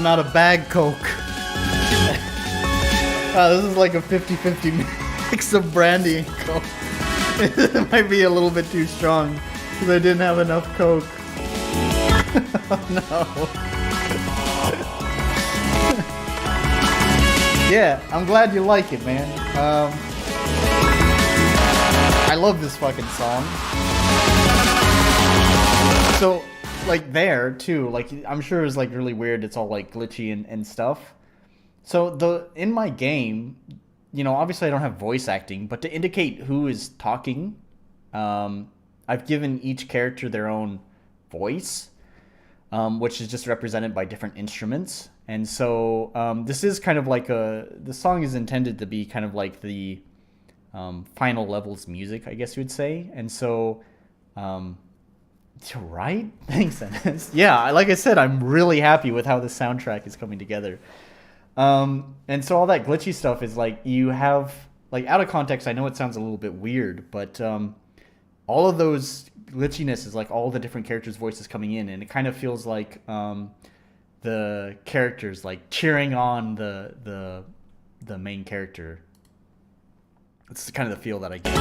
out of bag Coke. This is like a 50-50 mix of brandy and Coke. It might be a little bit too strong because I didn't have enough Coke. Oh no. Yeah, I'm glad you like it, man. I love this fucking song. So, like, there, too, like, I'm sure it's, like, really weird. It's all, like, glitchy and stuff. So, in my game, you know, obviously I don't have voice acting, but to indicate who is talking, I've given each character their own voice, which is just represented by different instruments. And so, this is kind of like the song is intended to be kind of like the final levels music, I guess you would say. And so, right? Thanks, Ennis. Yeah, like I said, I'm really happy with how the soundtrack is coming together. And so all that glitchy stuff is like, you have, like, out of context, I know it sounds a little bit weird, but all of those glitchiness is like all the different characters' voices coming in, and it kind of feels like the characters like cheering on the main character. It's kind of the feel that I get.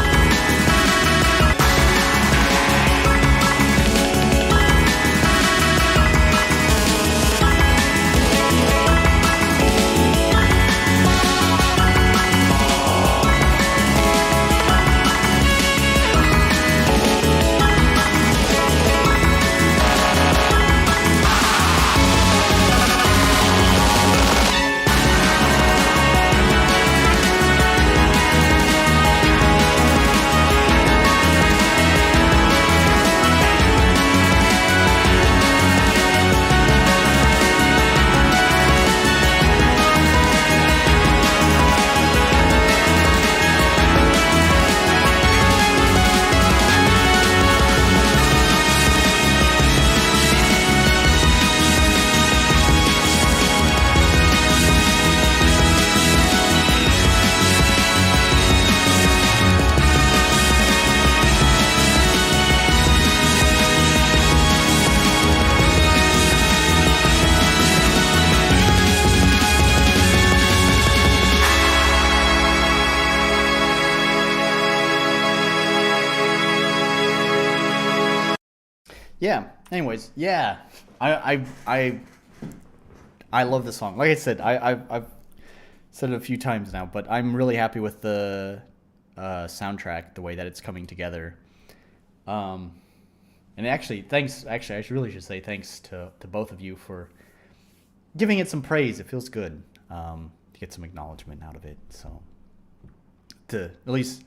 Yeah. Anyways, yeah, I love this song. Like I said, I've said it a few times now, but I'm really happy with the soundtrack, the way that it's coming together. And actually, thanks. Actually, really should say thanks to both of you for giving it some praise. It feels good to get some acknowledgement out of it. So to at least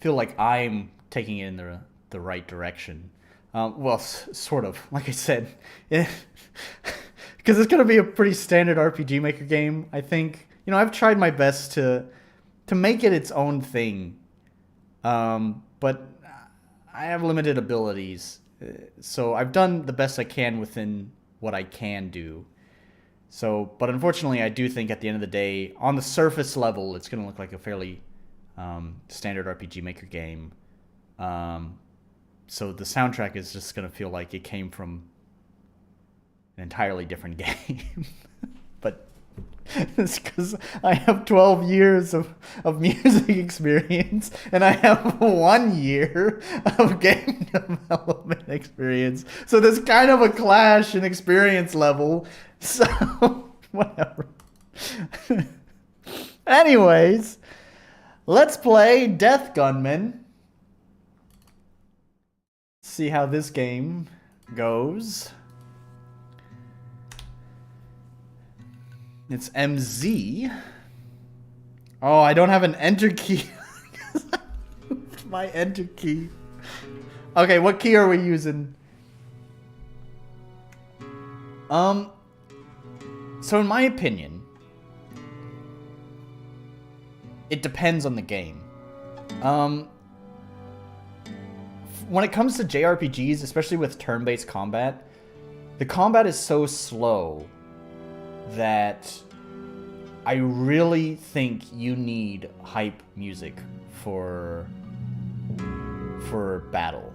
feel like I'm taking it in the right direction. Well, sort of. Like I said, because it's going to be a pretty standard RPG Maker game, I think. You know, I've tried my best to make it its own thing, but I have limited abilities, so I've done the best I can within what I can do. So, but unfortunately, I do think at the end of the day, on the surface level, it's going to look like a fairly standard RPG Maker game. So the soundtrack is just going to feel like it came from an entirely different game. But it's because I have 12 years of music experience, and I have 1 year of game development experience. So there's kind of a clash in experience level. So, whatever. Anyways, let's play Death Gunman. See how this game goes. It's MZ. Oh, I don't have an enter key. My enter key. Okay, what key are we using? So in my opinion, it depends on the game. When it comes to JRPGs, especially with turn-based combat, the combat is so slow that I really think you need hype music for battle,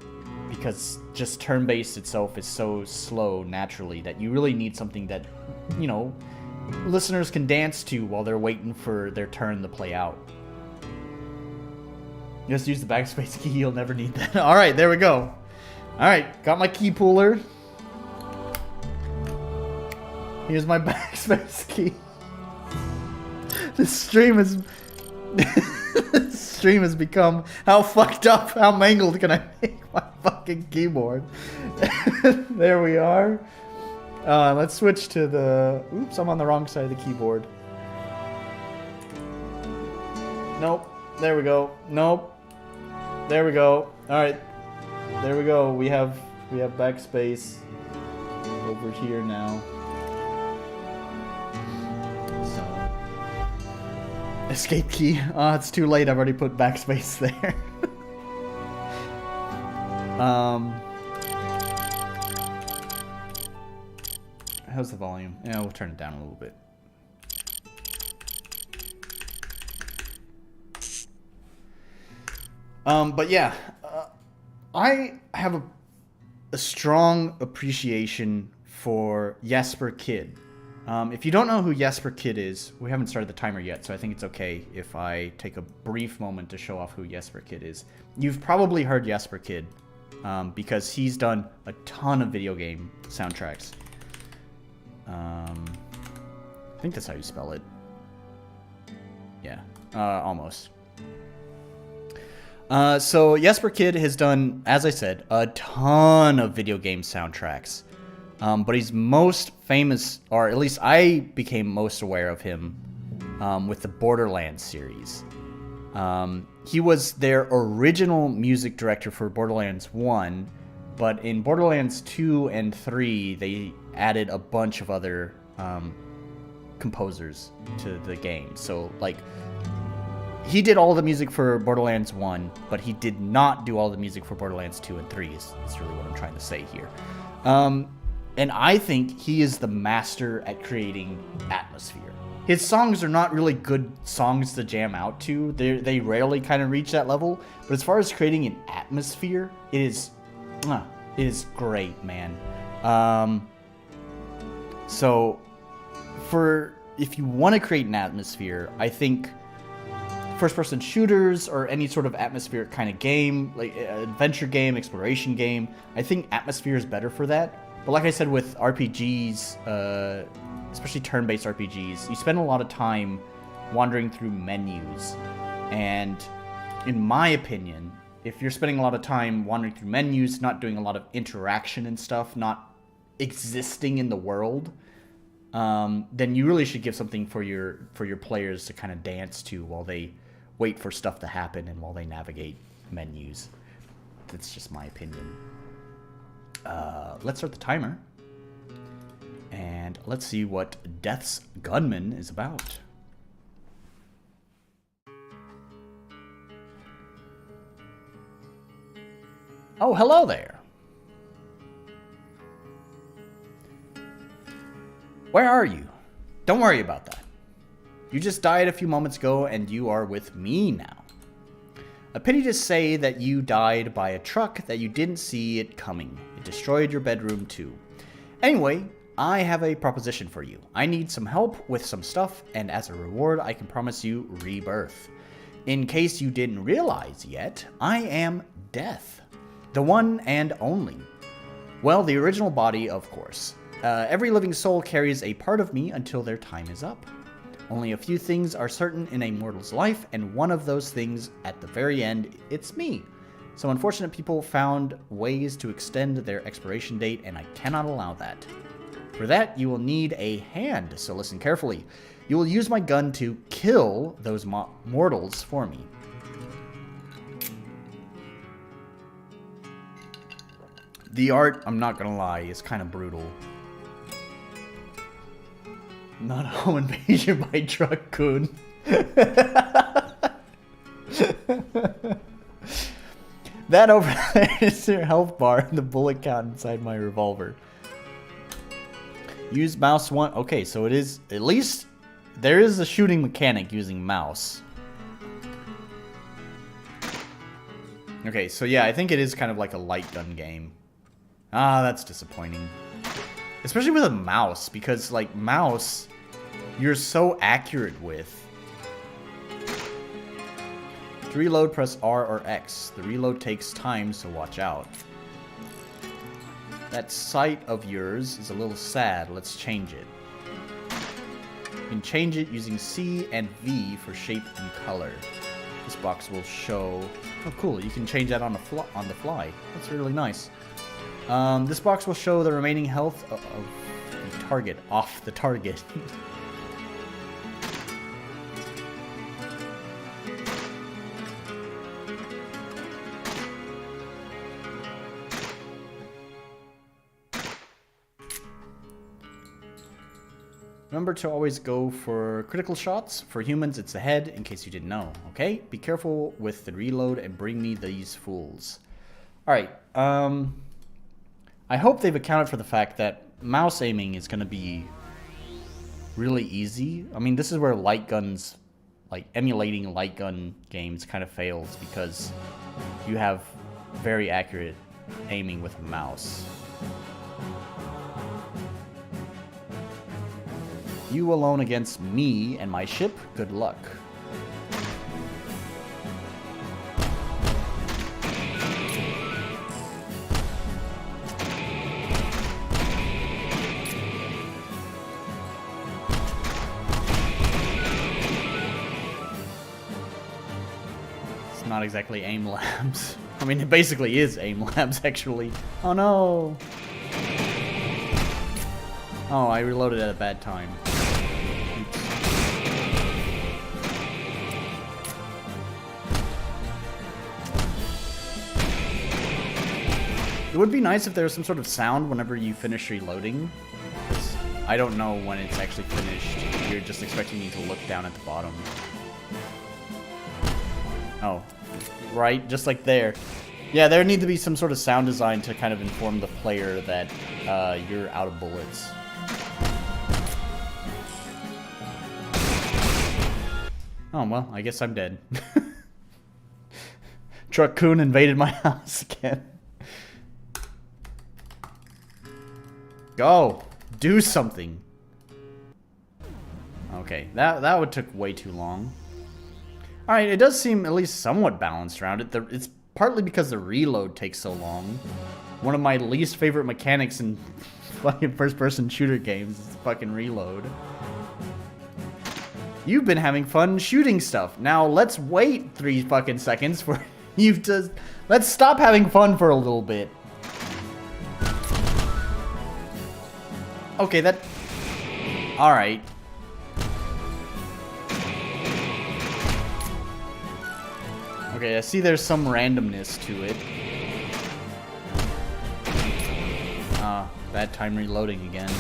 because just turn-based itself is so slow naturally that you really need something that, you know, listeners can dance to while they're waiting for their turn to play out. Just use the backspace key, you'll never need that. Alright, there we go. Alright, got my key pooler. Here's my backspace key. This stream is... this stream has become... How fucked up, how mangled can I make my fucking keyboard? There we are. Let's switch to the... Oops, I'm on the wrong side of the keyboard. Nope. There we go. Nope. There we go. Alright. There we go. We have backspace over here now. So escape key. Oh, it's too late. I've already put backspace there. How's the volume? Yeah, we'll turn it down a little bit. But yeah, I have a strong appreciation for Jesper Kyd. If you don't know who Jesper Kyd is, we haven't started the timer yet, so I think it's okay if I take a brief moment to show off who Jesper Kyd is. You've probably heard Jesper Kyd, because he's done a ton of video game soundtracks. I think that's how you spell it. Yeah, almost. So Jesper Kyd has done, as I said, a ton of video game soundtracks. But he's most famous, or at least I became most aware of him with the Borderlands series. He was their original music director for Borderlands 1, but in Borderlands 2 and 3, they added a bunch of other composers to the game. So, like, he did all the music for Borderlands 1, but he did not do all the music for Borderlands 2 and 3, is really what I'm trying to say here. And I think he is the master at creating atmosphere. His songs are not really good songs to jam out to. They rarely kind of reach that level. But as far as creating an atmosphere, it is great, man. So, if you want to create an atmosphere, I think first-person shooters or any sort of atmospheric kind of game, like adventure game, exploration game, I think atmosphere is better for that. But like I said with RPGs, especially turn-based RPGs, you spend a lot of time wandering through menus. And in my opinion, if you're spending a lot of time wandering through menus, not doing a lot of interaction and stuff, not existing in the world, then you really should give something for your players to kind of dance to while they wait for stuff to happen and while they navigate menus. That's just my opinion. Let's start the timer. And let's see what Death's Gunman is about. Oh, hello there. Where are you? Don't worry about that. You just died a few moments ago and you are with me now. A pity to say that you died by a truck that you didn't see it coming. It destroyed your bedroom too. Anyway, I have a proposition for you. I need some help with some stuff, and as a reward, I can promise you rebirth. In case you didn't realize yet, I am Death. The one and only. Well, the original body, of course. Every living soul carries a part of me until their time is up. Only a few things are certain in a mortal's life, and one of those things, at the very end, it's me. Some unfortunate people found ways to extend their expiration date, and I cannot allow that. For that, you will need a hand, so listen carefully. You will use my gun to kill those mortals for me. The art, I'm not gonna lie, is kind of brutal. Not a home invasion by truck, Kun. That over there is your health bar and the bullet count inside my revolver. Use mouse one. Okay, so it is, at least there is a shooting mechanic using mouse. Okay, so yeah, I think it is kind of like a light gun game. Ah, that's disappointing. Especially with a mouse, because like mouse, you're so accurate with. To reload, press R or X. The reload takes time, so watch out. That sight of yours is a little sad. Let's change it. You can change it using C and V for shape and color. This box will show... Oh, cool. You can change that on the fly. That's really nice. This box will show the remaining health of the target. Off the target. Remember to always go for critical shots. For humans, it's the head, in case you didn't know. Okay? Be careful with the reload and bring me these fools. Alright, I hope they've accounted for the fact that mouse aiming is going to be really easy. I mean, this is where light guns, like emulating light gun games kind of fails because you have very accurate aiming with a mouse. You alone against me and my ship? Good luck. It's not exactly aim labs. I mean, it basically is aim labs, actually. Oh no! Oh, I reloaded at a bad time. It would be nice if there was some sort of sound whenever you finish reloading. I don't know when it's actually finished. You're just expecting me to look down at the bottom. Oh, right, just like there. Yeah, there needs to be some sort of sound design to kind of inform the player that you're out of bullets. Oh, well, I guess I'm dead. Truck-kun invaded my house again. Go! Do something! Okay, that would took way too long. Alright, it does seem at least somewhat balanced around it. It's partly because the reload takes so long. One of my least favorite mechanics in fucking first-person shooter games is the fucking reload. You've been having fun shooting stuff. Now let's wait 3 fucking seconds for you to... Let's stop having fun for a little bit. Okay, that... Alright. Okay, I see there's some randomness to it. Bad time reloading again.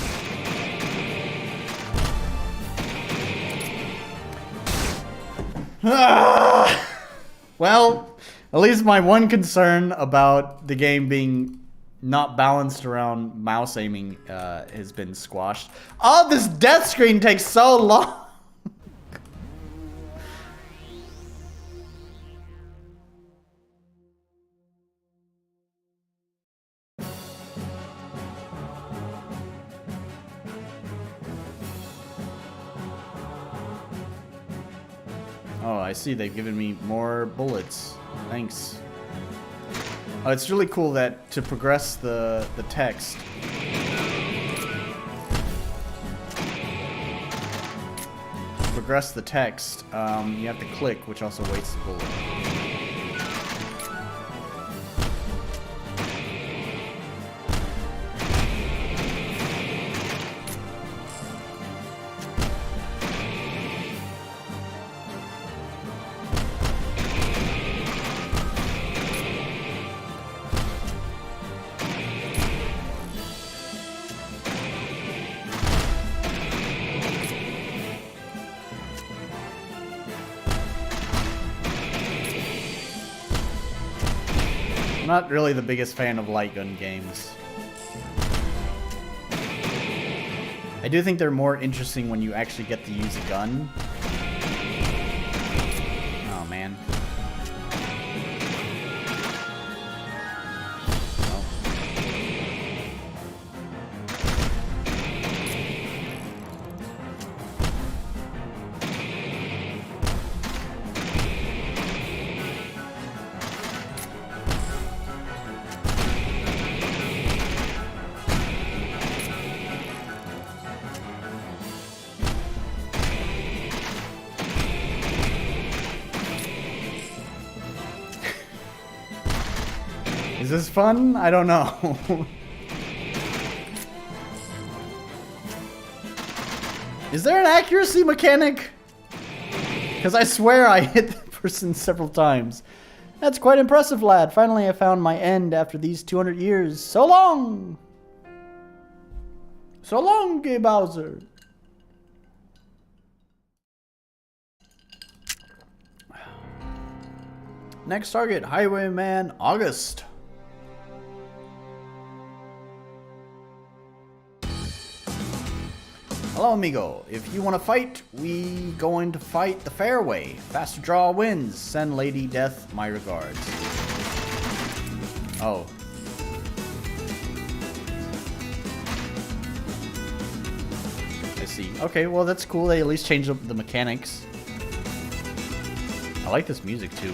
Well, at least my one concern about the game being not balanced around mouse aiming has been squashed. Oh, this death screen takes so long! Oh, I see. They've given me more bullets. Thanks. Oh, it's really cool that to progress the text. To progress the text, you have to click, which also wastes the bullet. I'm not really the biggest fan of light gun games. I do think they're more interesting when you actually get to use a gun. Oh man. Oh. Is this fun? I don't know. Is there an accuracy mechanic? Because I swear I hit the person several times. That's quite impressive, lad. Finally I found my end after these 200 years. So long! So long, Gay Bowser. Next target, Highwayman August. Hello, amigo. If you want to fight, we going to fight the fair way. Faster draw wins. Send Lady Death my regards. Oh. I see. Okay, well that's cool. They at least changed up the mechanics. I like this music too.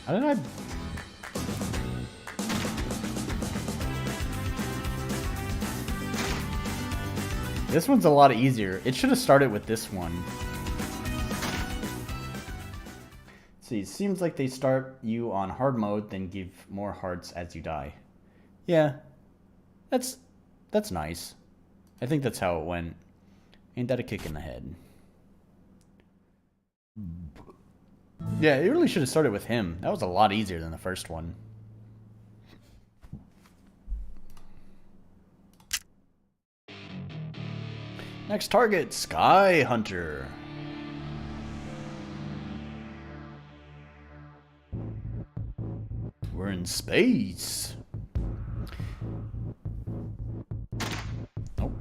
How did I... This one's a lot easier. It should have started with this one. Let's see, it seems like they start you on hard mode, then give more hearts as you die. Yeah, that's nice. I think that's how it went. Ain't that a kick in the head? Yeah, it really should have started with him. That was a lot easier than the first one. Next target, Sky Hunter. We're in space. Nope.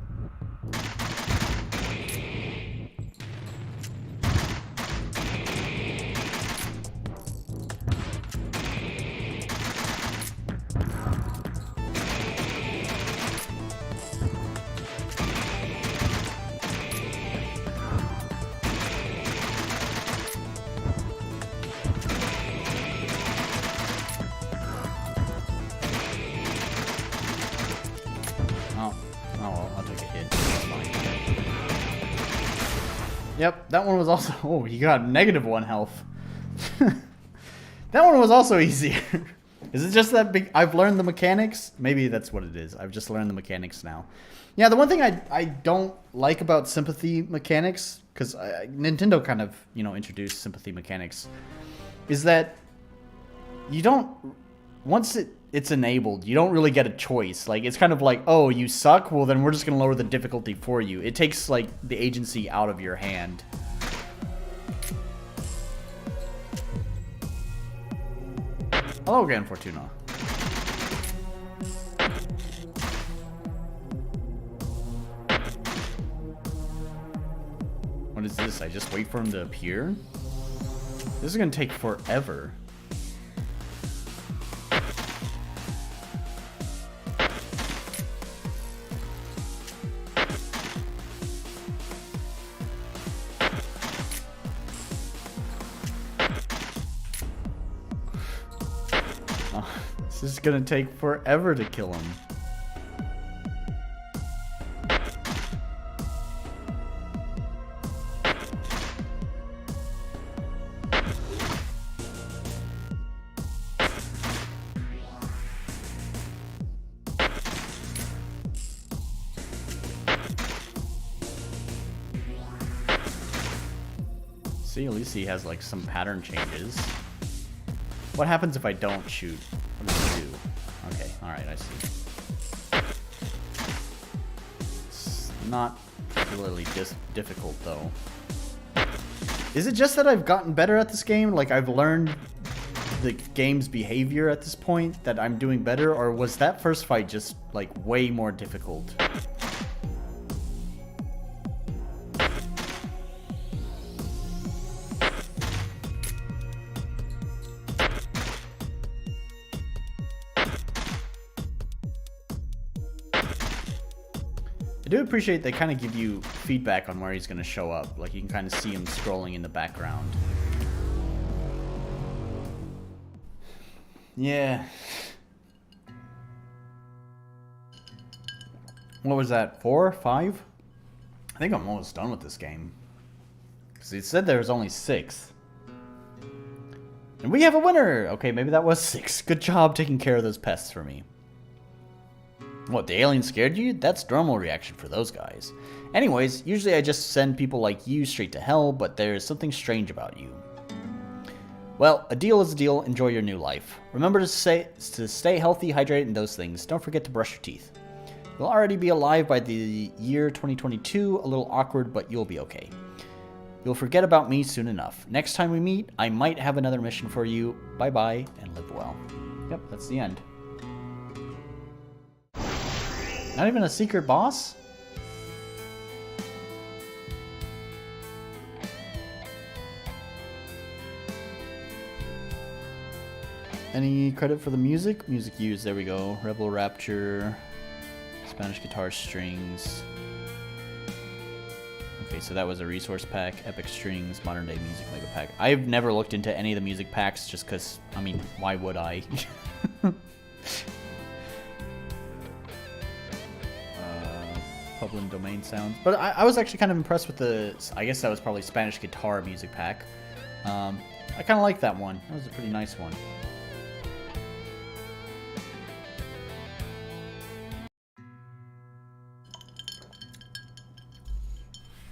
Yep, that one was also... Oh, you got -1 health. That one was also easier. Is it just that big? I've learned the mechanics? Maybe that's what it is. I've just learned the mechanics now. Yeah, the one thing I don't like about sympathy mechanics, because Nintendo kind of, you know, introduced sympathy mechanics, is that you don't... Once it's enabled, you don't really get a choice. Like, it's kind of like, oh, you suck? Well, then we're just going to lower the difficulty for you. It takes, like, the agency out of your hand. Hello again, Fortuna. What is this? I just wait for him to appear? This is going to take forever. This is gonna take forever to kill him. See, at least he has like some pattern changes. What happens if I don't shoot? What does it do? Okay, alright, I see. It's not particularly difficult, though. Is it just that I've gotten better at this game? Like, I've learned the game's behavior at this point, that I'm doing better? Or was that first fight just, like, way more difficult? It do appreciate they kind of give you feedback on where he's going to show up. Like, you can kind of see him scrolling in the background. Yeah. What was that? 4? 5? I think I'm almost done with this game. Because it said there was only 6. And we have a winner! Okay, maybe that was 6. Good job taking care of those pests for me. What, the alien scared you? That's normal reaction for those guys. Anyways, usually I just send people like you straight to hell, but there's something strange about you. Well, a deal is a deal. Enjoy your new life. Remember to stay healthy, hydrated, and those things. Don't forget to brush your teeth. You'll already be alive by the year 2022. A little awkward, but you'll be okay. You'll forget about me soon enough. Next time we meet, I might have another mission for you. Bye-bye, and live well. Yep, that's the end. Not even a secret boss? Any credit for the music? Music used, there we go. Rebel Rapture, Spanish guitar strings. Okay, so that was a resource pack, Epic Strings, Modern Day Music Mega Pack. I've never looked into any of the music packs just because, I mean, why would I? Public domain sounds. But I was actually kind of impressed with the, I guess that was probably Spanish guitar music pack. I kind of like that one. That was a pretty nice one.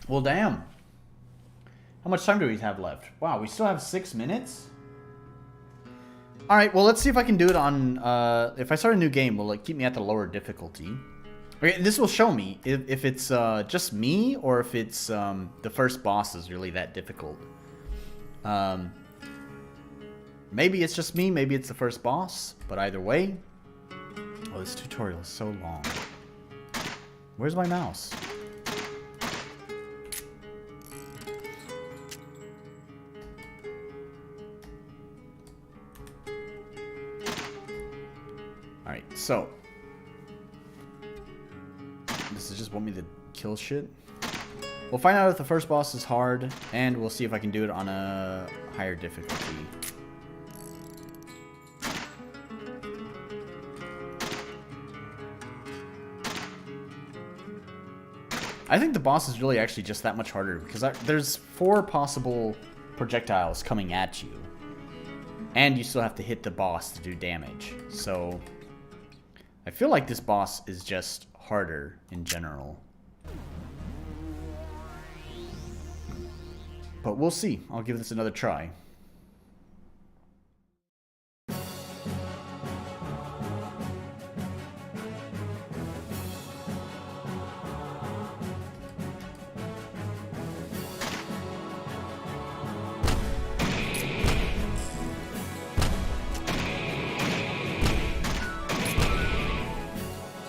Well, damn. How much time do we have left? Wow, we still have 6 minutes? Alright, well, let's see if I can do it on, if I start a new game, will it keep me at the lower difficulty? Okay, this will show me if it's just me or if it's the first boss is really that difficult. Maybe it's just me, maybe it's the first boss, but either way. Oh, this tutorial is so long. Where's my mouse? Alright, so this is just want me to kill shit. We'll find out if the first boss is hard, and we'll see if I can do it on a higher difficulty. I think the boss is really actually just that much harder, because there's 4 possible projectiles coming at you. And you still have to hit the boss to do damage. So I feel like this boss is just harder in general. But we'll see. I'll give this another try.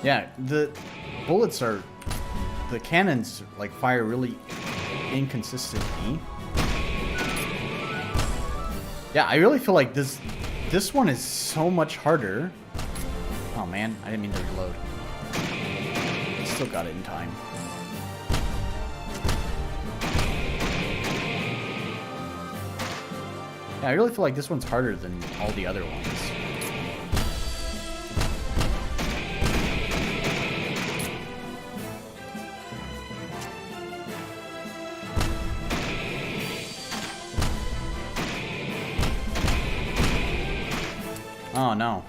Yeah, the bullets are... The cannons, like, fire really inconsistently. Yeah, I really feel like this one is so much harder. Oh, man. I didn't mean to reload. Still got it in time. Yeah, I really feel like this one's harder than all the other ones. Oh no.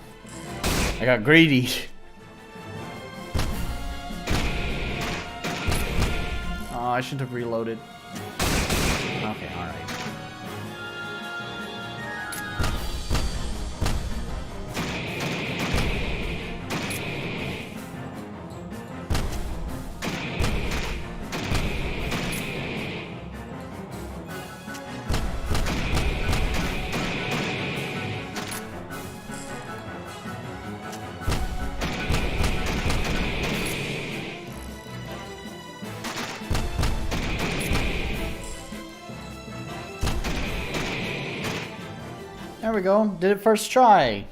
I got greedy. Oh, I shouldn't have reloaded. Okay, alright. There we go. Did it first try.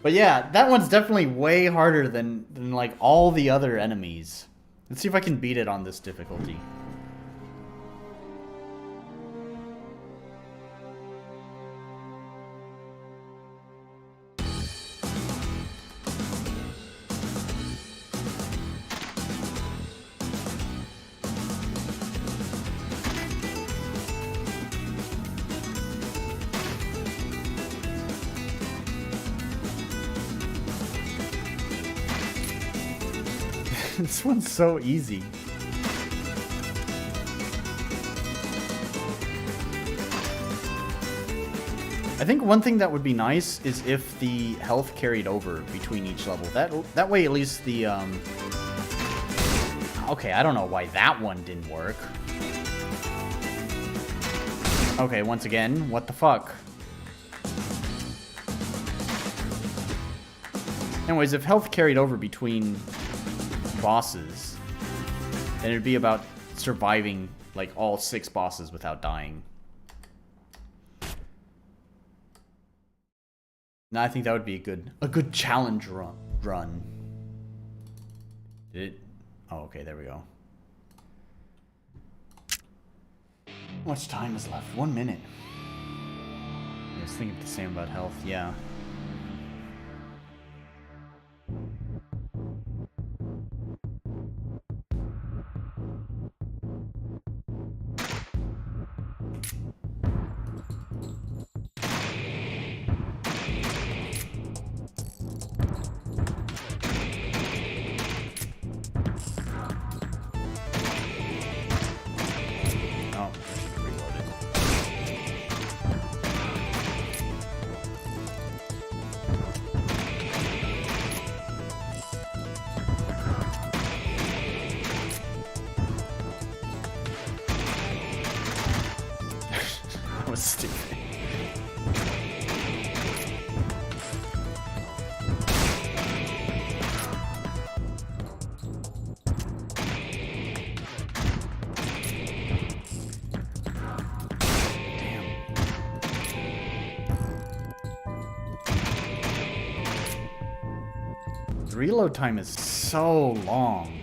But yeah, that one's definitely way harder than like all the other enemies. Let's see if I can beat it on this difficulty. This one's so easy. I think one thing that would be nice is if the health carried over between each level. That way at least the Okay, I don't know why that one didn't work. Okay, once again, what the fuck? Anyways, if health carried over between bosses, then it'd be about surviving like all 6 bosses without dying. Now I think that would be a good challenge run. Did it? Oh, okay, there we go. How much time is left? 1 minute. I was thinking the same about health, yeah. Was stupid. The reload time is so long.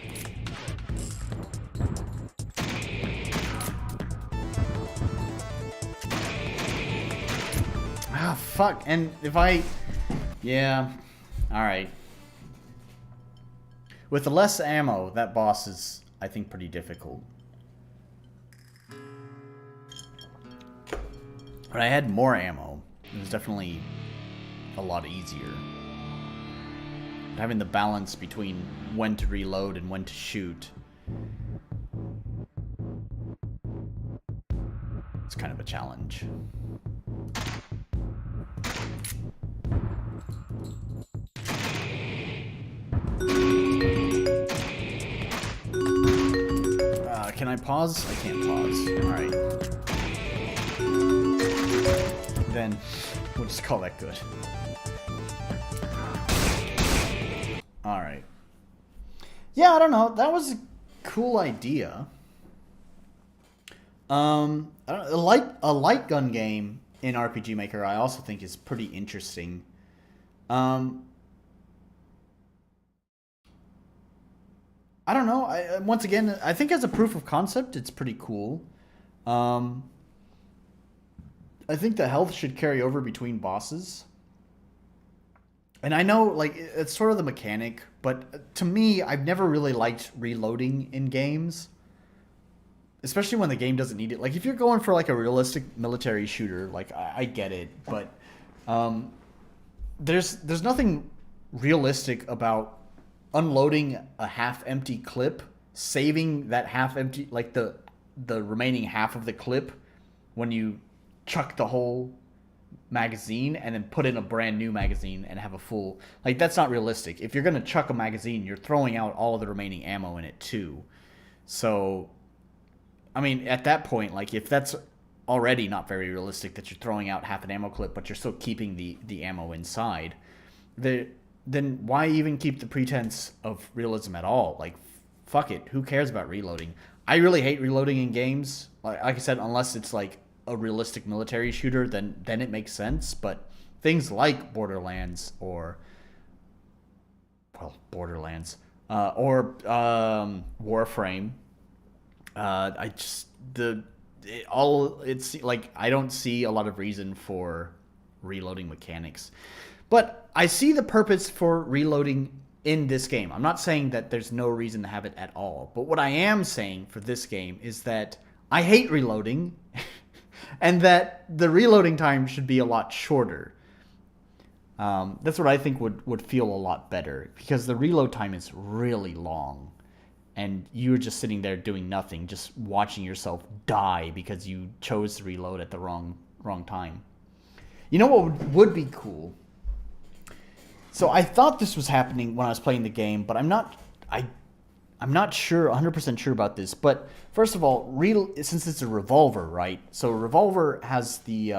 Ah, fuck. And if I... Yeah. Alright. With the less ammo, that boss is, I think, pretty difficult. When I had more ammo, it was definitely a lot easier. Having the balance between when to reload and when to shoot. It's kind of a challenge. Can I pause? I can't pause. Alright. Then, we'll just call that good. Alright. Yeah, I don't know. That was a cool idea. A light gun game in RPG Maker I also think is pretty interesting. I don't know. Once again, I think as a proof of concept, it's pretty cool. I think the health should carry over between bosses. And I know, like, it's sort of the mechanic, but to me, I've never really liked reloading in games. Especially when the game doesn't need it. Like, if you're going for, like, a realistic military shooter, like, I get it. But there's nothing realistic about unloading a half-empty clip, saving that half-empty, like, the remaining half of the clip when you chuck the whole magazine and then put in a brand new magazine and have a full... Like, that's not realistic. If you're going to chuck a magazine, you're throwing out all of the remaining ammo in it, too. So... I mean, at that point, like, if that's already not very realistic that you're throwing out half an ammo clip, but you're still keeping the ammo inside, then why even keep the pretense of realism at all? Like, fuck it. Who cares about reloading? I really hate reloading in games. Like I said, unless it's, like, a realistic military shooter, then it makes sense. But things like Borderlands or Warframe. I just it's like I don't see a lot of reason for reloading mechanics, but I see the purpose for reloading in this game. I'm not saying that there's no reason to have it at all, but what I am saying for this game is that I hate reloading, and that the reloading time should be a lot shorter. That's what I think would feel a lot better, because the reload time is really long, and you're just sitting there doing nothing, just watching yourself die because you chose to reload at the wrong time. You know what would be cool? So I thought this was happening when I was playing the game, but I'm not sure, 100% sure about this. But first of all, since it's a revolver, right? So a revolver has the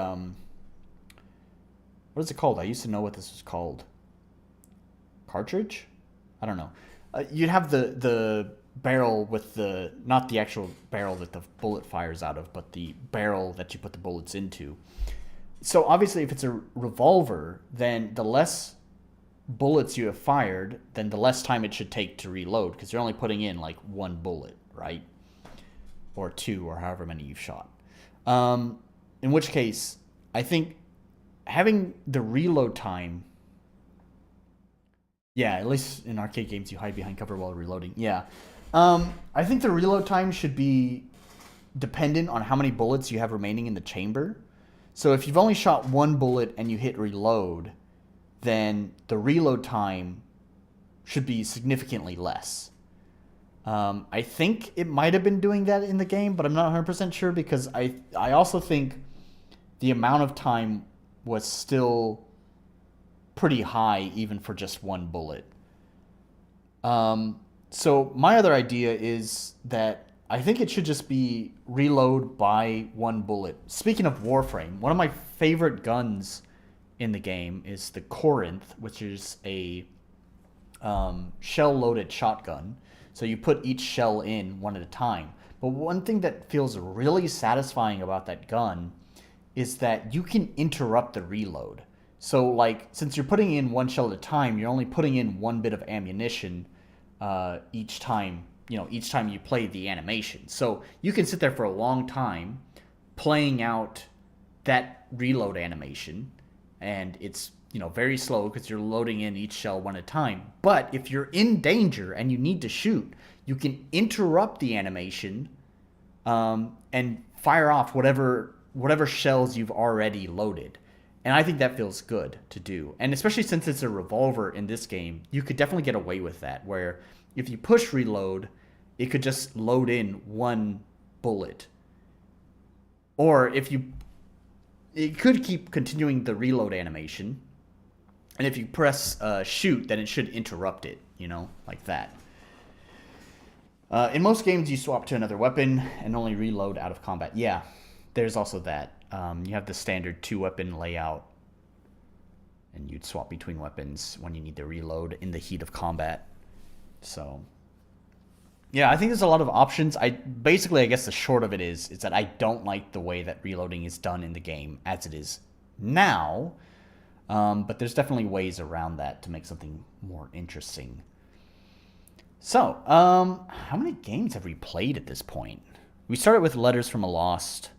what is it called? I used to know what this was called. Cartridge? I don't know. You'd have the barrel with not the actual barrel that the bullet fires out of, but the barrel that you put the bullets into. So obviously, if it's a revolver, then the less bullets you have fired, then the less time it should take to reload, because you're only putting in like one bullet, right? Or two, or however many you've shot. In which case, I think having the reload time, yeah, at least in arcade games, you hide behind cover while reloading. Yeah. I think the reload time should be dependent on how many bullets you have remaining in the chamber. So if you've only shot one bullet and you hit reload, then the reload time should be significantly less. I think it might have been doing that in the game, but I'm not 100% sure, because I also think the amount of time was still pretty high even for just one bullet. So my other idea is that I think it should just be reload by one bullet. Speaking of Warframe, one of my favorite guns in the game is the Corinth, which is a shell-loaded shotgun. So you put each shell in one at a time. But one thing that feels really satisfying about that gun is that you can interrupt the reload. So, like, since you're putting in one shell at a time, you're only putting in one bit of ammunition each time you play the animation. So you can sit there for a long time playing out that reload animation, and it's very slow because you're loading in each shell one at a time. But if you're in danger and you need to shoot, you can interrupt the animation and fire off whatever shells you've already loaded. And I think that feels good to do. And especially since it's a revolver in this game, you could definitely get away with that, where if you push reload, it could just load in one bullet. Or it could keep continuing the reload animation. And if you press shoot, then it should interrupt it, like that. In most games, you swap to another weapon and only reload out of combat. Yeah, there's also that. You have the standard 2-weapon layout, and you'd swap between weapons when you need to reload in the heat of combat. So, yeah, I think there's a lot of options. I guess the short of it is that I don't like the way that reloading is done in the game as it is now. But there's definitely ways around that to make something more interesting. So, how many games have we played at this point? We started with Letters from a Lost.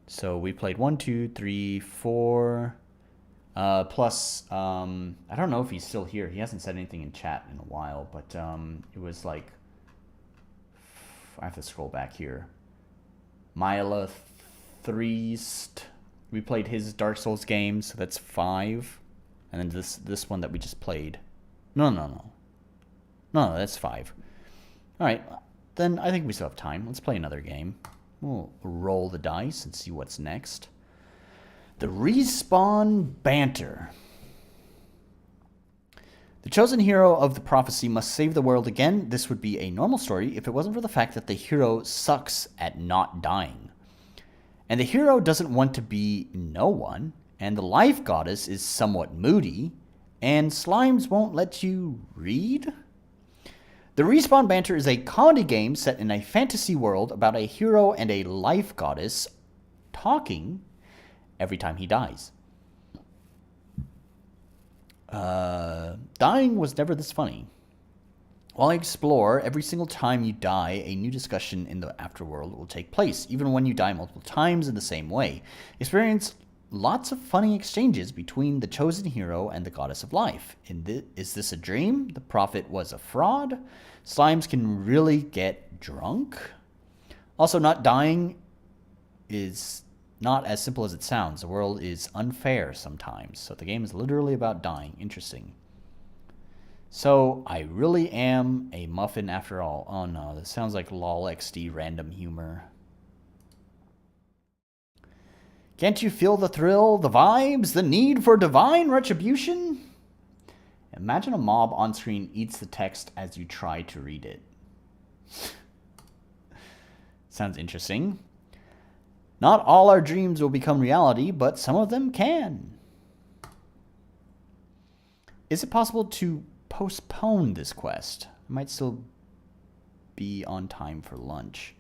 So we played 1, 2, 3, 4. Plus, I don't know if he's still here. He hasn't said anything in chat in a while, but it was like, I have to scroll back here. Myla Threest. We played his Dark Souls game, so that's 5. And then this one that we just played. No, that's 5. All right, then I think we still have time. Let's play another game. We'll roll the dice and see what's next. The Respawn Banter. The chosen hero of the prophecy must save the world again. This would be a normal story if it wasn't for the fact that the hero sucks at not dying. And the hero doesn't want to be no one, and the life goddess is somewhat moody, and slimes won't let you read? The Respawn Banter is a comedy game set in a fantasy world about a hero and a life goddess talking every time he dies. Dying was never this funny. While I explore, every single time you die, a new discussion in the afterworld will take place, even when you die multiple times in the same way. Experience lots of funny exchanges between the chosen hero and the goddess of life. Is this a dream? The prophet was a fraud? Slimes can really get drunk? Also, not dying is not as simple as it sounds. The world is unfair sometimes, so the game is literally about dying. Interesting. So, I really am a muffin after all. Oh no, this sounds like lol XD random humor. Can't you feel the thrill, the vibes, the need for divine retribution? Imagine a mob on screen eats the text as you try to read it. Sounds interesting. Not all our dreams will become reality, but some of them can. Is it possible to postpone this quest? I might still be on time for lunch.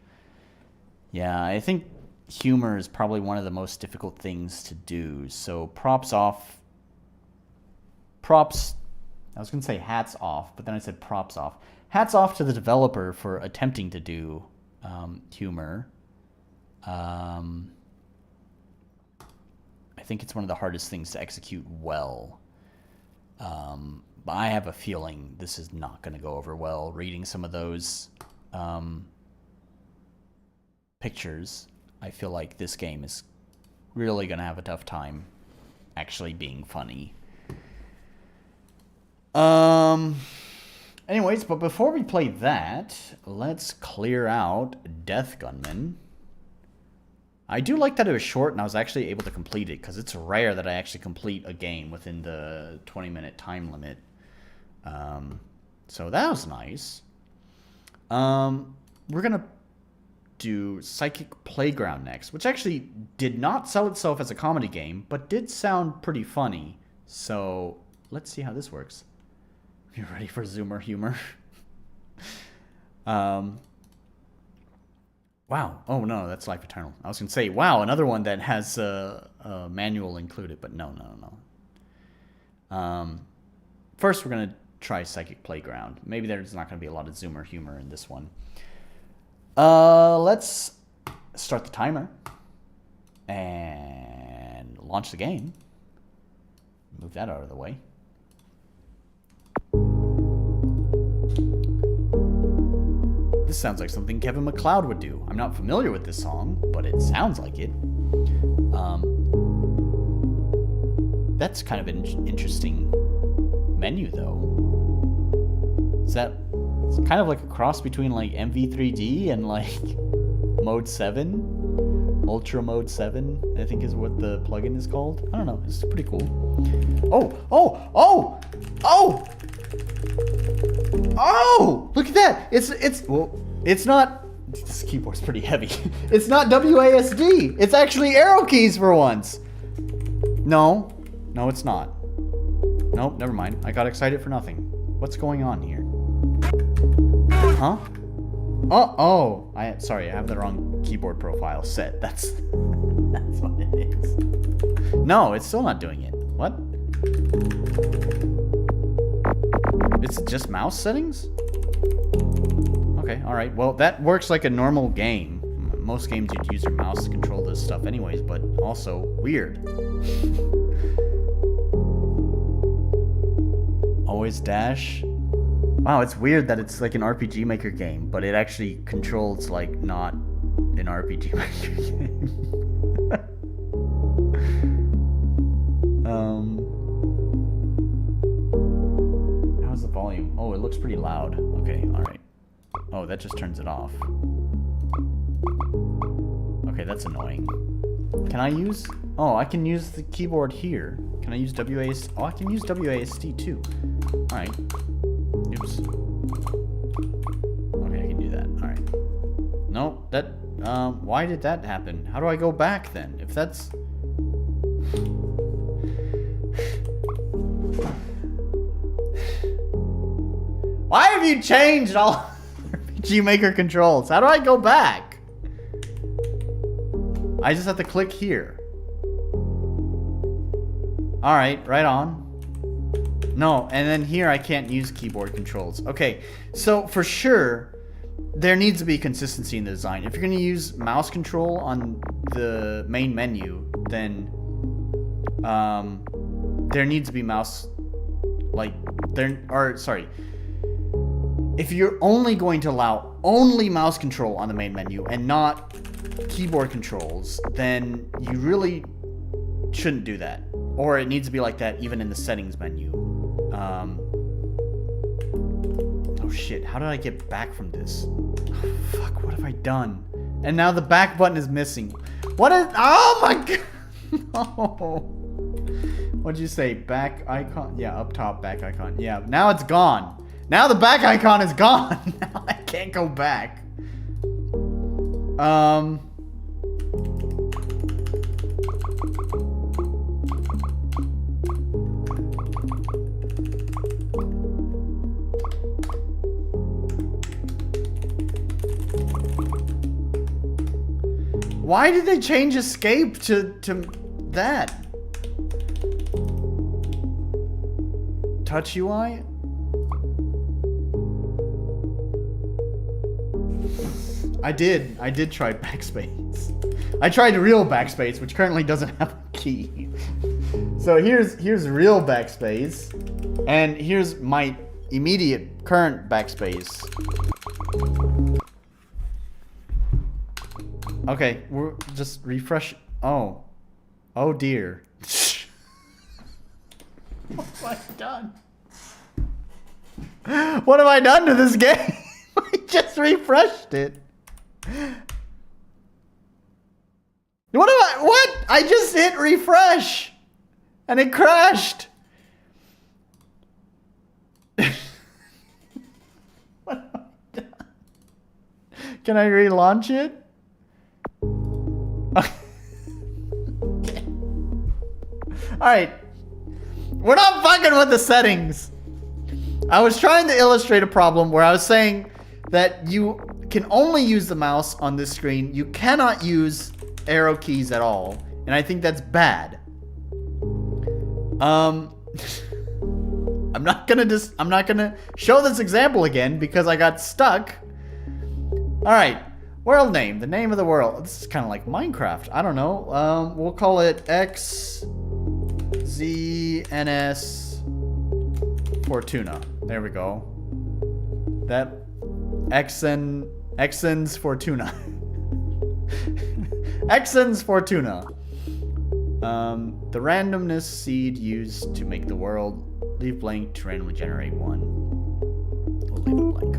Yeah, I think humor is probably one of the most difficult things to do. So props off. Props. I was going to say hats off, but then I said props off. Hats off to the developer for attempting to do humor. I think it's one of the hardest things to execute well. But I have a feeling this is not going to go over well. Reading some of those pictures, I feel like this game is really going to have a tough time actually being funny. Anyways, but before we play that, let's clear out Death Gunman. I do like that it was short and I was actually able to complete it, because it's rare that I actually complete a game within the 20-minute time limit. So that was nice. We're going to do Psychic Playground next, which actually did not sell itself as a comedy game, but did sound pretty funny. So let's see how this works. You ready for Zoomer humor? Wow. Oh, no, that's Life Eternal. I was going to say, wow, another one that has a manual included, but no. First, we're going to try Psychic Playground. Maybe there's not going to be a lot of Zoomer humor in this one. Let's start the timer and launch the game. Move that out of the way. This sounds like something Kevin MacLeod would do. I'm not familiar with this song, but it sounds like it. That's kind of an interesting menu, though. It's kind of like a cross between like MV3D and like Mode 7. Ultra Mode 7, I think is what the plugin is called. I don't know. It's pretty cool. Oh! Look at that! It's not. This keyboard's pretty heavy. It's not WASD. It's actually arrow keys for once. No, it's not. Nope, never mind. I got excited for nothing. What's going on here? Huh? Sorry, I have the wrong keyboard profile set. That's what it is. No, it's still not doing it. What? It's just mouse settings? Okay, alright. Well, that works like a normal game. Most games you'd use your mouse to control this stuff anyways, but also weird. Always dash. Wow, it's weird that it's like an RPG Maker game, but it actually controls like not an RPG Maker game. How's the volume? Oh, it looks pretty loud. Okay, alright. Oh, that just turns it off. Okay, that's annoying. Can I use... Oh, I can use the keyboard here. Can I use WASD? Oh, I can use WASD too. Alright. Oops. Okay, I can do that. Alright. No, that... why did that happen? How do I go back then? If that's... Why have you changed all RPG Maker controls? How do I go back? I just have to click here. Alright, right on. No, and then here I can't use keyboard controls. Okay, so for sure, there needs to be consistency in the design. If you're going to use mouse control on the main menu, then there needs to be mouse, if you're only going to allow only mouse control on the main menu and not keyboard controls, then you really shouldn't do that. Or it needs to be like that even in the settings menu. Oh shit, how did I get back from this? Oh, fuck, what have I done? And now the back button is missing. What is, oh my god! No. What'd you say, back icon? Yeah, up top, back icon. Yeah, now it's gone. Now the back icon is gone. Now I can't go back. Why did they change escape to that? Touch UI? I did try backspace. I tried real backspace, which currently doesn't have a key. So here's real backspace, and here's my immediate current backspace. Okay, we're just refresh. Oh dear. What have I done? What have I done to this game? I just refreshed it. What? I just hit refresh and it crashed. What have I done? Can I relaunch it? Okay. Alright. We're not fucking with the settings. I was trying to illustrate a problem where I was saying that you can only use the mouse on this screen. You cannot use arrow keys at all. And I think that's bad. I'm not gonna show this example again because I got stuck. Alright. World name. The name of the world. This is kind of like Minecraft. I don't know. We'll call it XZNS Fortuna. There we go. That Xn's Fortuna. Xn's Fortuna. The randomness seed used to make the world. Leave blank to randomly generate one. We'll leave it blank.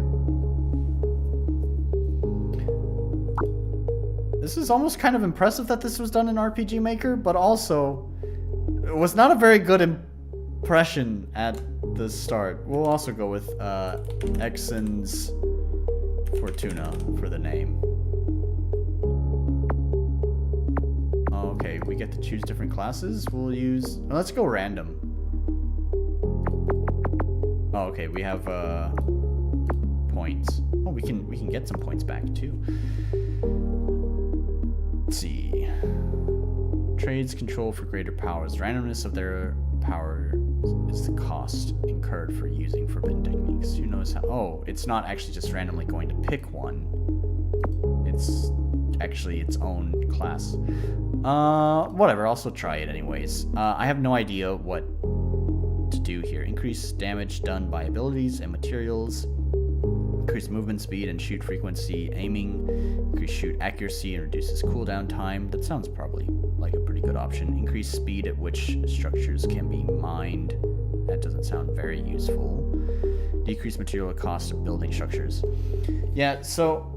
This is almost kind of impressive that this was done in RPG Maker, but also it was not a very good impression at the start. We'll also go with Xn's Fortuna for the name. Okay, we get to choose different classes. We'll use... let's go random. Oh, okay, we have points. Oh, we can get some points back too. Let's see. Trades control for greater powers. Randomness of their power is the cost incurred for using forbidden techniques. You notice how... oh, it's not actually just randomly going to pick one. It's actually its own class. Whatever, I'll also try it anyways. I have no idea what to do here. Increase damage done by abilities and materials. Increase movement speed and shoot frequency, aiming, increase shoot accuracy and reduces cooldown time. That sounds probably like a pretty good option. Increase speed at which structures can be mined. That doesn't sound very useful. Decrease material cost of building structures. Yeah, so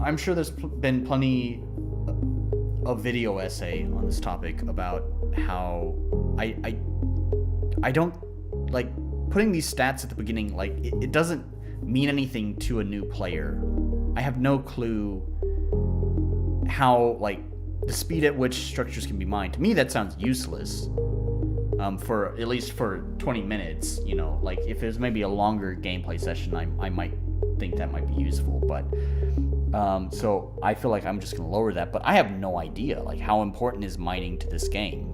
I'm sure there's been plenty of video essay on this topic about how I don't like putting these stats at the beginning. Like it doesn't mean anything to a new player. I have no clue how, like, the speed at which structures can be mined. To me, that sounds useless. For at least for 20 minutes, you know, like if there's maybe a longer gameplay session, I might think that might be useful. But so I feel like I'm just gonna lower that. But I have no idea, like, how important is mining to this game.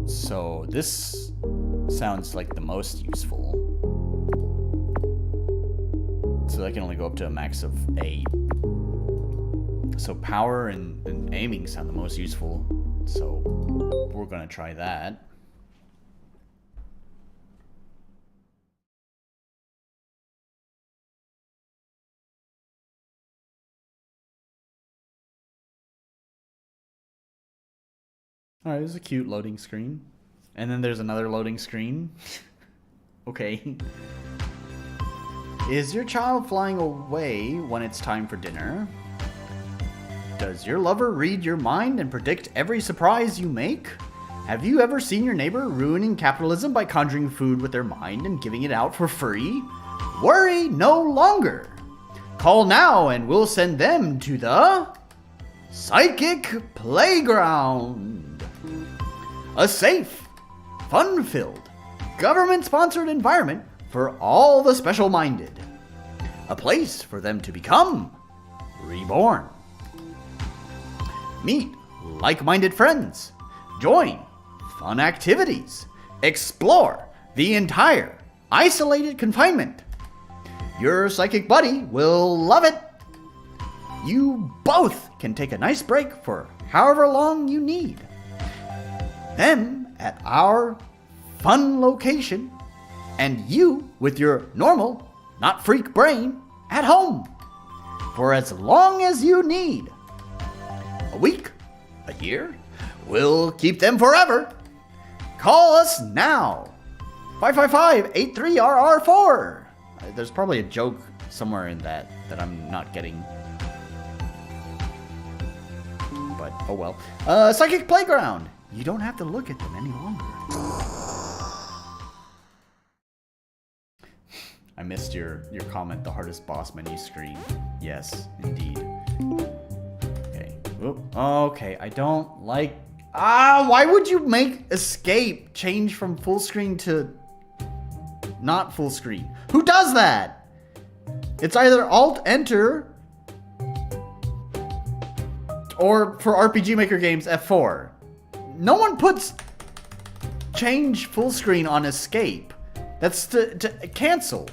So this sounds like the most useful. So I can only go up to a max of 8. So power and aiming sound the most useful. So we're gonna try that. Alright, there's a cute loading screen. And then there's another loading screen. Okay. Is your child flying away when it's time for dinner? Does your lover read your mind and predict every surprise you make? Have you ever seen your neighbor ruining capitalism by conjuring food with their mind and giving it out for free? Worry no longer. Call now and we'll send them to the Psychic Playground. A safe, fun-filled, government-sponsored environment for all the special-minded. A place for them to become reborn. Meet like-minded friends. Join fun activities. Explore the entire isolated confinement. Your psychic buddy will love it. You both can take a nice break for however long you need. Them at our fun location, and you with your normal, not freak brain at home for as long as you need. A week, a year, we'll keep them forever. Call us now. 555-83RR4. There's probably a joke somewhere in that I'm not getting. But oh well. Psychic Playground. You don't have to look at them any longer. I missed your comment, the hardest boss menu screen. Yes, indeed. Okay. Oop. Okay, I don't like... why would you make escape change from full screen to not full screen? Who does that? It's either Alt-Enter or for RPG Maker games, F4. No one puts change full screen on escape. That's to cancel.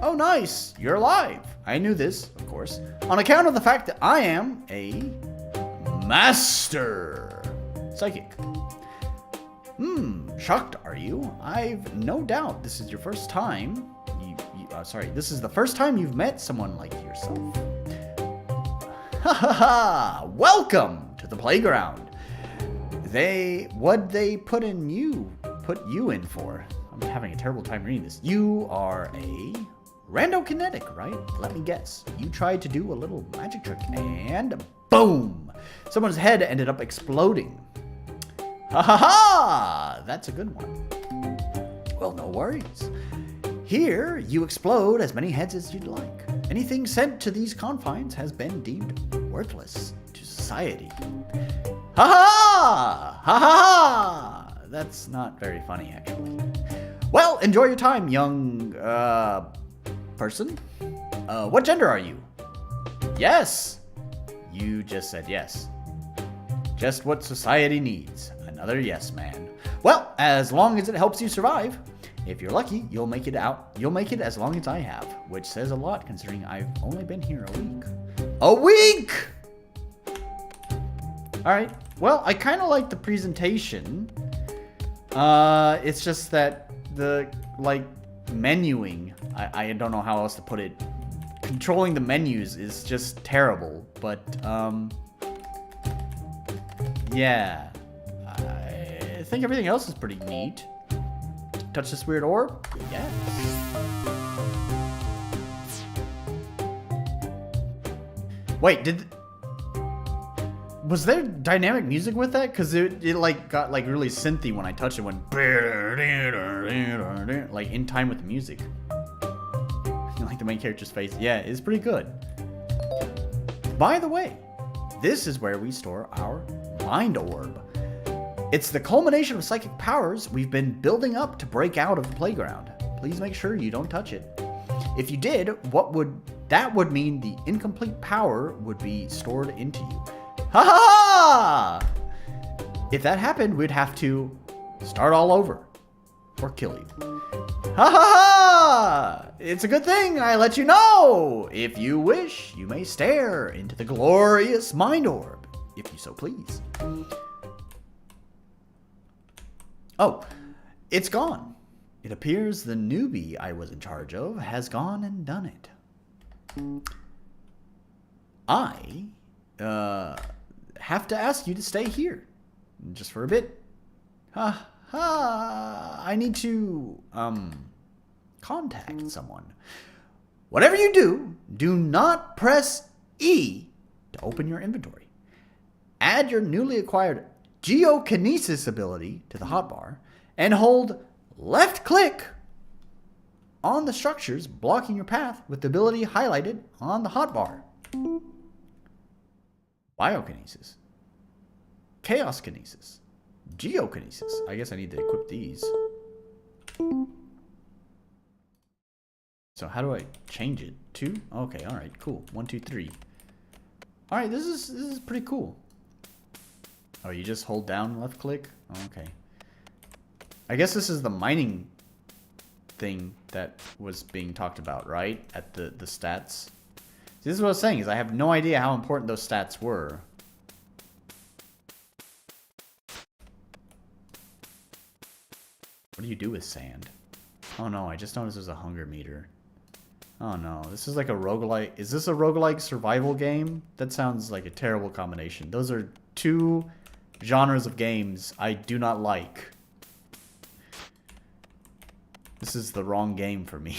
Oh, nice. You're alive. I knew this, of course, on account of the fact that I am a master psychic. Shocked, are you? I've no doubt this is your first time. This is the first time you've met someone like yourself. Ha ha ha! Welcome to the playground. What'd they put you in for? I'm having a terrible time reading this. You are a randokinetic, right? Let me guess. You tried to do a little magic trick and boom! Someone's head ended up exploding. Ha ha ha! That's a good one. Well, no worries. Here, you explode as many heads as you'd like. Anything sent to these confines has been deemed worthless to society. Ha ha! Ha ha ha! That's not very funny, actually. Well, enjoy your time, young, person. What gender are you? Yes! You just said yes. Just what society needs. Another yes man. Well, as long as it helps you survive. If you're lucky, you'll make it out. You'll make it as long as I have, which says a lot considering I've only been here a week. A week! Alright, well, I kind of like the presentation. It's just that the, menuing, I don't know how else to put it. Controlling the menus is just terrible, but, yeah. I think everything else is pretty neat. Touch this weird orb? Yes. Wait, was there dynamic music with that? Because it got really synthy when I touched it. Went like in time with the music. Like the main character's face. Yeah, it's pretty good. By the way, this is where we store our mind orb. It's the culmination of psychic powers we've been building up to break out of the playground. Please make sure you don't touch it. If you did, that would mean the incomplete power would be stored into you. Ha ha ha! If that happened, we'd have to start all over or kill you. Ha ha ha! It's a good thing I let you know. If you wish, you may stare into the glorious mind orb, if you so please. Oh, it's gone. It appears the newbie I was in charge of has gone and done it. I have to ask you to stay here just for a bit. Ha ha! I need to contact someone. Whatever you do, do not press E to open your inventory. Add your newly acquired geokinesis ability to the hotbar and hold left click on the structures blocking your path with the ability highlighted on the hotbar. Biokinesis, chaos kinesis, geokinesis. I guess I need to equip these. So how do I change it? 2? Okay, all right, cool. 1, 2, 3. All right, this is pretty cool. Oh, you just hold down left click? Oh, okay. I guess this is the mining thing that was being talked about, right? At the stats. See, this is what I was saying, is I have no idea how important those stats were. What do you do with sand? Oh no, I just noticed there's a hunger meter. Oh no, this is like a roguelike. Is this a roguelike survival game? That sounds like a terrible combination. Those are two genres of games I do not like. This is the wrong game for me.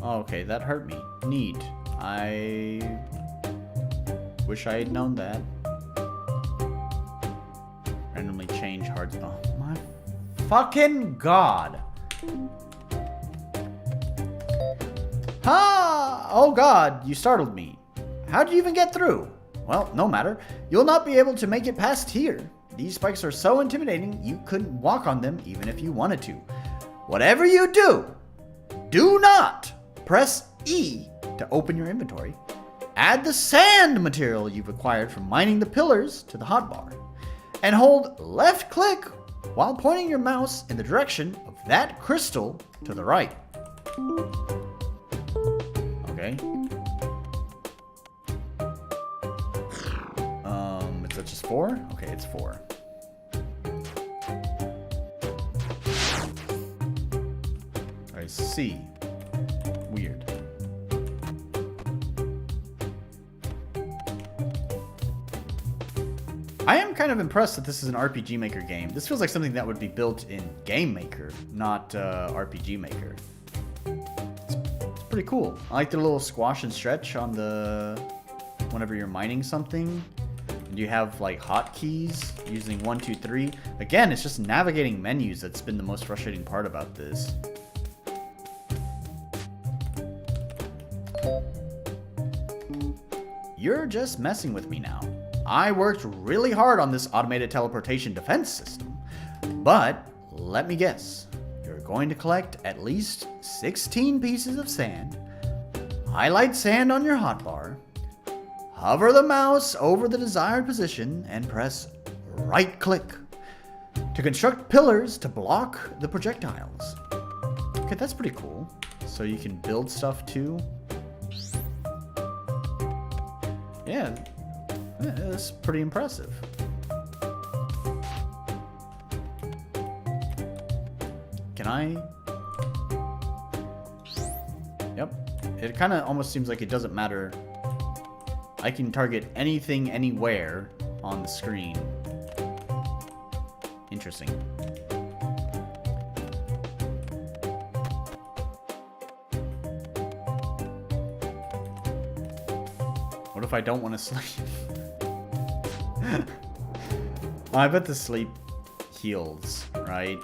Okay, that hurt me. Neat. I wish I had known that. Randomly change hearts. Oh my fucking god. Ha! Oh god, you startled me. How'd you even get through? Well, no matter. You'll not be able to make it past here. These spikes are so intimidating, you couldn't walk on them even if you wanted to. Whatever you do, do not press E to open your inventory. Add the sand material you've acquired from mining the pillars to the hotbar. And hold left click while pointing your mouse in the direction of that crystal to the right. Okay. Is that just 4? Okay, it's 4. I see. Weird. I am kind of impressed that this is an RPG Maker game. This feels like something that would be built in Game Maker, not RPG Maker. It's pretty cool. I like the little squash and stretch on the... whenever you're mining something. And you have like hotkeys using 1, 2, 3. Again, it's just navigating menus that's been the most frustrating part about this. You're just messing with me now. I worked really hard on this automated teleportation defense system, but let me guess. You're going to collect at least 16 pieces of sand, highlight sand on your hotbar, hover the mouse over the desired position, and press right click to construct pillars to block the projectiles. Okay, that's pretty cool. So you can build stuff too. Yeah, that's pretty impressive. Can I? Yep. It kind of almost seems like it doesn't matter. I can target anything, anywhere on the screen. Interesting. What if I don't want to sleep? Oh, I bet the sleep heals, right?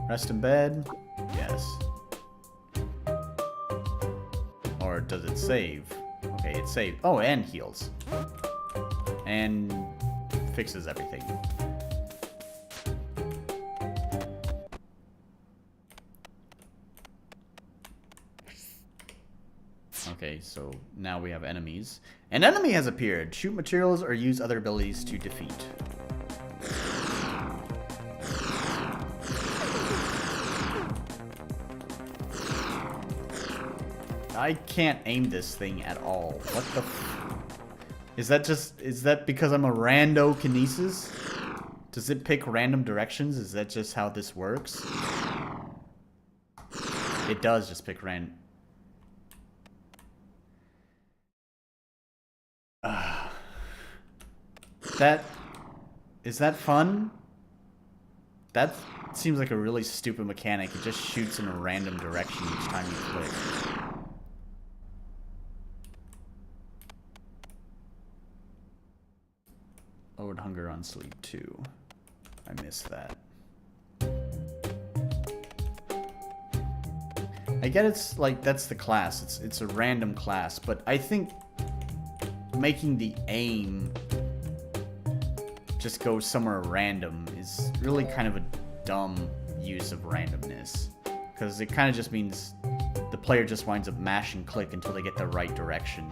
Rest in bed? Yes. Or does it save? Okay, it saved. Oh, and heals. And fixes everything. Okay, so now we have enemies. An enemy has appeared. Shoot materials or use other abilities to defeat. I can't aim this thing at all. What the is that because I'm a rando kinesis? Does it pick random directions? Is that just how this works? It does just pick random. Is that fun? That seems like a really stupid mechanic. It just shoots in a random direction each time you click. Lowered hunger on sleep too. I missed that. I get it's like that's the class. It's a random class, but I think making the aim just go somewhere random is really kind of a dumb use of randomness, because it kind of just means the player just winds up mash and click until they get the right direction.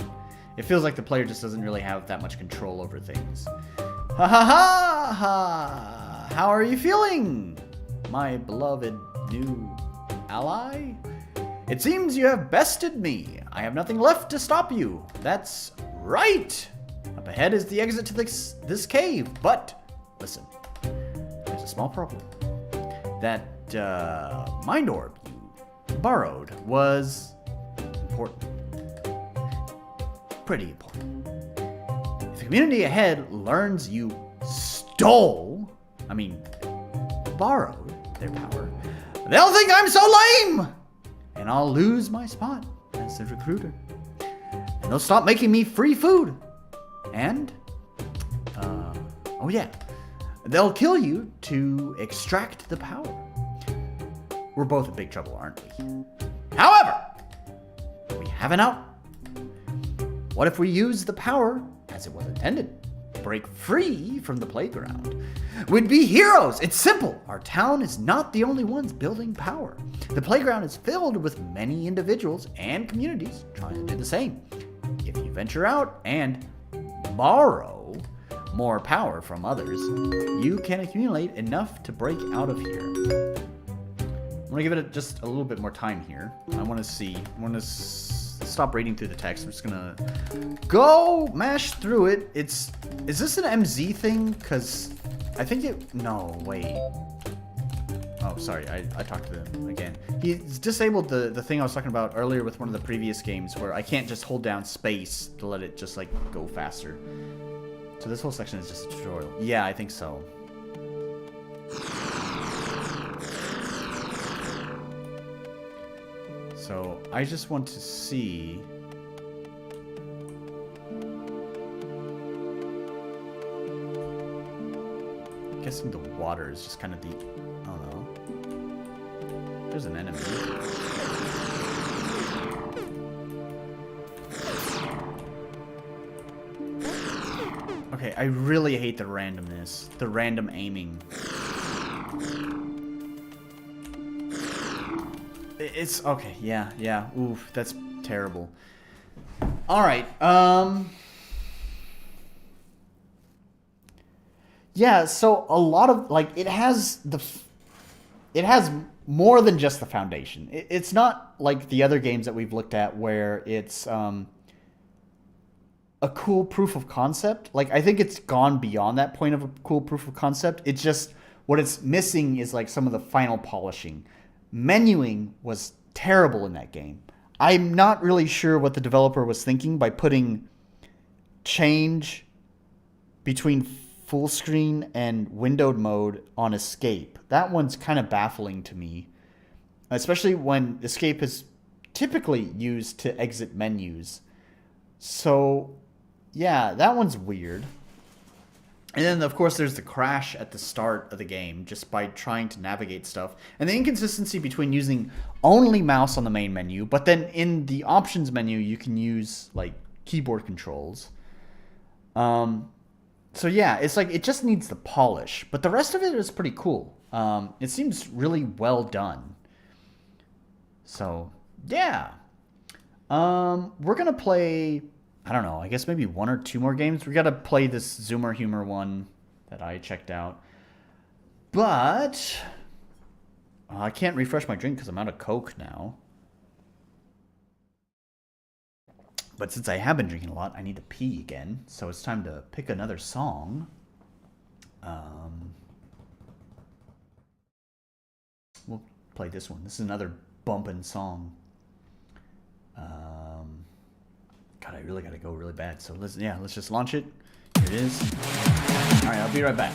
It feels like the player just doesn't really have that much control over things. Ha ha ha ha! How are you feeling, my beloved new ally? It seems you have bested me. I have nothing left to stop you. That's right. Up ahead is the exit to this cave, but listen, there's a small problem. That mind orb you borrowed was important. Pretty important. If the community ahead learns you borrowed their power, they'll think I'm so lame! And I'll lose my spot as the recruiter. And they'll stop making me free food. And, oh yeah, they'll kill you to extract the power. We're both in big trouble, aren't we? However, we have an out. What if we use the power as it was intended? Break free from the playground. We'd be heroes. It's simple. Our town is not the only ones building power. The playground is filled with many individuals and communities trying to do the same. If you venture out and borrow more power from others, you can accumulate enough to break out of here. I'm going to give it just a little bit more time here. I want to stop reading through the text. I'm just going to go mash through it. Is this an MZ thing? Because I think no, wait. Oh, sorry, I talked to them again. He's disabled the thing I was talking about earlier with one of the previous games where I can't just hold down space to let it just, like, go faster. So this whole section is just a tutorial. Yeah, I think so. So, I just want to see... I'm guessing the water is just kind of the... I don't know. There's an enemy. Okay, I really hate the randomness. The random aiming. It's... okay, yeah. Oof, that's terrible. Alright, yeah, so a lot of, like, it has more than just the foundation. It's not like the other games that we've looked at where it's a cool proof of concept. Like, I think it's gone beyond that point of a cool proof of concept. It's just what it's missing is like some of the final polishing. Menuing was terrible in that game. I'm not really sure what the developer was thinking by putting change between full screen and windowed mode on escape. That one's kind of baffling to me, especially when escape is typically used to exit menus. So, yeah, that one's weird. And then, of course, there's the crash at the start of the game just by trying to navigate stuff. And the inconsistency between using only mouse on the main menu, but then in the options menu, you can use, like, keyboard controls. So, yeah, it's like it just needs the polish. But the rest of it is pretty cool. It seems really well done. So, yeah. We're going to play... I don't know, I guess maybe 1 or 2 more games. We got to play this Zoomer Humor one that I checked out. But I can't refresh my drink because I'm out of Coke now. But since I have been drinking a lot, I need to pee again. So it's time to pick another song. We'll play this one. This is another bumpin' song. God, I really gotta go really bad. So let's just launch it. Here it is. All right, I'll be right back.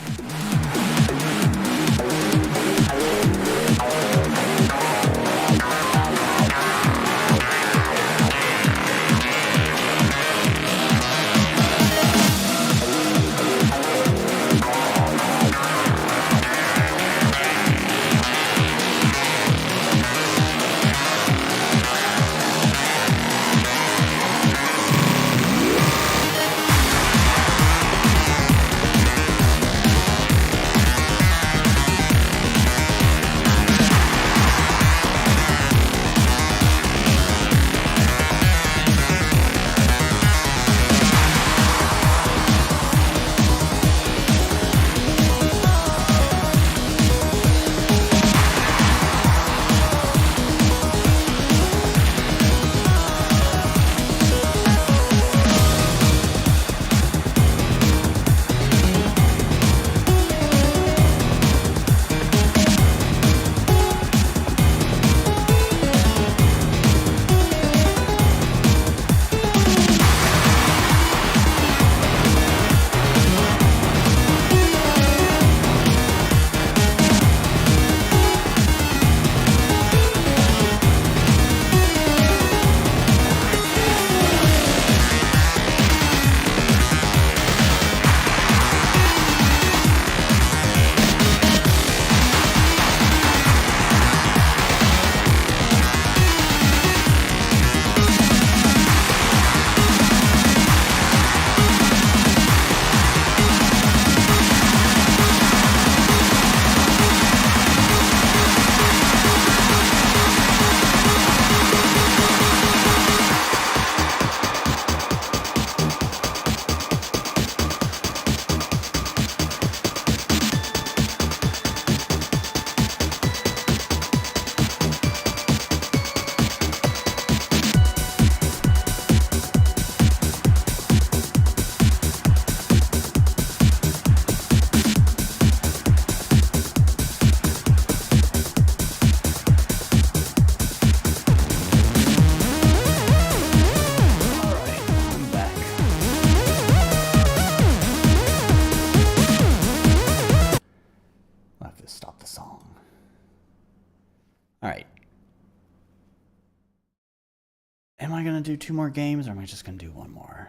Am I going to do 2 more games, or am I just going to do 1 more?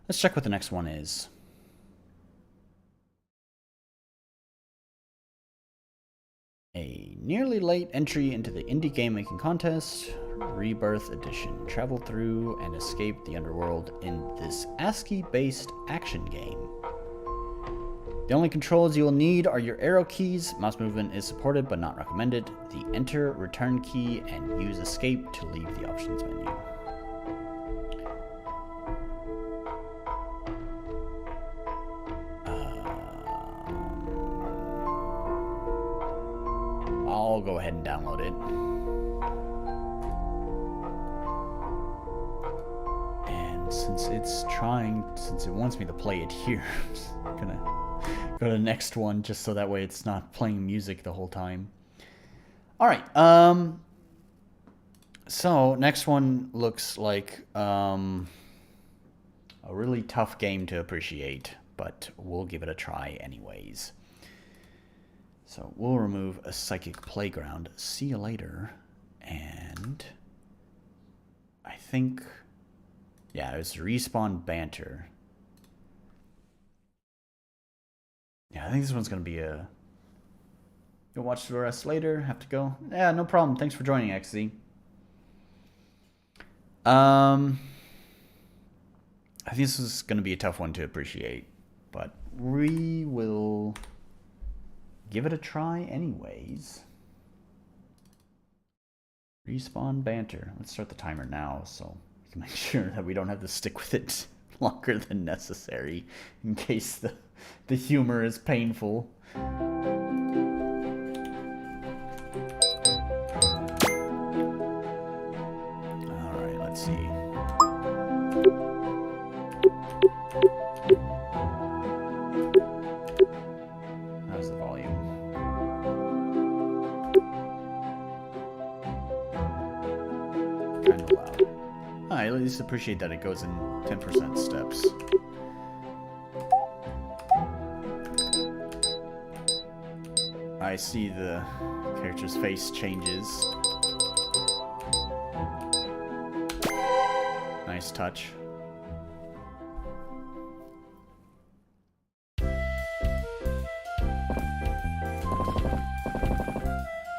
Let's check what the next one is. A nearly late entry into the indie game making contest, Rebirth Edition. Travel through and escape the underworld in this ASCII-based action game. The only controls you will need are your arrow keys. Mouse movement is supported but not recommended. The enter, return key, and use escape to leave the options menu. I'll go ahead and download it. And since it wants me to play it here, I'm just gonna go to the next one just so that way it's not playing music the whole time. All right. So next one looks like a really tough game to appreciate, but we'll give it a try anyways. So we'll remove a Psychic Playground. See you later. And I think, yeah, it was Respawn Banter. Yeah, I think this one's gonna be a... You'll watch the rest later. Have to go. Yeah, no problem. Thanks for joining, XZ. I think this is gonna be a tough one to appreciate, but we will give it a try anyways. Respawn Banter. Let's start the timer now so we can make sure that we don't have to stick with it longer than necessary in case the humor is painful. Alright, let's see. How's the volume? Kind of loud. I at least appreciate that it goes in 10% steps. I see the character's face changes. Nice touch.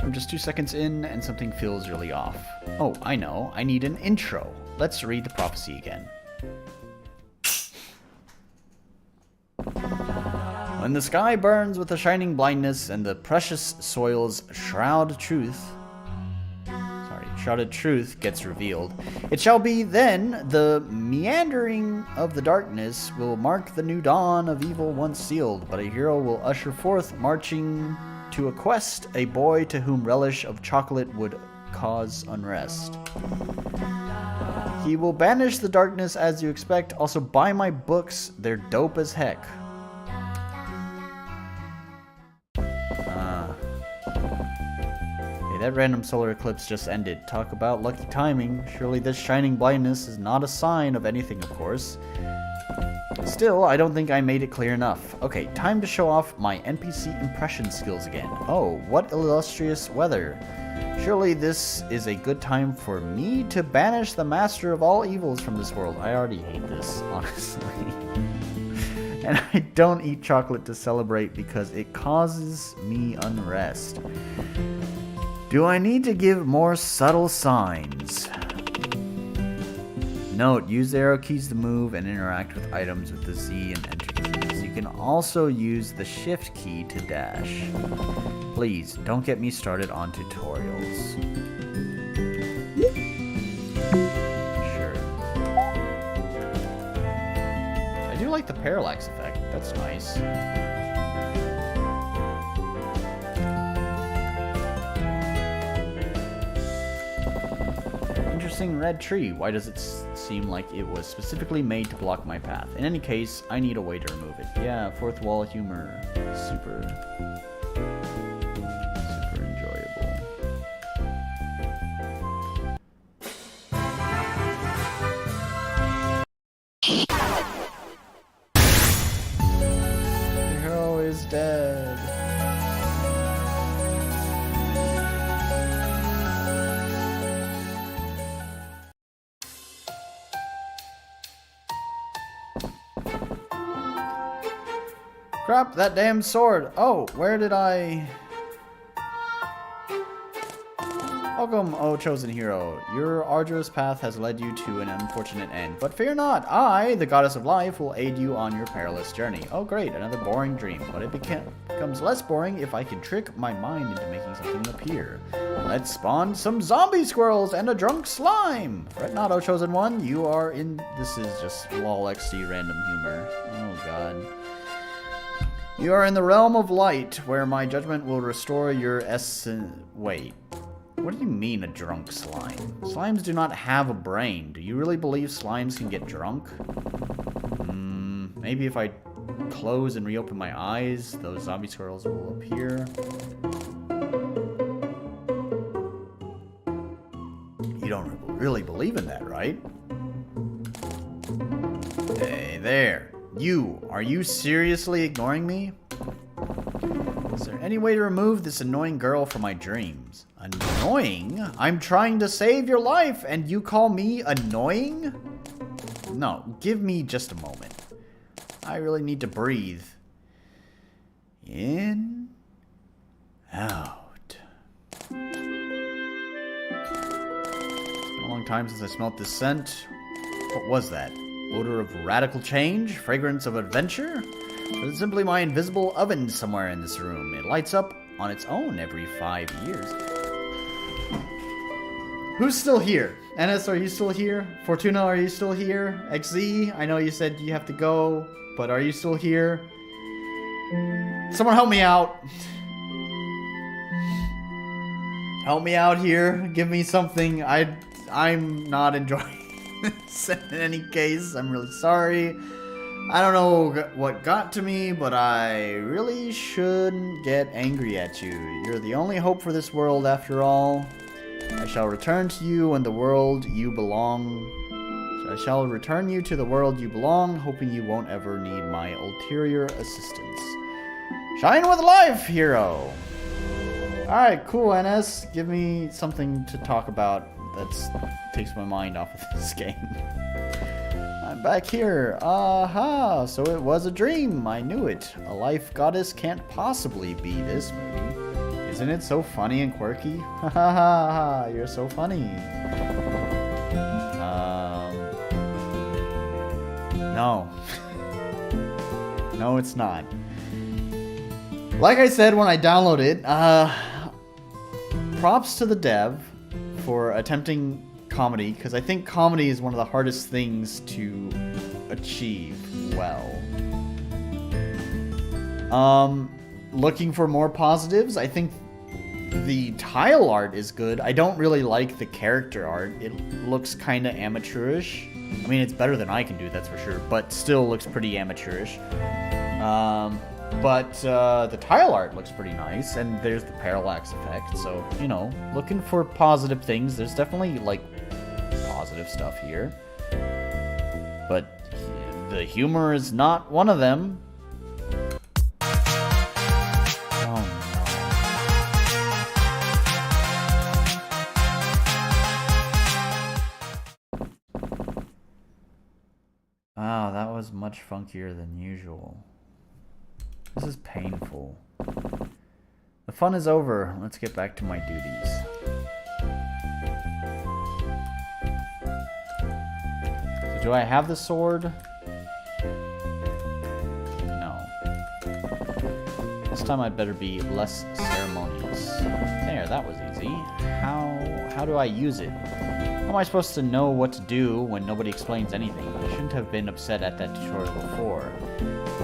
I'm just 2 seconds in and something feels really off. Oh, I know. I need an intro. Let's read the prophecy again. When the sky burns with a shining blindness and the precious soil's shrouded truth gets revealed, it shall be then the meandering of the darkness will mark the new dawn of evil once sealed, but a hero will usher forth marching to a quest, a boy to whom relish of chocolate would cause unrest. He will banish the darkness as you expect. Also buy my books, they're dope as heck. That random solar eclipse just ended. Talk about lucky timing. Surely this shining blindness is not a sign of anything, of course. Still, I don't think I made it clear enough. Okay, time to show off my NPC impression skills again. Oh, what illustrious weather. Surely this is a good time for me to banish the master of all evils from this world. I already hate this, honestly. And I don't eat chocolate to celebrate because it causes me unrest. Do I need to give more subtle signs? Note, use the arrow keys to move and interact with items with the Z and enter keys. You can also use the shift key to dash. Please, don't get me started on tutorials. Sure. I do like the parallax effect. That's nice. Interesting red tree. Why does it seem like it was specifically made to block my path? In any case, I need a way to remove it. Yeah, fourth wall humor. Super enjoyable. The hero is dead. Crap, that damn sword. Oh, where did I... Welcome, O chosen hero. Your arduous path has led you to an unfortunate end. But fear not, I, the goddess of life, will aid you on your perilous journey. Oh great, another boring dream. But it becomes less boring if I can trick my mind into making something appear. Let's spawn some zombie squirrels and a drunk slime. Fret not, O chosen one. You are in... This is just lol XD random humor. Oh god. You are in the realm of light, where my judgment will restore your essence... Wait. What do you mean, a drunk slime? Slimes do not have a brain. Do you really believe slimes can get drunk? Maybe if I close and reopen my eyes, those zombie squirrels will appear. You don't really believe in that, right? Hey, there. Are you seriously ignoring me? Is there any way to remove this annoying girl from my dreams? Annoying? I'm trying to save your life and you call me annoying? No, give me just a moment. I really need to breathe. In. Out. It's been a long time since I smelled this scent. What was that? Odor of radical change? Fragrance of adventure? Or is it simply my invisible oven somewhere in this room? It lights up on its own every 5 years. Who's still here? NS, are you still here? Fortuna, are you still here? XZ, I know you said you have to go, but are you still here? Someone help me out. Help me out here. Give me something. I'm not enjoying this in any case. I'm really sorry. I don't know what got to me, but I really shouldn't get angry at you. You're the only hope for this world after all. I shall return to you and the world you belong. I shall return you to the world you belong, hoping you won't ever need my ulterior assistance. Shine with life, hero! Alright, cool, NS. Give me something to talk about that takes my mind off of this game. I'm back here. Aha! So it was a dream. I knew it. A life goddess can't possibly be this movie. Isn't it so funny and quirky? Ha ha ha! You're so funny. No. No, it's not. Like I said when I downloaded it, props to the dev for attempting comedy, because I think comedy is one of the hardest things to achieve well. Looking for more positives, I think the tile art is good. I don't really like the character art. It looks kind of amateurish. I mean, it's better than I can do, that's for sure, but still looks pretty amateurish. But the tile art looks pretty nice, and there's the parallax effect, so, you know, looking for positive things. There's definitely, like, positive stuff here. But the humor is not one of them. Wow, that was much funkier than usual. This is painful. The fun is over. Let's get back to my duties. So do I have the sword? No. This time I'd better be less ceremonious. There, that was easy. How do I use it? How am I supposed to know what to do when nobody explains anything? I shouldn't have been upset at that tutorial before.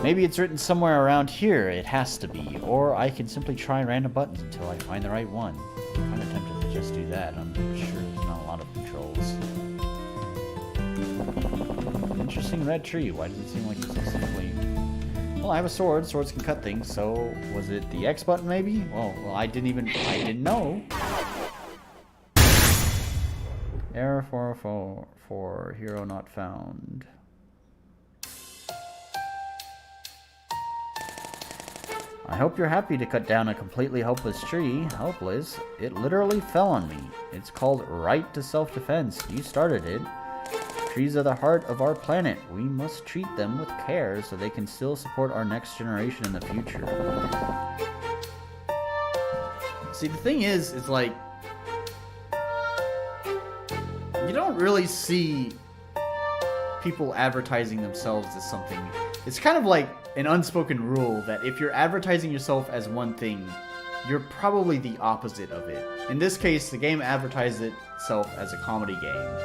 Maybe it's written somewhere around here. It has to be. Or I can simply try random buttons until I find the right one. I'm kind of tempted to just do that. I'm sure there's not a lot of controls. An interesting red tree. Why does it seem like it's so simply... Well, I have a sword. Swords can cut things, so... Was it the X button, maybe? Well, I didn't know. Error 404, hero not found. I hope you're happy to cut down a completely helpless tree. Helpless? It literally fell on me. It's called right to self-defense. You started it. Trees are the heart of our planet. We must treat them with care so they can still support our next generation in the future. See, the thing is, it's like... You don't really see people advertising themselves as something. It's kind of like an unspoken rule that if you're advertising yourself as one thing, you're probably the opposite of it. In this case, the game advertised itself as a comedy game.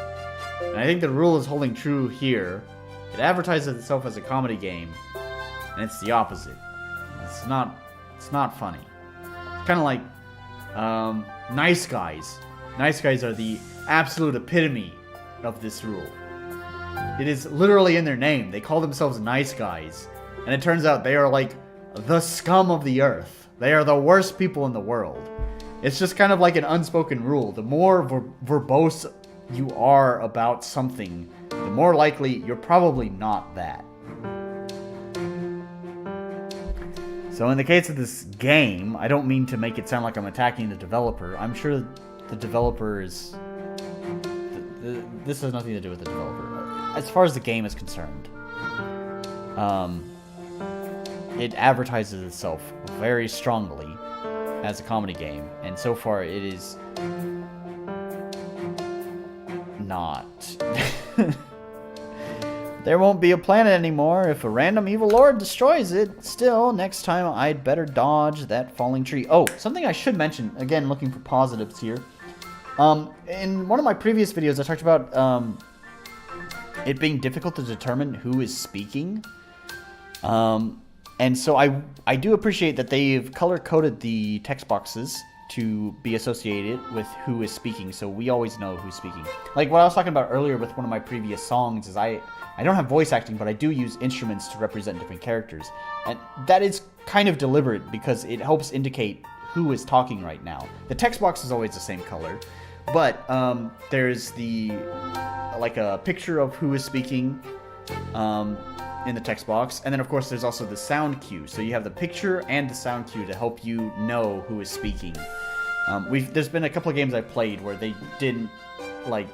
And I think the rule is holding true here. It advertises itself as a comedy game, and it's the opposite. It's not funny. It's kind of like Nice Guys. Nice Guys are the absolute epitome of this rule. It is literally in their name. They call themselves Nice Guys. And it turns out they are like the scum of the earth. They are the worst people in the world. It's just kind of like an unspoken rule. The more verbose you are about something, the more likely you're probably not that. So in the case of this game, I don't mean to make it sound like I'm attacking the developer. I'm sure the developer is... This has nothing to do with the developer, as far as the game is concerned. it advertises itself very strongly as a comedy game, and so far it is not. There won't be a planet anymore if a random evil lord destroys it. Still, next time I'd better dodge that falling tree. Oh, something I should mention, again, looking for positives here. In one of my previous videos, I talked about it being difficult to determine who is speaking. And so I do appreciate that they've color-coded the text boxes to be associated with who is speaking, so we always know who's speaking. Like what I was talking about earlier with one of my previous songs is I don't have voice acting, but I do use instruments to represent different characters. And that is kind of deliberate because it helps indicate who is talking right now. The text box is always the same color, but there's like a picture of who is speaking in the text box, and then of course there's also the sound cue. So you have the picture and the sound cue to help you know who is speaking. There's been a couple of games I played where they didn't like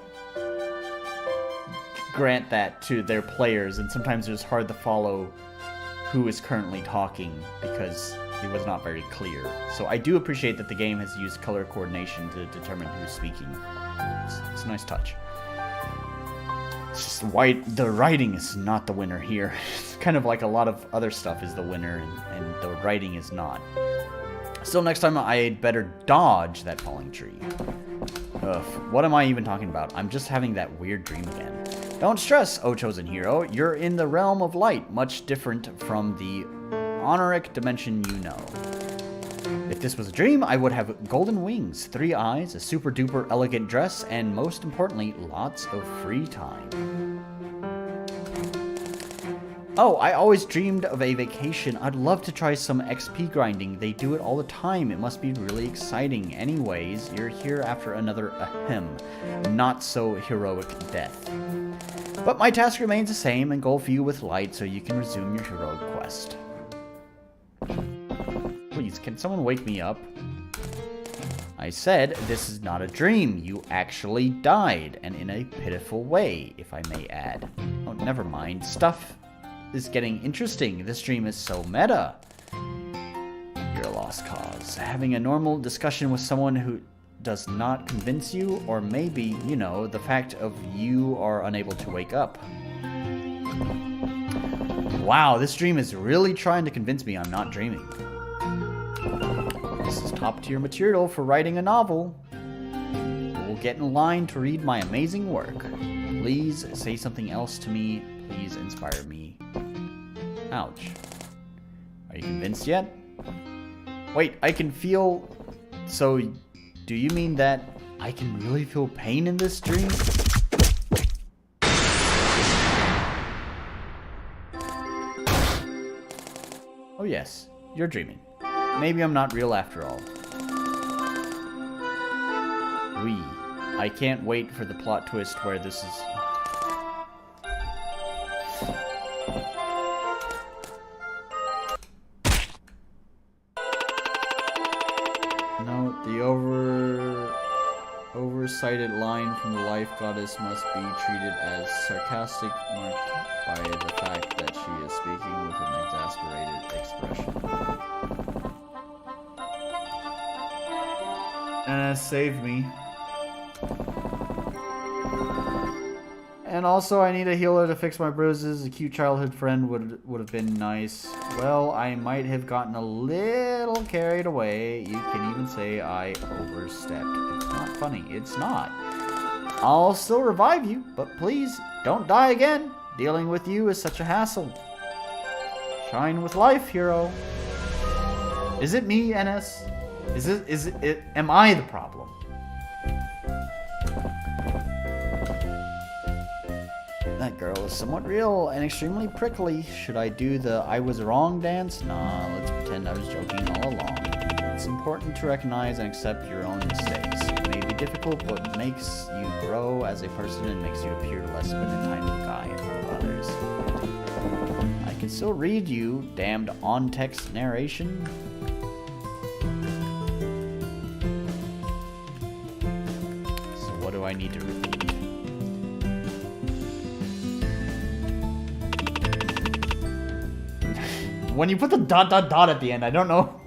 grant that to their players, and sometimes it was hard to follow who is currently talking because it was not very clear. So I do appreciate that the game has used color coordination to determine who's speaking. It's a nice touch. It's just the writing is not the winner here. It's kind of like a lot of other stuff is the winner, and the writing is not. Still, next time I'd better dodge that falling tree. Ugh, what am I even talking about? I'm just having that weird dream again. Don't stress, O chosen hero. You're in the realm of light, much different from the honoric dimension you know. If this was a dream, I would have golden wings, 3 eyes, a super duper elegant dress, and most importantly, lots of free time. Oh, I always dreamed of a vacation. I'd love to try some XP grinding. They do it all the time. It must be really exciting. Anyways, you're here after another ahem, not so heroic death. But my task remains the same, engulf you with light so you can resume your heroic quest. Please, can someone wake me up? I said, this is not a dream. You actually died, and in a pitiful way, if I may add. Oh, never mind. Stuff is getting interesting. This dream is so meta. You're a lost cause. Having a normal discussion with someone who does not convince you, or maybe, you know, the fact of you are unable to wake up. Wow, this dream is really trying to convince me I'm not dreaming. This is top-tier material for writing a novel. We'll get in line to read my amazing work. Please say something else to me. Please inspire me. Ouch. Are you convinced yet? Wait, I can feel... So, do you mean that I can really feel pain in this dream? Oh yes, you're dreaming. Maybe I'm not real after all. I can't wait for the plot twist where this is... No, the oversighted line from the life goddess must be treated as sarcastic, marked by the fact that she is speaking with an exasperated expression. And it saved me. And also, I need a healer to fix my bruises. A cute childhood friend would have been nice. Well, I might have gotten a little carried away. You can even say I overstepped. It's not funny. It's not. I'll still revive you, but please, don't die again. Dealing with you is such a hassle. Shine with life, hero. Is it me, NS? Am I the problem? That girl is somewhat real and extremely prickly. Should I do the I was wrong dance? Nah, let's pretend I was joking all along. It's important to recognize and accept your own mistakes. It may be difficult, but it makes you grow as a person and makes you appear less of an entitled guy in front of others. I can still read you, damned on-text narration. So what do I need to repeat? when you put the ... at the end, I don't know.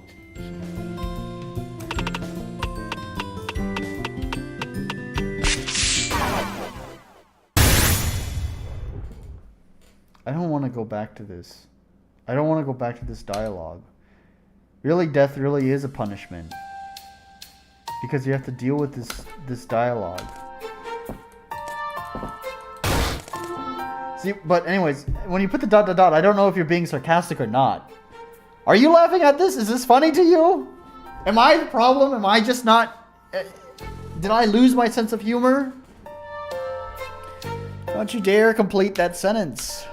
I don't want to go back to this. I don't want to go back to this dialogue. Really, death really is a punishment. Because you have to deal with this dialogue. See, but anyways, when you put the ... I don't know if you're being sarcastic or not. Are you laughing at this? Is this funny to you? Am I the problem? Am I just not... Did I lose my sense of humor? Don't you dare complete that sentence.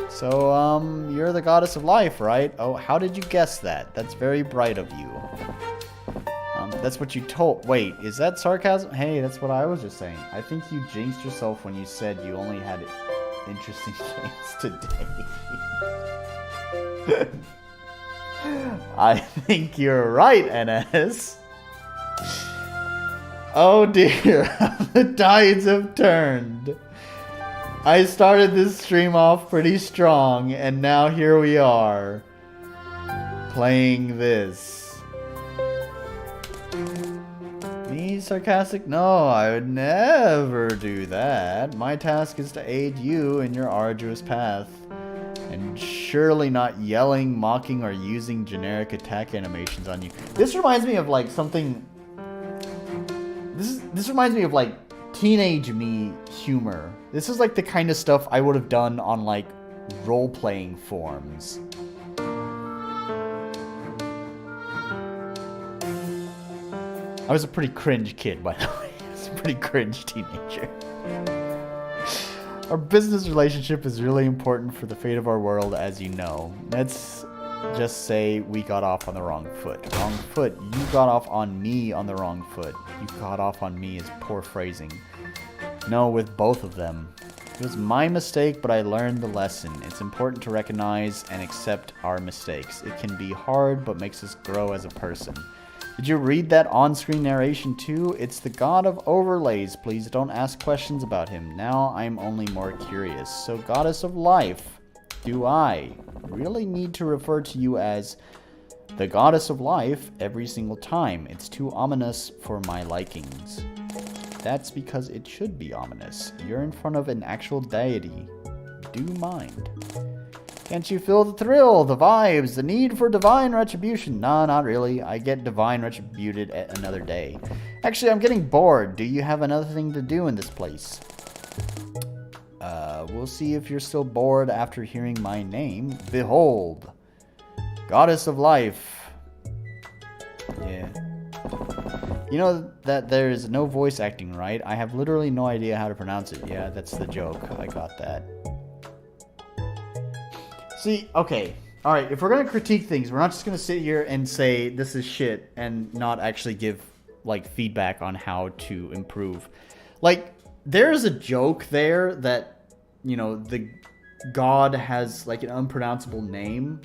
So, you're the goddess of life, right? Oh, how did you guess that? That's very bright of you. That's what you told... Wait, is that sarcasm? Hey, that's what I was just saying. I think you jinxed yourself when you said you only had interesting things today. I think you're right, NS. Oh dear, the tides have turned. I started this stream off pretty strong, and now here we are, playing this. Me sarcastic? No, I would never do that. My task is to aid you in your arduous path, and surely not yelling, mocking, or using generic attack animations on you. This reminds me of like something... This reminds me of like teenage me humor. This is like the kind of stuff I would have done on like role-playing forums. I was a pretty cringe kid, by the way. I was a pretty cringe teenager. Our business relationship is really important for the fate of our world, as you know. Let's just say we got off on the wrong foot. Wrong foot. You got off on me on the wrong foot. You got off on me is poor phrasing. No, with both of them. It was my mistake, but I learned the lesson. It's important to recognize and accept our mistakes. It can be hard, but makes us grow as a person. Did you read that on-screen narration too? It's the god of overlays. Please don't ask questions about him. Now I'm only more curious. So, goddess of life, do I really need to refer to you as the goddess of life every single time? It's too ominous for my likings. That's because it should be ominous. You're in front of an actual deity. Do mind. Can't you feel the thrill, the vibes, the need for divine retribution? No, not really. I get divine retributed at another day. Actually, I'm getting bored. Do you have another thing to do in this place? We'll see if you're still bored after hearing my name. Behold, goddess of life. Yeah. You know that there is no voice acting, right? I have literally no idea how to pronounce it. Yeah, that's the joke. I got that. See, okay. Alright, if we're going to critique things, we're not just going to sit here and say this is shit and not actually give, like, feedback on how to improve. Like, there's a joke there that, you know, the god has, like, an unpronounceable name.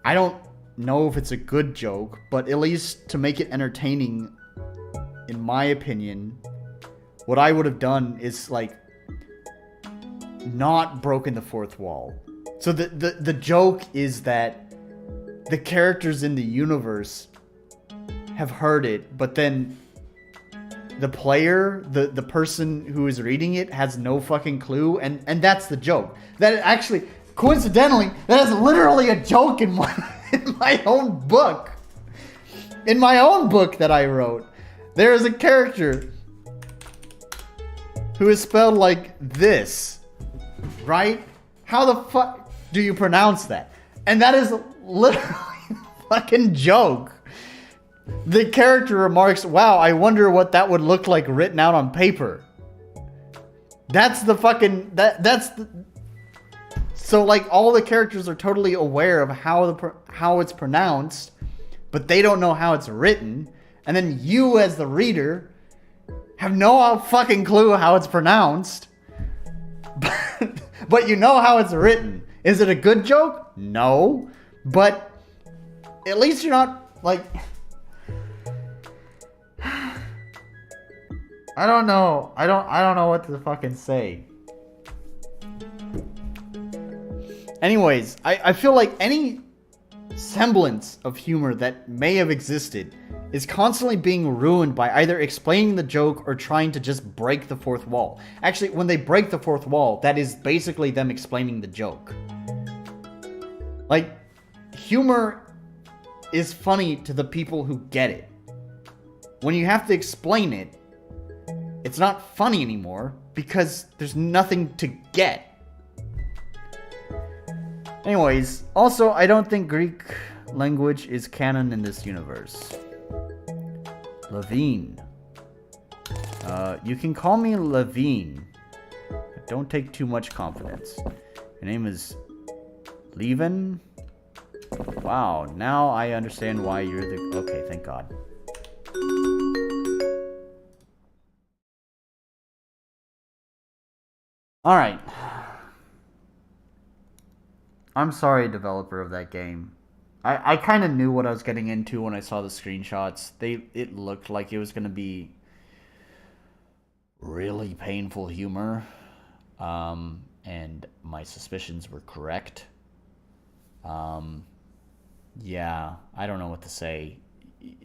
I don't know if it's a good joke, but at least to make it entertaining, in my opinion, what I would have done is, like, not broken the fourth wall. So the joke is that the characters in the universe have heard it, but then the player, the person who is reading it, has no fucking clue, and that's the joke. That actually, coincidentally, that is literally a joke in my own book. In my own book that I wrote, there is a character who is spelled like this, right? How the fuck do you pronounce that? And that is literally a fucking joke. The character remarks, wow, I wonder what that would look like written out on paper. That's the fucking... That's the... So, like, all the characters are totally aware of how it's pronounced, but they don't know how it's written. And then you, as the reader, have no fucking clue how it's pronounced. But you know how it's written. Is it a good joke? No. But at least you're not, like... I don't know. I don't know what to fucking say. Anyways, I feel like any semblance of humor that may have existed is constantly being ruined by either explaining the joke or trying to just break the fourth wall. Actually, when they break the fourth wall, that is basically them explaining the joke. Like, humor is funny to the people who get it. When you have to explain it, it's not funny anymore because there's nothing to get. Anyways, also, I don't think Greek language is canon in this universe. Levine. You can call me Levine, but don't take too much confidence. Your name is Levin? Wow, now I understand why you're the... Okay, thank God. Alright. I'm sorry, developer of that game. I kind of knew what I was getting into when I saw the screenshots. It looked like it was going to be really painful humor. And my suspicions were correct. Yeah, I don't know what to say.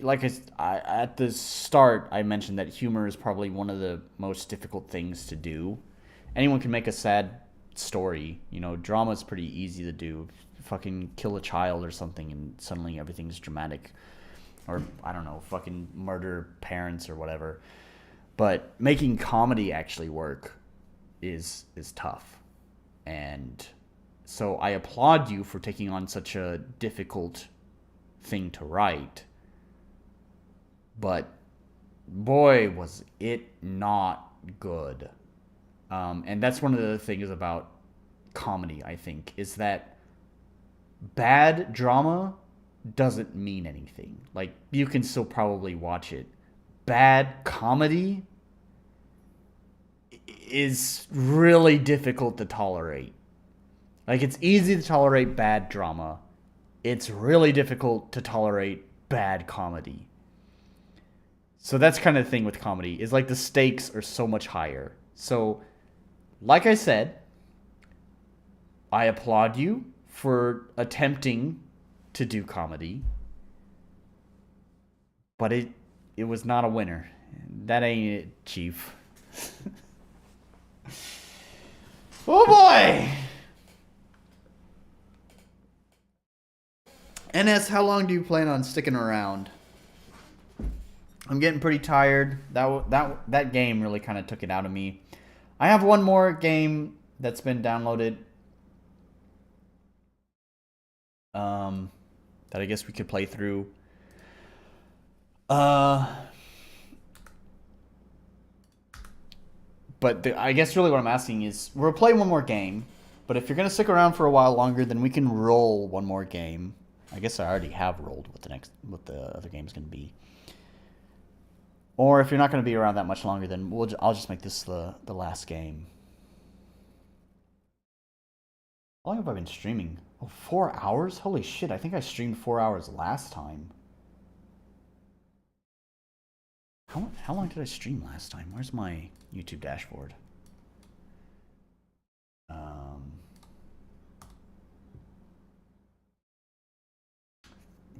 Like at the start, I mentioned that humor is probably one of the most difficult things to do. Anyone can make a sad story. You know, drama is pretty easy to do. Fucking kill a child or something and suddenly everything's dramatic. Or, I don't know, fucking murder parents or whatever. But making comedy actually work is tough. And so I applaud you for taking on such a difficult thing to write. But boy, was it not good. And that's one of the things about comedy, I think, is that bad drama doesn't mean anything. Like, you can still probably watch it. Bad comedy is really difficult to tolerate. Like, it's easy to tolerate bad drama. It's really difficult to tolerate bad comedy. So that's kind of the thing with comedy, is like the stakes are so much higher. So, like I said, I applaud you for attempting to do comedy. But it was not a winner. That ain't it, Chief. Oh boy! NS, how long do you plan on sticking around? I'm getting pretty tired. That game really kind of took it out of me. I have one more game that's been downloaded. That I guess we could play through. But I guess really what I'm asking is, we'll play one more game, but if you're gonna stick around for a while longer, then we can roll one more game. I guess I already have rolled what the other game's gonna be. Or if you're not gonna be around that much longer, then I'll just make this the last game. How long have I been streaming? Oh, 4 hours? Holy shit, I think I streamed 4 hours last time. How long did I stream last time? Where's my YouTube dashboard?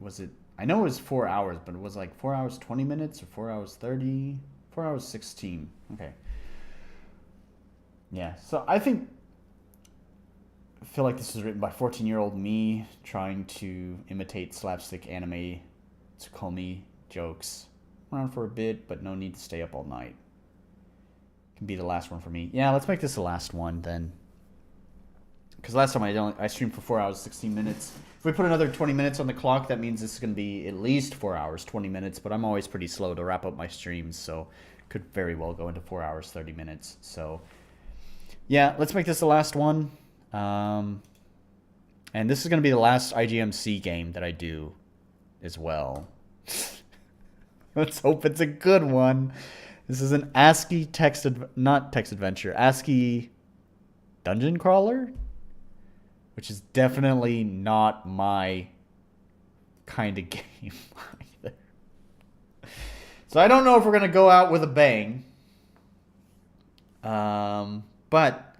Was it... I know it was 4 hours, but it was like 4 hours 20 minutes or 4 hours 30? 4 hours 16. Okay. Yeah, so I feel like this was written by 14-year-old me trying to imitate slapstick anime Tsukomi jokes. Around for a bit, but no need to stay up all night. Can be the last one for me. Yeah, let's make this the last one then. Because last time I streamed for 4 hours 16 minutes. If we put another 20 minutes on the clock, that means this is going to be at least 4 hours 20 minutes. But I'm always pretty slow to wrap up my streams, so could very well go into 4 hours 30 minutes. So yeah, let's make this the last one. And this is going to be the last IGMC game that I do as well. Let's hope it's a good one. This is an ASCII not text adventure, ASCII dungeon crawler, which is definitely not my kind of game either. So I don't know if we're gonna go out with a bang. But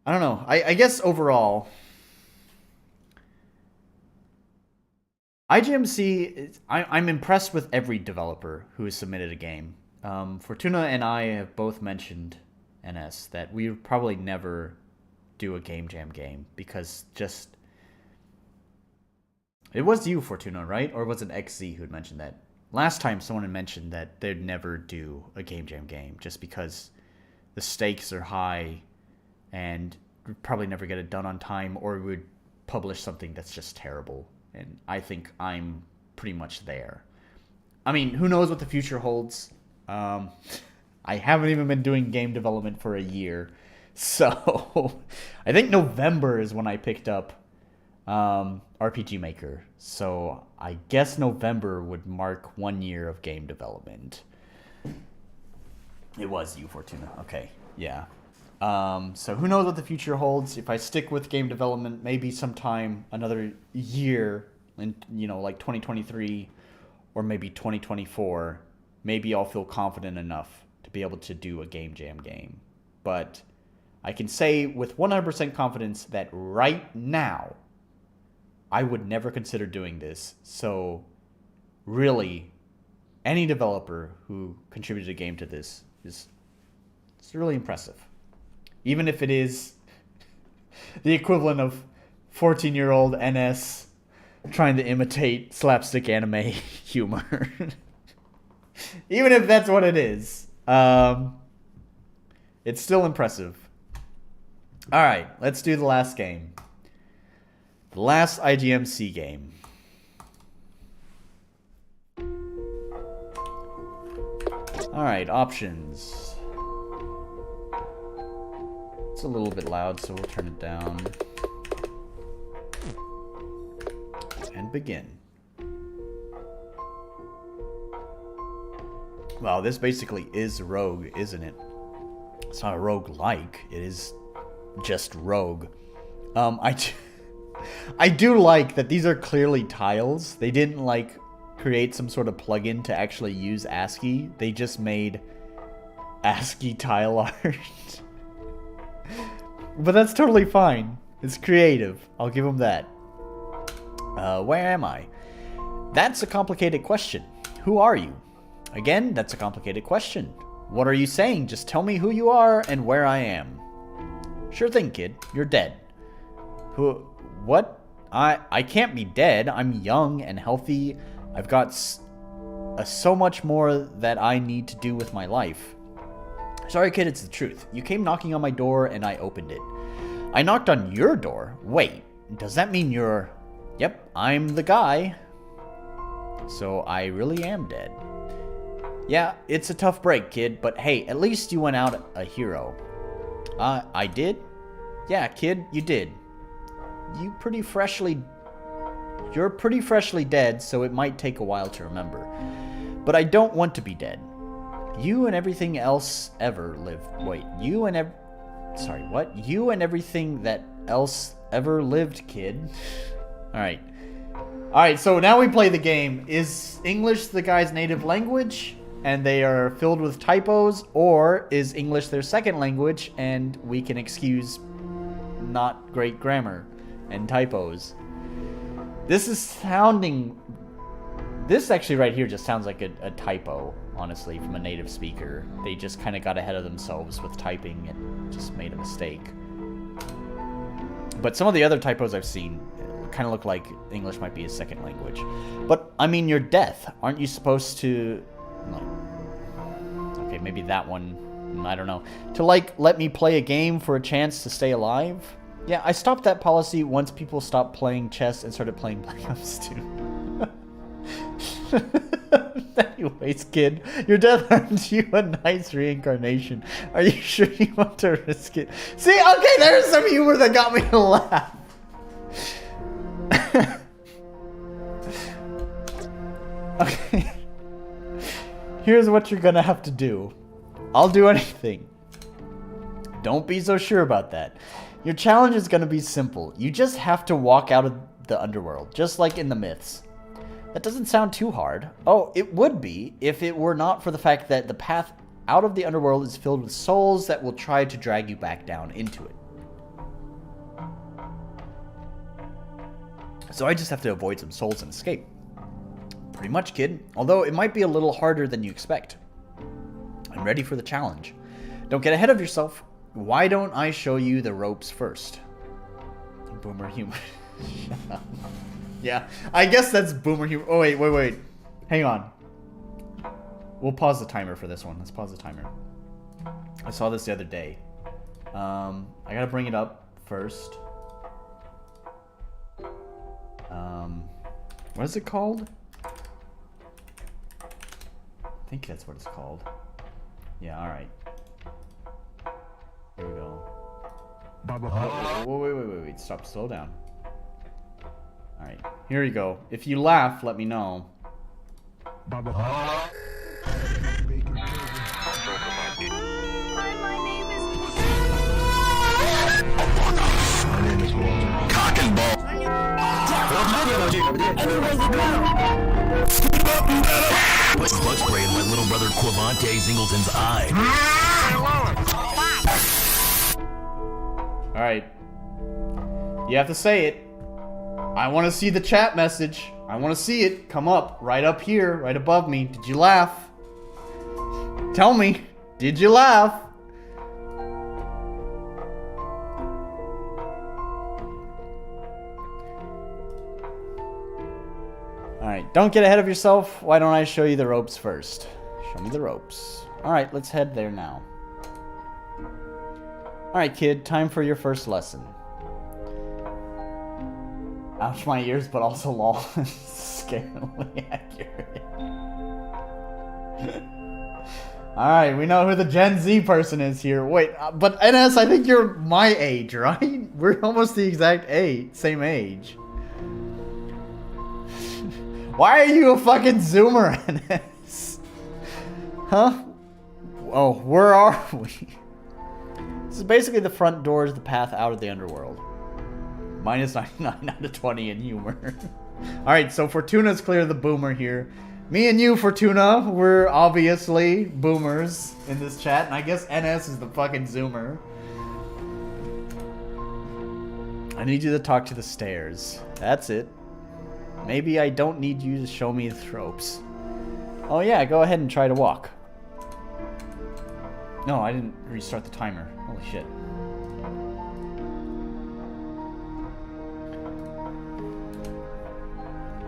I don't know. I guess overall, IGMC, I'm impressed with every developer who has submitted a game. Fortuna and I have both mentioned NS that we would probably never do a Game Jam game because just... It was you, Fortuna, right? Or was it XZ who had mentioned that? Last time someone had mentioned that they'd never do a Game Jam game just because the stakes are high and we'd probably never get it done on time, or we would publish something that's just terrible. And I think I'm pretty much there. I mean, who knows what the future holds? I haven't even been doing game development for a year. So I think November is when I picked up RPG Maker. So I guess November would mark 1 year of game development. It was you, Fortuna. Okay, yeah. So who knows what the future holds. If I stick with game development, maybe sometime another year in, like 2023 or maybe 2024, maybe I'll feel confident enough to be able to do a Game Jam game. But I can say with 100% confidence that right now, I would never consider doing this. So really, any developer who contributed a game to this it's really impressive. Even if it is the equivalent of 14-year-old NS trying to imitate slapstick anime humor. Even if that's what it is. It's still impressive. Alright, let's do the last game. The last IGMC game. Alright, options. It's a little bit loud, so we'll turn it down. And begin. Wow, this basically is Rogue, isn't it? It's not a rogue-like, it is just Rogue. I do like that these are clearly tiles. They didn't, like, create some sort of plugin to actually use ASCII. They just made ASCII tile art. But that's totally fine. It's creative. I'll give them that. Where am I? That's a complicated question. Who are you? Again, that's a complicated question. What are you saying? Just tell me who you are and where I am. Sure thing, kid. You're dead. Who? What? I can't be dead. I'm young and healthy. I've got so much more that I need to do with my life. Sorry, kid, it's the truth. You came knocking on my door and I opened it. I knocked on your door? Wait, does that mean you're... Yep, I'm the guy. So I really am dead. Yeah, it's a tough break, kid, but hey, at least you went out a hero. I did? Yeah, kid, you did. You're pretty freshly dead, so it might take a while to remember. But I don't want to be dead. You and everything else ever lived. Wait, you and sorry, what? You and everything that else ever lived, kid. Alright. Alright, so now we play the game. Is English the guy's native language and they are filled with typos, or is English their second language and we can excuse not great grammar and typos? This actually right here just sounds like a typo, honestly, from a native speaker. They just kind of got ahead of themselves with typing and just made a mistake. But some of the other typos I've seen kind of look like English might be a second language. But, I mean, you're death. Aren't you supposed to... No. Okay, maybe that one... I don't know. To, like, let me play a game for a chance to stay alive? Yeah, I stopped that policy once people stopped playing chess and started playing Black Ops 2. Anyways, kid, your death earned you a nice reincarnation. Are you sure you want to risk it? See, okay, there's some humor that got me to laugh. Okay. Here's what you're gonna have to do. I'll do anything. Don't be so sure about that. Your challenge is gonna be simple. You just have to walk out of the underworld, just like in the myths. That doesn't sound too hard. Oh, it would be if it were not for the fact that the path out of the underworld is filled with souls that will try to drag you back down into it. So I just have to avoid some souls and escape. Pretty much, kid. Although it might be a little harder than you expect. I'm ready for the challenge. Don't get ahead of yourself. Why don't I show you the ropes first? Boomer humor. Yeah, I guess that's boomer humor. Oh, wait. Hang on. We'll pause the timer for this one. Let's pause the timer. I saw this the other day. I gotta bring it up first. What is it called? I think that's what it's called. Yeah, alright. Here we go. Oh, wait. Stop. Slow down. Alright. Here you go. If you laugh, let me know. Hi, my name is Walter. Cock and ball. Bug spray in my little brother Quavante Zingleton's eye. Alright. You have to say it. I want to see the chat message. I want to see it come up right up here, right above me. Did you laugh? Tell me. Did you laugh? Alright, don't get ahead of yourself. Why don't I show you the ropes first? Show me the ropes. Alright, let's head there now. Alright, kid, time for your first lesson. Ouch my ears, but also lol. Scarily accurate. Alright, we know who the Gen Z person is here. Wait, but NS, I think you're my age, right? We're almost the exact same age. Why are you a fucking Zoomer, NS? Huh? Oh, where are we? This is basically the front door is the path out of the underworld. Minus 99 out of 20 in humor. Alright, so Fortuna's clear the boomer here. Me and you, Fortuna, we're obviously boomers in this chat. And I guess NS is the fucking Zoomer. I need you to talk to the stairs. That's it. Maybe I don't need you to show me the ropes. Oh yeah, go ahead and try to walk. No, I didn't restart the timer. Holy shit.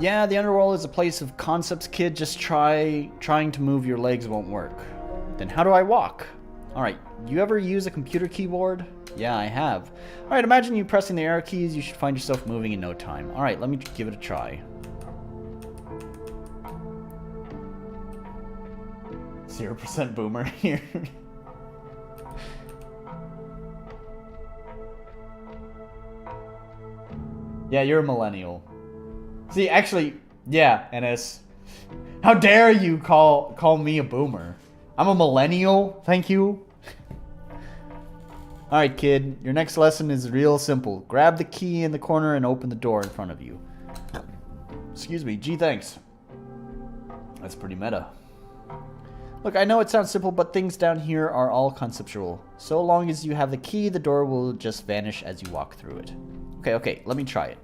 Yeah, the underworld is a place of concepts, kid. Just trying to move your legs won't work. Then how do I walk? Alright, you ever use a computer keyboard? Yeah, I have. Alright, imagine you pressing the arrow keys. You should find yourself moving in no time. Alright, let me give it a try. 0% boomer here. Yeah, you're a millennial. See, actually, yeah, NS. How dare you call me a boomer? I'm a millennial, thank you. Alright, kid, your next lesson is real simple. Grab the key in the corner and open the door in front of you. Excuse me, gee thanks. That's pretty meta. Look, I know it sounds simple, but things down here are all conceptual. So long as you have the key, the door will just vanish as you walk through it. Okay, let me try it.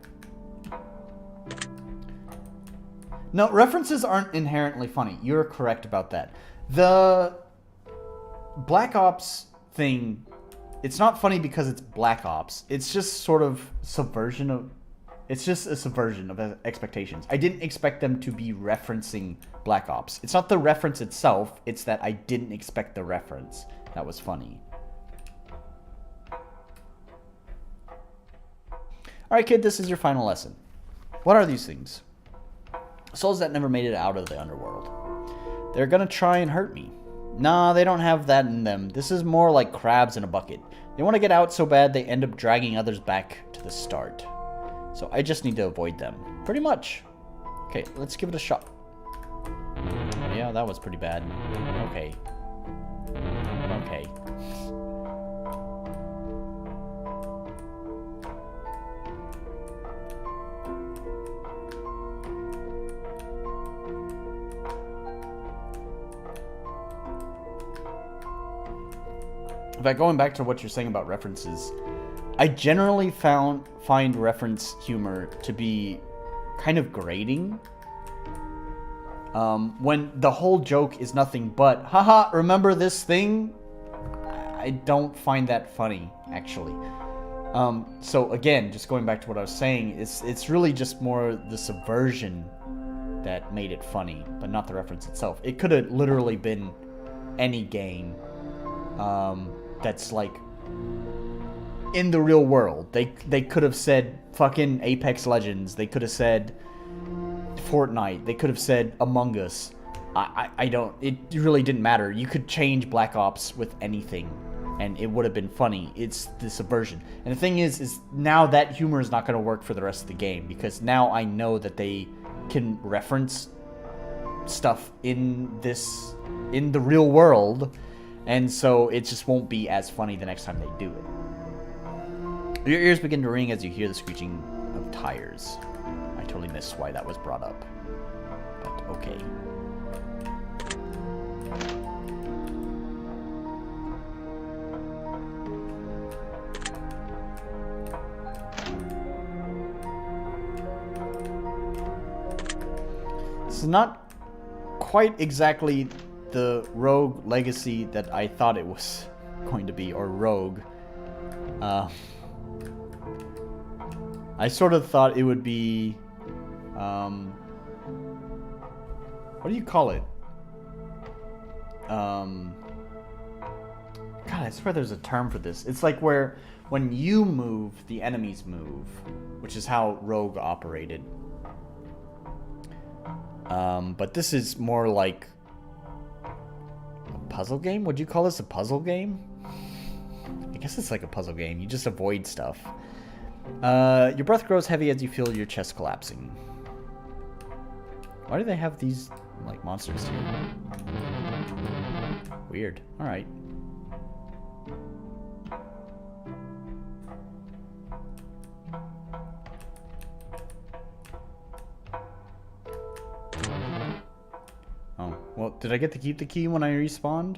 No, references aren't inherently funny. You're correct about that. The Black Ops thing, it's not funny because it's Black Ops. It's just sort of subversion of... It's just a subversion of expectations. I didn't expect them to be referencing Black Ops. It's not the reference itself, it's that I didn't expect the reference. That was funny. Alright, kid, this is your final lesson. What are these things? Souls that never made it out of the underworld. They're gonna try and hurt me. Nah, they don't have that in them. This is more like crabs in a bucket. They want to get out so bad they end up dragging others back to the start. So I just need to avoid them. Pretty much. Okay, let's give it a shot. Yeah, that was pretty bad. Okay. In fact, going back to what you're saying about references, I generally find reference humor to be kind of grating. When the whole joke is nothing but, haha, remember this thing? I don't find that funny, actually. So again, just going back to what I was saying, it's really just more the subversion that made it funny, but not the reference itself. It could have literally been any game that's like in the real world. They could have said fucking Apex Legends. They could have said Fortnite. They could have said Among Us. I don't. It really didn't matter. You could change Black Ops with anything, and it would have been funny. It's the subversion. And the thing is now that humor is not going to work for the rest of the game, because now I know that they can reference stuff in the real world, and so it just won't be as funny the next time they do it. Your ears begin to ring as you hear the screeching of tires. I totally missed why that was brought up, but okay. This is not quite exactly the Rogue Legacy that I thought it was going to be, or Rogue. I sort of thought it would be, what do you call it? God, I swear there's a term for this. It's like where when you move, the enemies move, which is how Rogue operated. But this is more like a puzzle game? Would you call this a puzzle game? I guess it's like a puzzle game. You just avoid stuff. Your breath grows heavy as you feel your chest collapsing. Why do they have these, like, monsters here? Weird. Alright. Oh, well, did I get to keep the key when I respawned?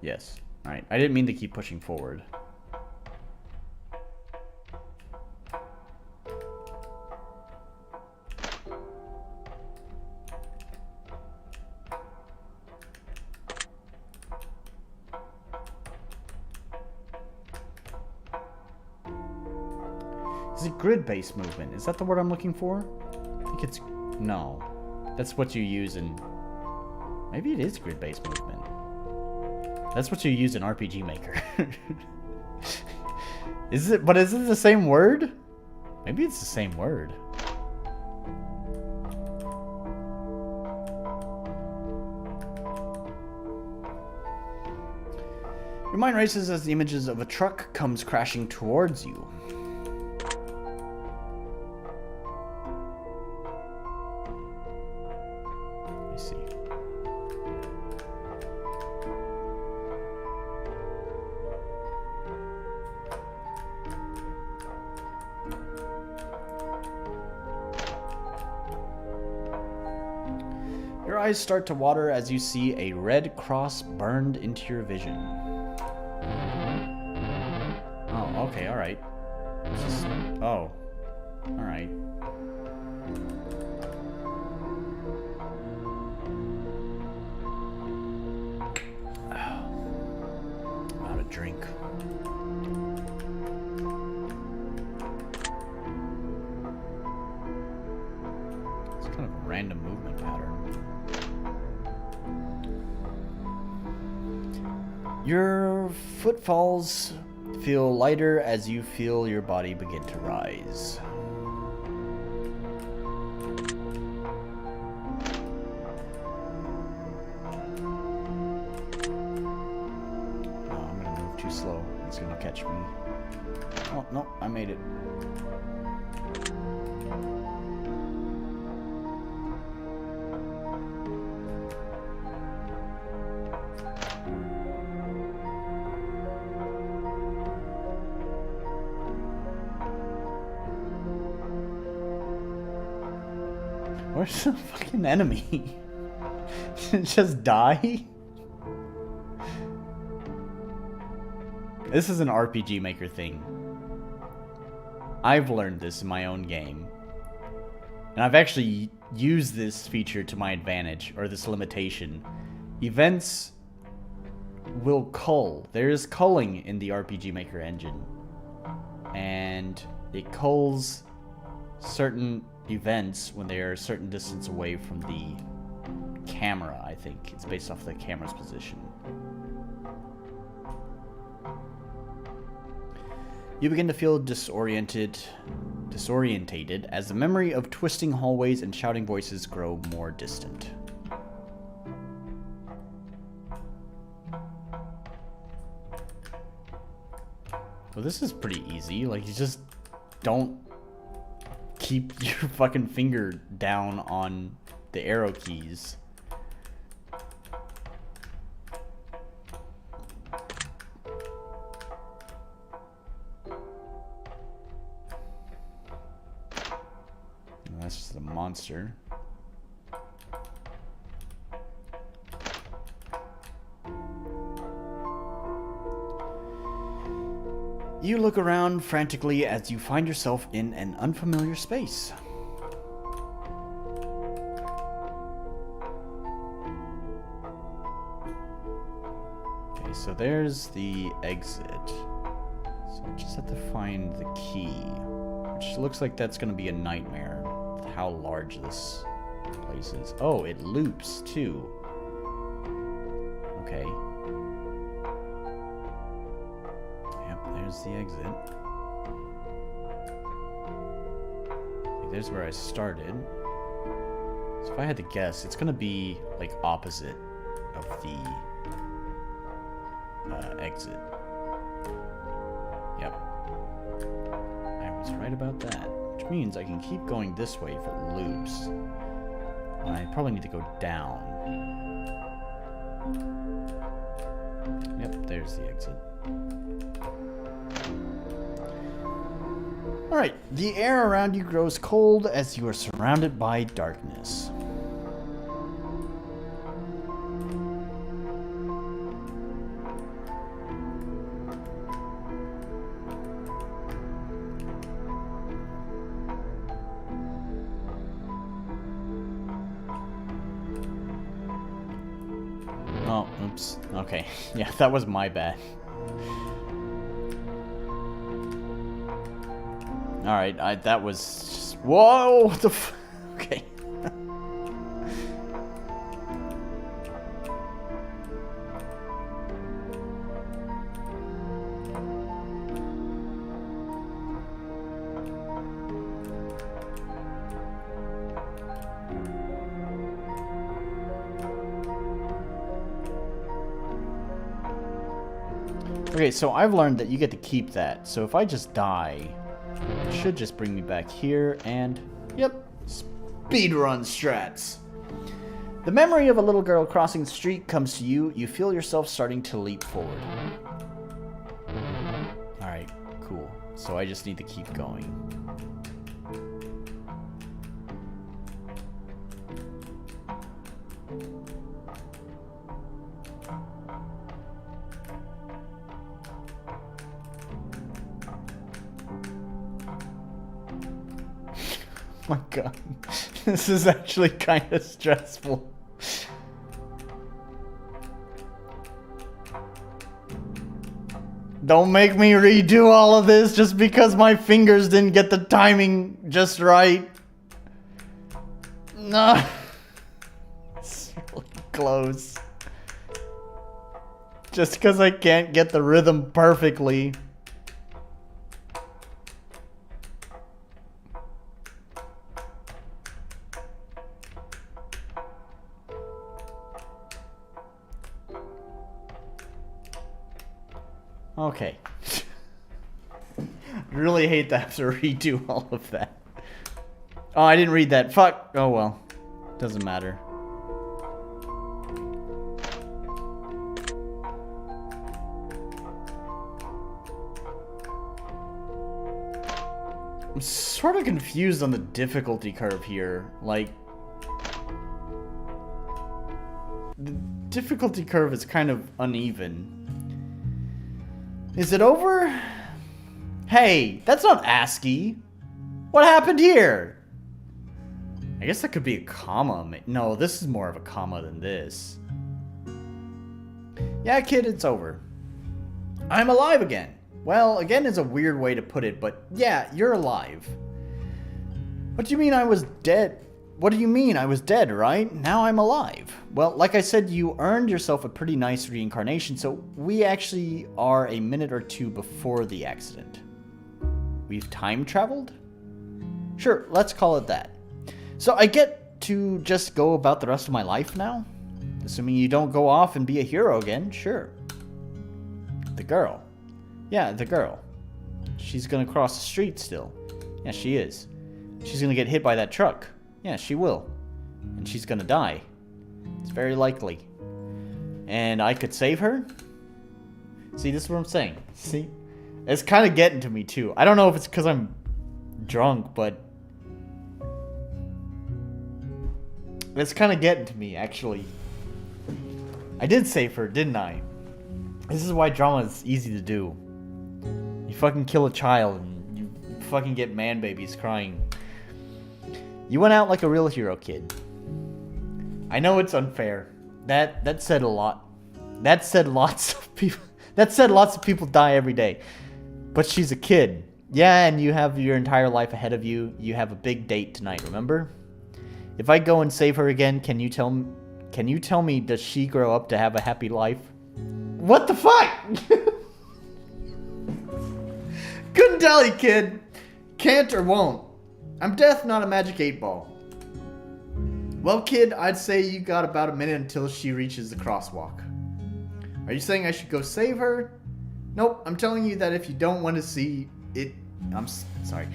Yes. Alright, I didn't mean to keep pushing forward. Is it grid-based movement? Is that the word I'm looking for? I think it's... No. That's what you use in... Maybe it is grid-based movement. That's what you use in RPG Maker. Is it? But is it the same word? Maybe it's the same word. Your mind races as the images of a truck comes crashing towards you. Your eyes start to water as you see a red cross burned into your vision. Oh, okay, alright. Oh, alright. I'm out of drink. It's kind of a random movement pattern. Your footfalls feel lighter as you feel your body begin to rise. Oh, I'm gonna move too slow. It's gonna catch me. Oh, no, I made it. Where's the fucking enemy? Did it just die? This is an RPG Maker thing. I've learned this in my own game. And I've actually use this feature to my advantage, or this limitation. Events will cull. There is culling in the RPG Maker engine. And it culls certain events when they are a certain distance away from the camera, I think. It's based off the camera's position. You begin to feel disorientated as the memory of twisting hallways and shouting voices grow more distant. Well, this is pretty easy. Like, you just don't keep your fucking finger down on the arrow keys. That's just a monster. You look around frantically as you find yourself in an unfamiliar space. Okay, so there's the exit. So I just have to find the key, which looks like that's going to be a nightmare. How large this place is. Oh, it loops too. Okay. Yep, there's the exit. Okay, there's where I started. So if I had to guess, it's gonna be like opposite of the exit. Yep. I was right about that. Which means I can keep going this way if it loops. And I probably need to go down. Yep, there's the exit. Alright, the air around you grows cold as you are surrounded by darkness. Oh, oops. Okay. Yeah, that was my bad. Alright, that was just... Whoa! What the f... Okay. Okay, so I've learned that you get to keep that. So if I just die, it should just bring me back here and... Yep, speedrun strats. The memory of a little girl crossing the street comes to you. You feel yourself starting to leap forward. Alright, cool. So I just need to keep going. Oh my god, this is actually kind of stressful. Don't make me redo all of this just because my fingers didn't get the timing just right. No. It's really close. Just because I can't get the rhythm perfectly. Okay. Really hate to have to redo all of that. Oh, I didn't read that. Fuck. Oh well. Doesn't matter. I'm sort of confused on the difficulty curve here. Like, the difficulty curve is kind of uneven. Is it over? Hey, that's not ASCII. What happened here? I I guess that could be a comma. No, this is more of a comma than this. Yeah, kid, it's over. I'm alive again. Well, again is a weird way to put it, but yeah, you're alive. What do you mean I was dead? What do you mean I was dead, right? Now I'm alive. Well, like I said, you earned yourself a pretty nice reincarnation, so we actually are a minute or two before the accident. We've time traveled? Sure, let's call it that. So I get to just go about the rest of my life now? Assuming you don't go off and be a hero again, sure. The girl. Yeah, the girl. She's gonna cross the street still. Yeah, she is. She's gonna get hit by that truck. Yeah, she will. And she's gonna die. It's very likely. And I could save her? See, this is what I'm saying. See? It's kind of getting to me, too. I don't know if it's because I'm drunk, but... it's kind of getting to me, actually. I did save her, didn't I? This is why drama is easy to do. You fucking kill a child and you fucking get man babies crying. You went out like a real hero, kid. I know it's unfair. That said a lot. That said lots of people die every day. But she's a kid. Yeah, and you have your entire life ahead of you. You have a big date tonight, remember? If I go and save her again, can you tell me, does she grow up to have a happy life? What the fuck? Couldn't tell you, kid. Can't or won't. I'm death, not a magic 8-ball. Well, kid, I'd say you got about a minute until she reaches the crosswalk. Are you saying I should go save her? Nope, I'm telling you that if you don't want to see it... sorry.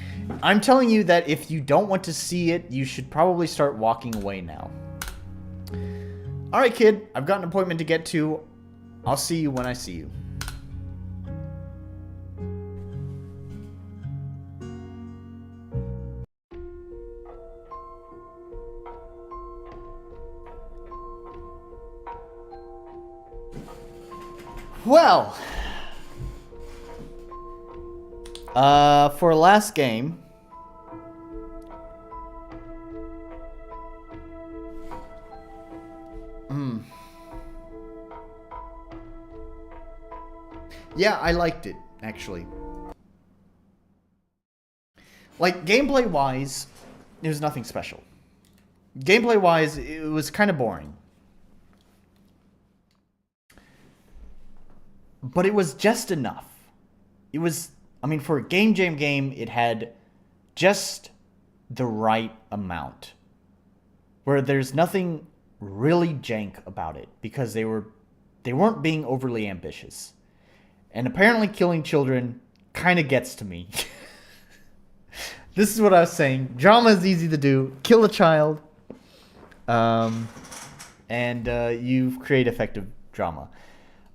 I'm telling you that if you don't want to see it, you should probably start walking away now. Alright, kid, I've got an appointment to get to. I'll see you when I see you. Well, for last game, yeah, I liked it, actually. Like, gameplay-wise, it was nothing special. Gameplay-wise, it was kind of boring. But it was just enough. It was, I mean, for a game jam game, it had just the right amount. Where there's nothing really jank about it, because they weren't being overly ambitious. And apparently killing children kind of gets to me. This is what I was saying. Drama is easy to do. Kill a child. And you create effective drama.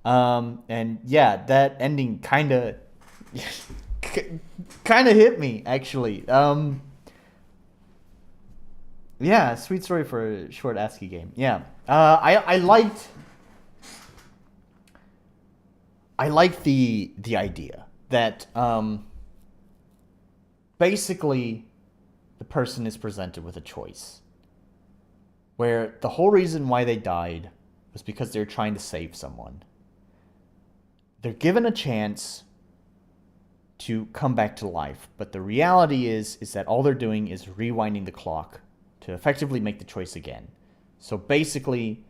And yeah, that ending kind of hit me, actually. Yeah, sweet story for a short ASCII game. Yeah. I liked the idea that basically the person is presented with a choice where the whole reason why they died was because they're trying to save someone. They're given a chance to come back to life, but the reality is that all they're doing is rewinding the clock to effectively make the choice again. So basically,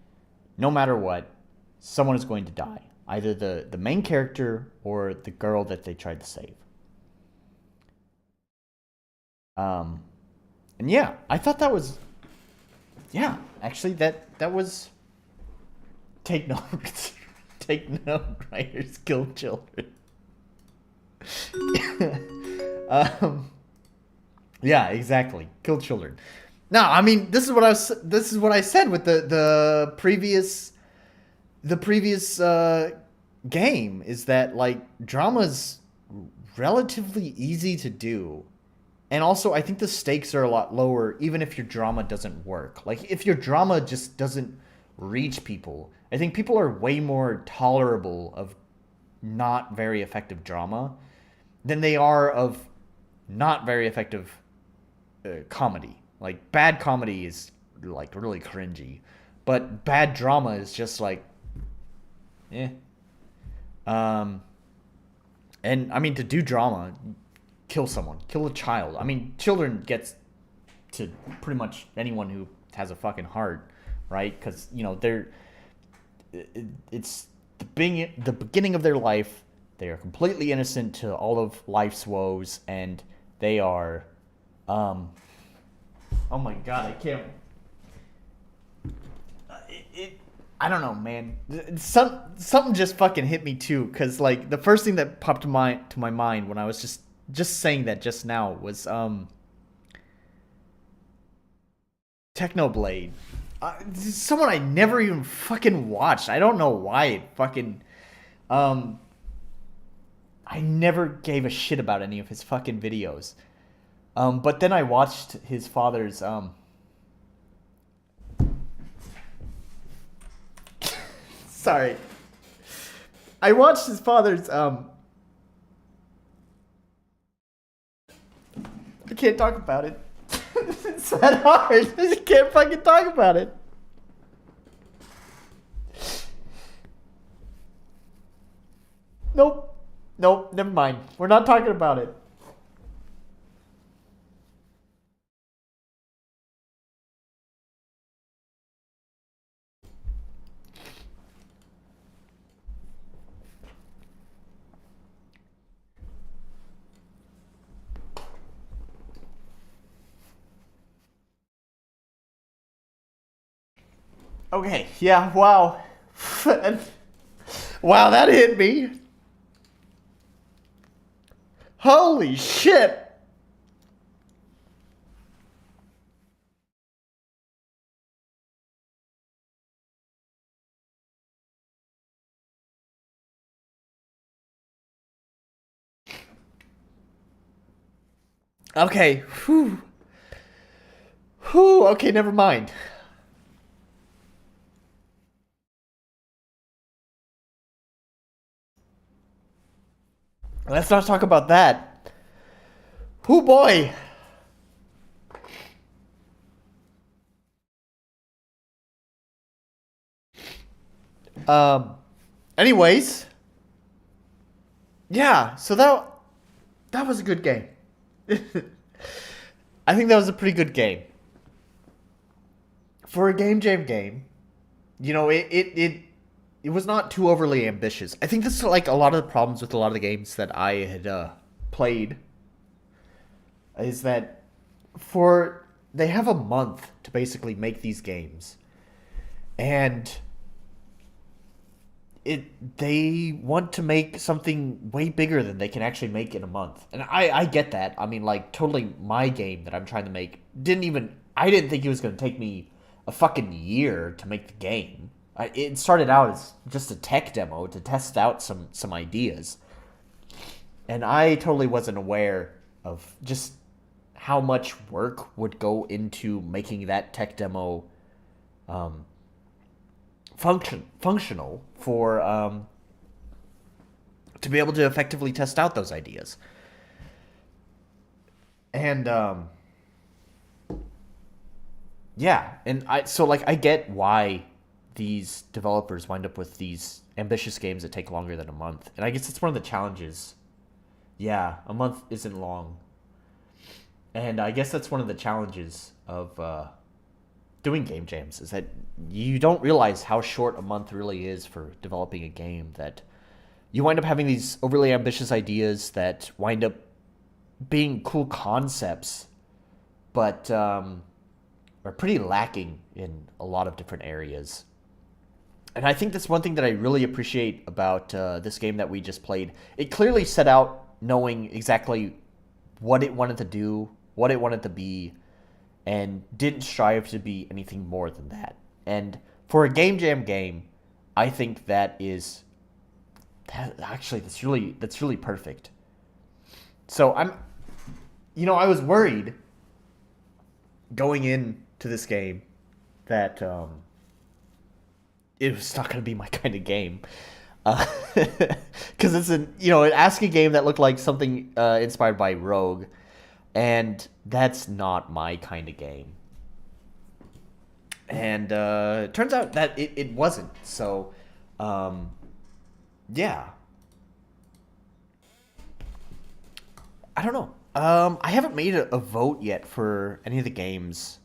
no matter what, someone is going to die. Either the main character or the girl that they tried to save. And yeah, I thought that was... yeah, actually, that was... Take note. Take note, writers kill children. Yeah, exactly. Kill children. Now, I mean, this is what I said with the previous game, is that, like, drama's relatively easy to do. And also, I think the stakes are a lot lower, even if your drama doesn't work. Like, if your drama just doesn't reach people, I think people are way more tolerable of not very effective drama than they are of not very effective comedy. Like, bad comedy is, like, really cringy. But bad drama is just, like, eh. And, I mean, to do drama, kill someone. Kill a child. I mean, children gets to pretty much anyone who has a fucking heart, right? Because, you know, it's the beginning of their life. They are completely innocent to all of life's woes, and they are, oh my god, I can't, I don't know, man. Something just fucking hit me too, because, like, the first thing that popped to my mind when I was just saying that just now was, Technoblade. Someone I never even fucking watched. I don't know why it fucking, I never gave a shit about any of his fucking videos. But then I watched his father's, sorry. I watched his father's, I can't talk about it. It's that hard. I can't fucking talk about it. Nope. Nope, never mind. We're not talking about it. Okay, yeah, wow. Wow, that hit me. Holy shit. Okay, whew. Whew, okay, never mind. Let's not talk about that. Whoo boy. Anyways. Yeah, so that was a good game. I think that was a pretty good game. For a game jam game, you know, it was not too overly ambitious. I think this is like a lot of the problems with a lot of the games that I had played is that they have a month to basically make these games. And they want to make something way bigger than they can actually make in a month. And I get that. I mean, like, totally my game that I'm trying to make I didn't think it was going to take me a fucking year to make the game. It started out as just a tech demo to test out some ideas. And I totally wasn't aware of just how much work would go into making that tech demo functional for to be able to effectively test out those ideas. And yeah, and I get why these developers wind up with these ambitious games that take longer than a month. And I guess it's one of the challenges. Yeah, a month isn't long. And I guess that's one of the challenges of doing game jams, is that you don't realize how short a month really is for developing a game, that you wind up having these overly ambitious ideas that wind up being cool concepts, but are pretty lacking in a lot of different areas. And I think that's one thing that I really appreciate about this game that we just played. It clearly set out knowing exactly what it wanted to do, what it wanted to be, and didn't strive to be anything more than that. And for a game jam game, I think that's really perfect. So I was worried going into this game that it was not going to be my kind of game, because it's an ASCII game that looked like something inspired by Rogue. And that's not my kind of game. And it turns out that it wasn't. So, yeah. I don't know. I haven't made a vote yet for any of the games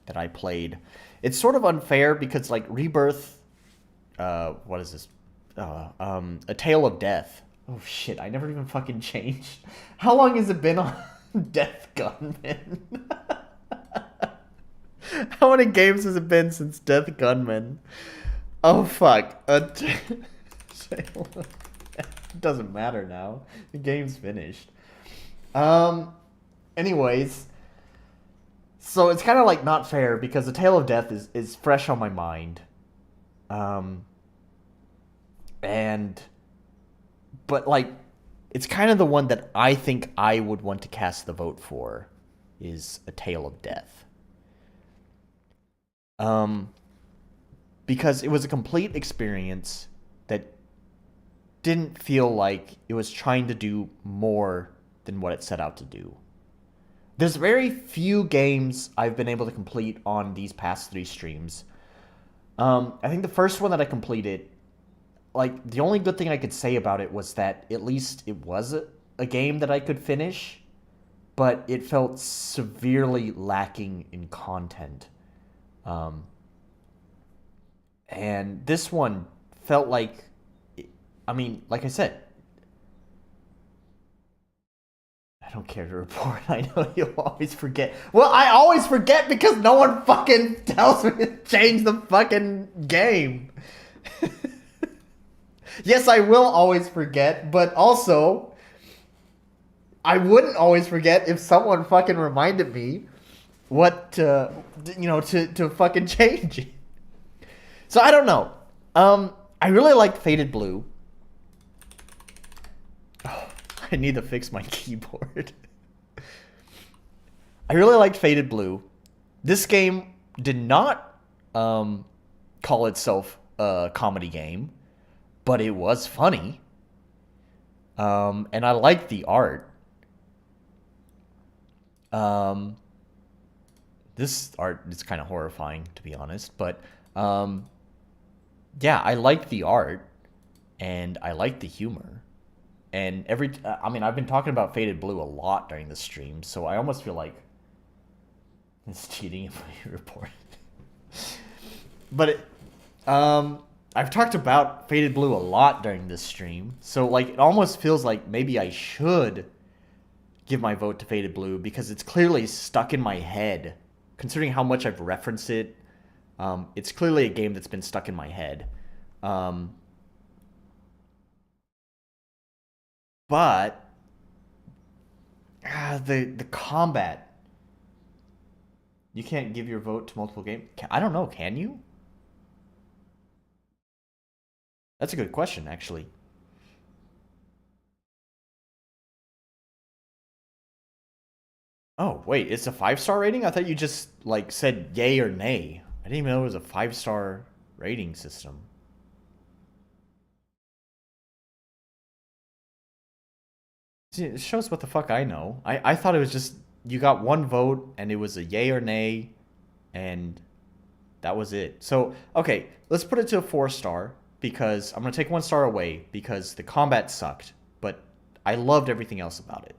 that I played. It's sort of unfair because, like, Rebirth... what is this? A Tale of Death. Oh, shit. I never even fucking changed. How long has it been on Death Gunman? How many games has it been since Death Gunman? Oh, fuck. Doesn't matter now. The game's finished. Anyways. So it's kind of like not fair because A Tale of Death is fresh on my mind. But like, it's kind of the one that I think I would want to cast the vote for is A Tale of Death. Because it was a complete experience that didn't feel like it was trying to do more than what it set out to do. There's very few games I've been able to complete on these past 3 streams. I think the first one that I completed, like, the only good thing I could say about it was that at least it was a game that I could finish, but it felt severely lacking in content. And this one felt like, I mean, like I said, I don't care to report. I know you'll always forget. Well, I always forget because no one fucking tells me to change the fucking game. Yes, I will always forget, but also, I wouldn't always forget if someone fucking reminded me what to, to fucking change it. So I don't know. I really liked Faded Blue. I need to fix my keyboard. I really liked Faded Blue. This game did not call itself a comedy game, but it was funny. And I liked the art. This art is kind of horrifying, to be honest. But, yeah, I liked the art. And I liked the humor. And I've been talking about Faded Blue a lot during the stream, so I almost feel like it's cheating if I report it. But I've talked about Faded Blue a lot during this stream, so like it almost feels like maybe I should give my vote to Faded Blue because it's clearly stuck in my head, considering how much I've referenced it. It's clearly a game that's been stuck in my head. But the combat, you can't give your vote to multiple games. I don't know. Can you? That's a good question, actually. Oh wait, it's a 5-star rating? I thought you just like said yay or nay. I didn't even know it was a 5-star rating system. See, it shows what the fuck I know. I thought it was just, you got one vote, and it was a yay or nay, and that was it. So, okay, let's put it to a 4-star, because I'm going to take 1 star away, because the combat sucked, but I loved everything else about it.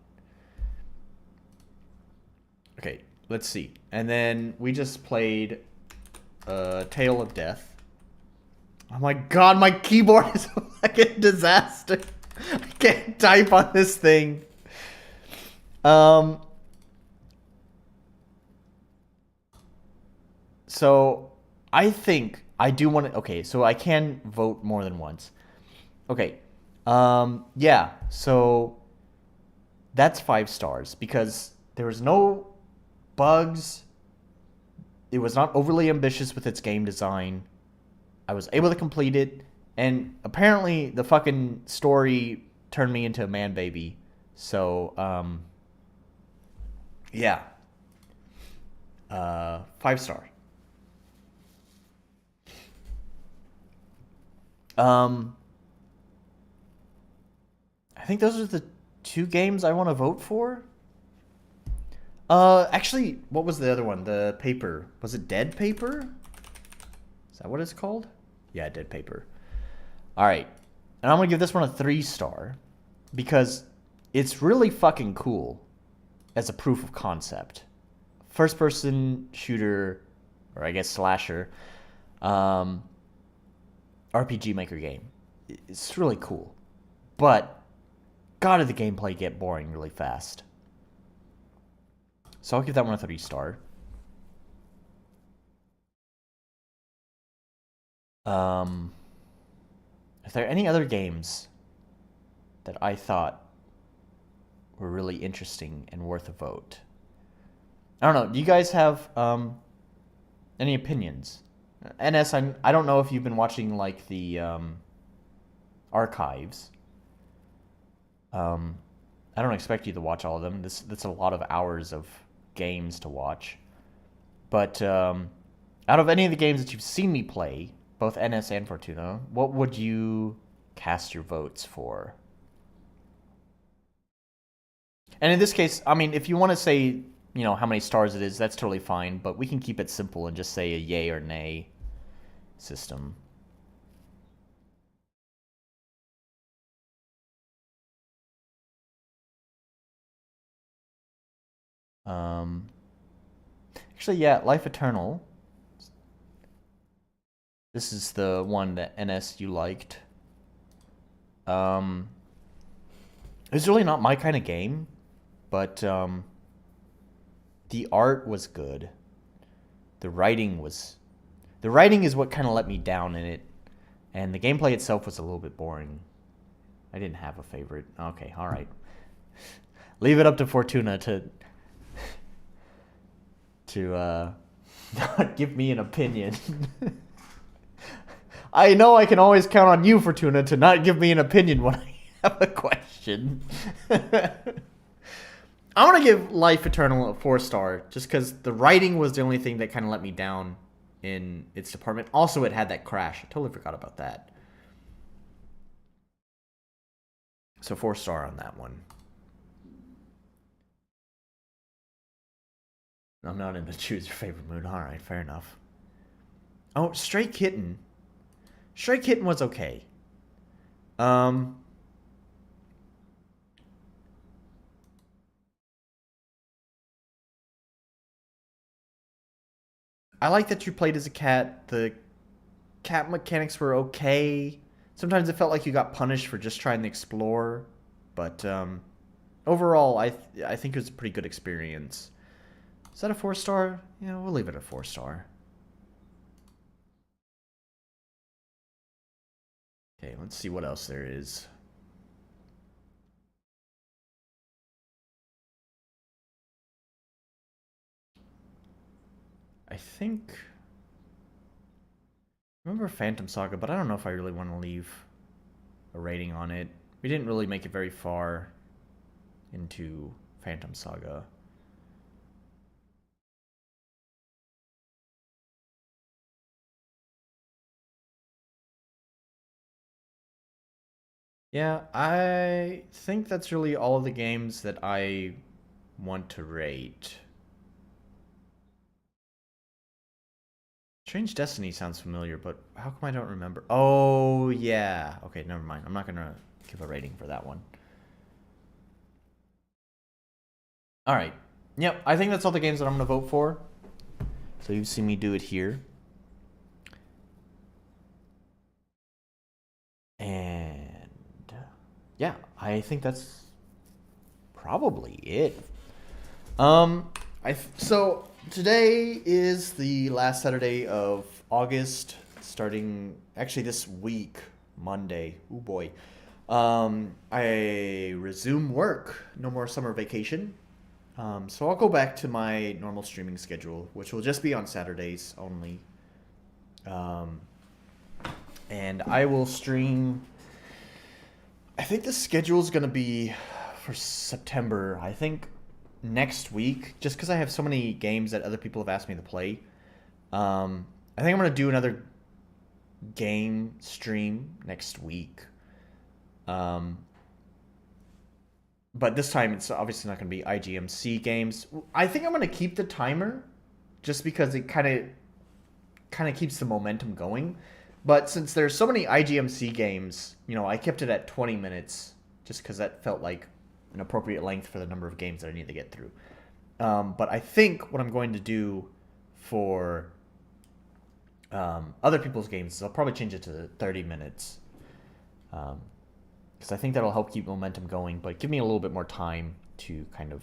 Okay, let's see. And then we just played Tale of Death. Oh my god, my keyboard is a fucking disaster. I can't type on this thing. So I think I do want to. Okay, so I can vote more than once. Okay. Yeah. So that's 5 stars because there was no bugs. It was not overly ambitious with its game design. I was able to complete it. And apparently the fucking story turned me into a manbaby. So, yeah. 5 star. I think those are the 2 games I want to vote for. Actually, what was the other one? The paper. Was it Dead Paper? Is that what it's called? Yeah, Dead Paper. Alright. And I'm gonna give this one a 3-star. Because it's really fucking cool as a proof of concept. First person shooter, or I guess slasher, RPG Maker game. It's really cool. But, God, did the gameplay get boring really fast. So I'll give that one a 3-star. Are there any other games that I thought were really interesting and worth a vote? I don't know. Do you guys have any opinions? NS, I don't know if you've been watching like the archives. I don't expect you to watch all of them. That's a lot of hours of games to watch. But out of any of the games that you've seen me play, both NS and Fortuna, what would you cast your votes for? And in this case, I mean, if you want to say, you know, how many stars it is, that's totally fine. But we can keep it simple and just say a yay or nay system. Actually, yeah, Life Eternal. This is the one that NS you liked. It's really not my kind of game, but the art was good. The writing is what kind of let me down in it, and the gameplay itself was a little bit boring. I didn't have a favorite. Okay, all right. Leave it up to Fortuna to not give me an opinion. I know I can always count on you, Fortuna, to not give me an opinion when I have a question. I want to give Life Eternal a 4-star, just because the writing was the only thing that kind of let me down in its department. Also, it had that crash. I totally forgot about that. So 4-star on that one. I'm not in the choose your favorite mood. Alright, fair enough. Oh, Stray Kitten. Stray Kitten was okay. I like that you played as a cat. The cat mechanics were okay. Sometimes it felt like you got punished for just trying to explore. But overall, I think it was a pretty good experience. Is that a 4-star? Yeah, we'll leave it a 4-star. Okay, let's see what else there is. I think... I remember Phantom Saga, but I don't know if I really want to leave a rating on it. We didn't really make it very far into Phantom Saga. Yeah, I think that's really all of the games that I want to rate. Strange Destiny sounds familiar, but how come I don't remember? Oh, yeah. Okay, never mind. I'm not going to give a rating for that one. Alright. Yep, I think that's all the games that I'm going to vote for. So you've seen me do it here. And yeah, I think that's probably it. So today is the last Saturday of August, starting actually this week, Monday. Oh boy. I resume work. No more summer vacation. So I'll go back to my normal streaming schedule, which will just be on Saturdays only. And I will stream. I think the schedule is going to be for September. I think next week, just because I have so many games that other people have asked me to play. I think I'm going to do another game stream next week. But this time it's obviously not going to be IGMC games. I think I'm going to keep the timer just because it kind of keeps the momentum going. But since there's so many IGMC games, I kept it at 20 minutes just because that felt like an appropriate length for the number of games that I need to get through. But I think what I'm going to do for other people's games is I'll probably change it to 30 minutes. Because I think that'll help keep momentum going, but give me a little bit more time to kind of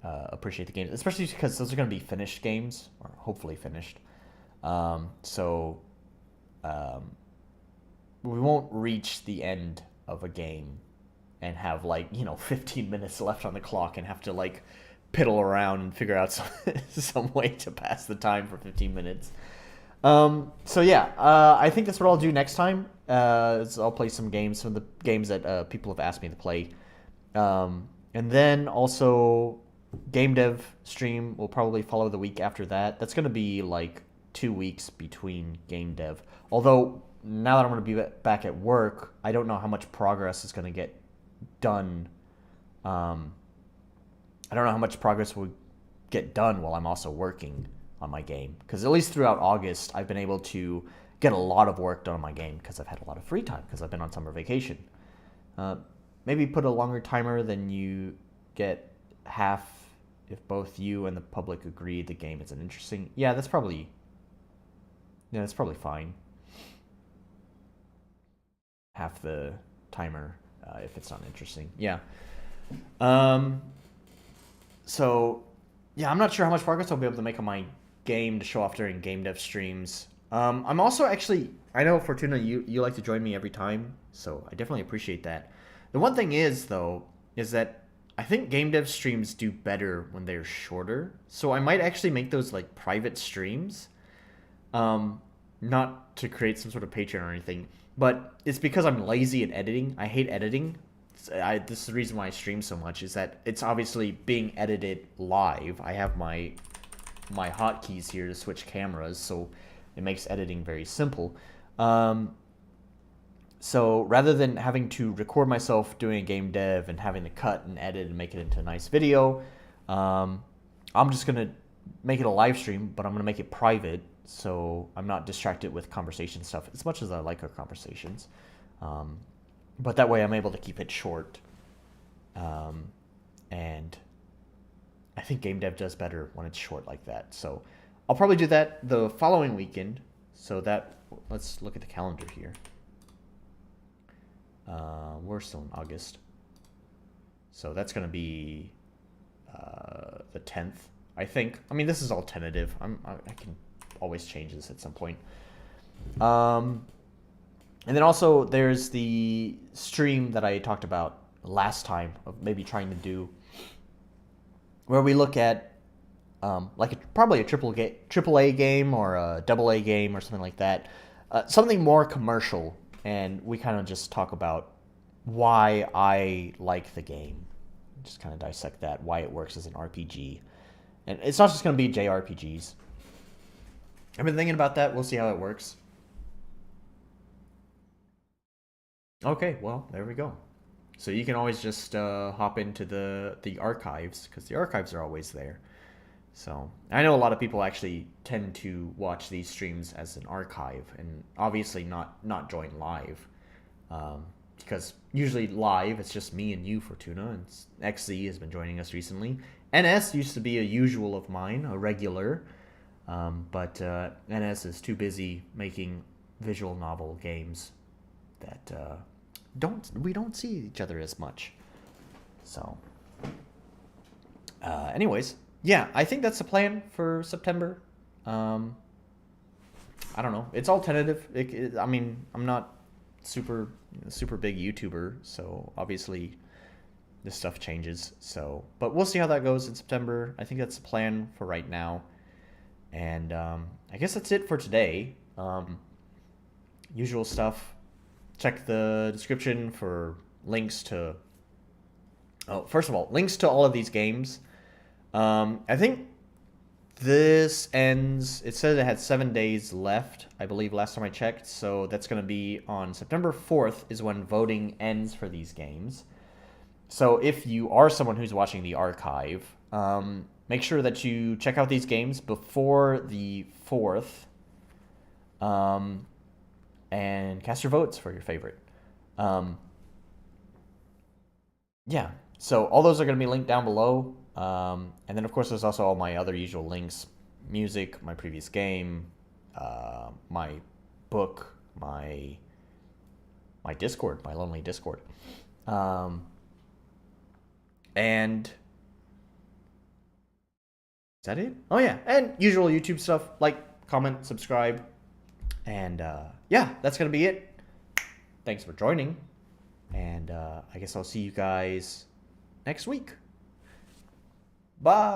appreciate the games, especially because those are going to be finished games, or hopefully finished. So we won't reach the end of a game and have 15 minutes left on the clock and have to piddle around and figure out some way to pass the time for 15 minutes. So yeah, I think that's what I'll do next time. Is I'll play some games, some of the games that people have asked me to play. And then also Game Dev stream will probably follow the week after that. That's going to be 2 weeks between Game Dev. Although now that I'm going to be back at work, I don't know how much progress is going to get done. I don't know how much progress will get done while I'm also working on my game. Because at least throughout August, I've been able to get a lot of work done on my game because I've had a lot of free time because I've been on summer vacation. Maybe put a longer timer than you get half if both you and the public agree the game isn't interesting. Yeah, that's probably fine. Half the timer if it's not interesting. Yeah. So, yeah, I'm not sure how much progress I'll be able to make on my game to show off during Game Dev streams. I'm also actually, I know Fortuna, you like to join me every time, so I definitely appreciate that. The one thing is, though, is that I think Game Dev streams do better when they're shorter. So I might actually make those private streams. Not to create some sort of Patreon or anything, but it's because I'm lazy at editing. I hate editing. This is the reason why I stream so much, is that it's obviously being edited live. I have my hotkeys here to switch cameras, so it makes editing very simple. So rather than having to record myself doing a game dev and having to cut and edit and make it into a nice video, I'm just going to make it a live stream, but I'm going to make it private so I'm not distracted with conversation stuff as much as I like our conversations. But that way I'm able to keep it short. And I think Game Dev does better when it's short like that. So I'll probably do that the following weekend. So that, let's look at the calendar here. We're still in August. So that's going to be the 10th, I think. I mean, this is all tentative. I can always change this at some point. And then also there's the stream that I talked about last time of maybe trying to do, where we look at probably a AAA game or a AA game or something like that, something more commercial, and we kind of just talk about why I like the game, just kind of dissect that, why it works as an RPG, and it's not just going to be JRPGs. I've been thinking about that. We'll see how it works. Okay, well, there we go. So you can always just hop into the archives, because the archives are always there. So I know a lot of people actually tend to watch these streams as an archive, and obviously not join live, because usually live it's just me and you, Fortuna, and XZ has been joining us recently. NS used to be a usual of mine, a regular, but NS is too busy making visual novel games that we don't see each other as much. So anyways, yeah, I think that's the plan for September. I don't know. It's all tentative. I mean, I'm not super big YouTuber, so obviously this stuff changes. So, but we'll see how that goes in September. I think that's the plan for right now. And I guess that's it for today. Usual stuff. Check the description for links to... Oh, first of all, links to all of these games. I think this ends... It said it had 7 days left, I believe, last time I checked. So that's going to be on September 4th is when voting ends for these games. So if you are someone who's watching the archive, make sure that you check out these games before the 4th, and cast your votes for your favorite. Yeah, so all those are going to be linked down below. And then, of course, there's also all my other usual links. Music, my previous game, my book, my Discord, my lonely Discord. And is that it? Oh, yeah, and usual YouTube stuff. Like, comment, subscribe. And, yeah, that's going to be it. Thanks for joining. And I guess I'll see you guys next week. Bye.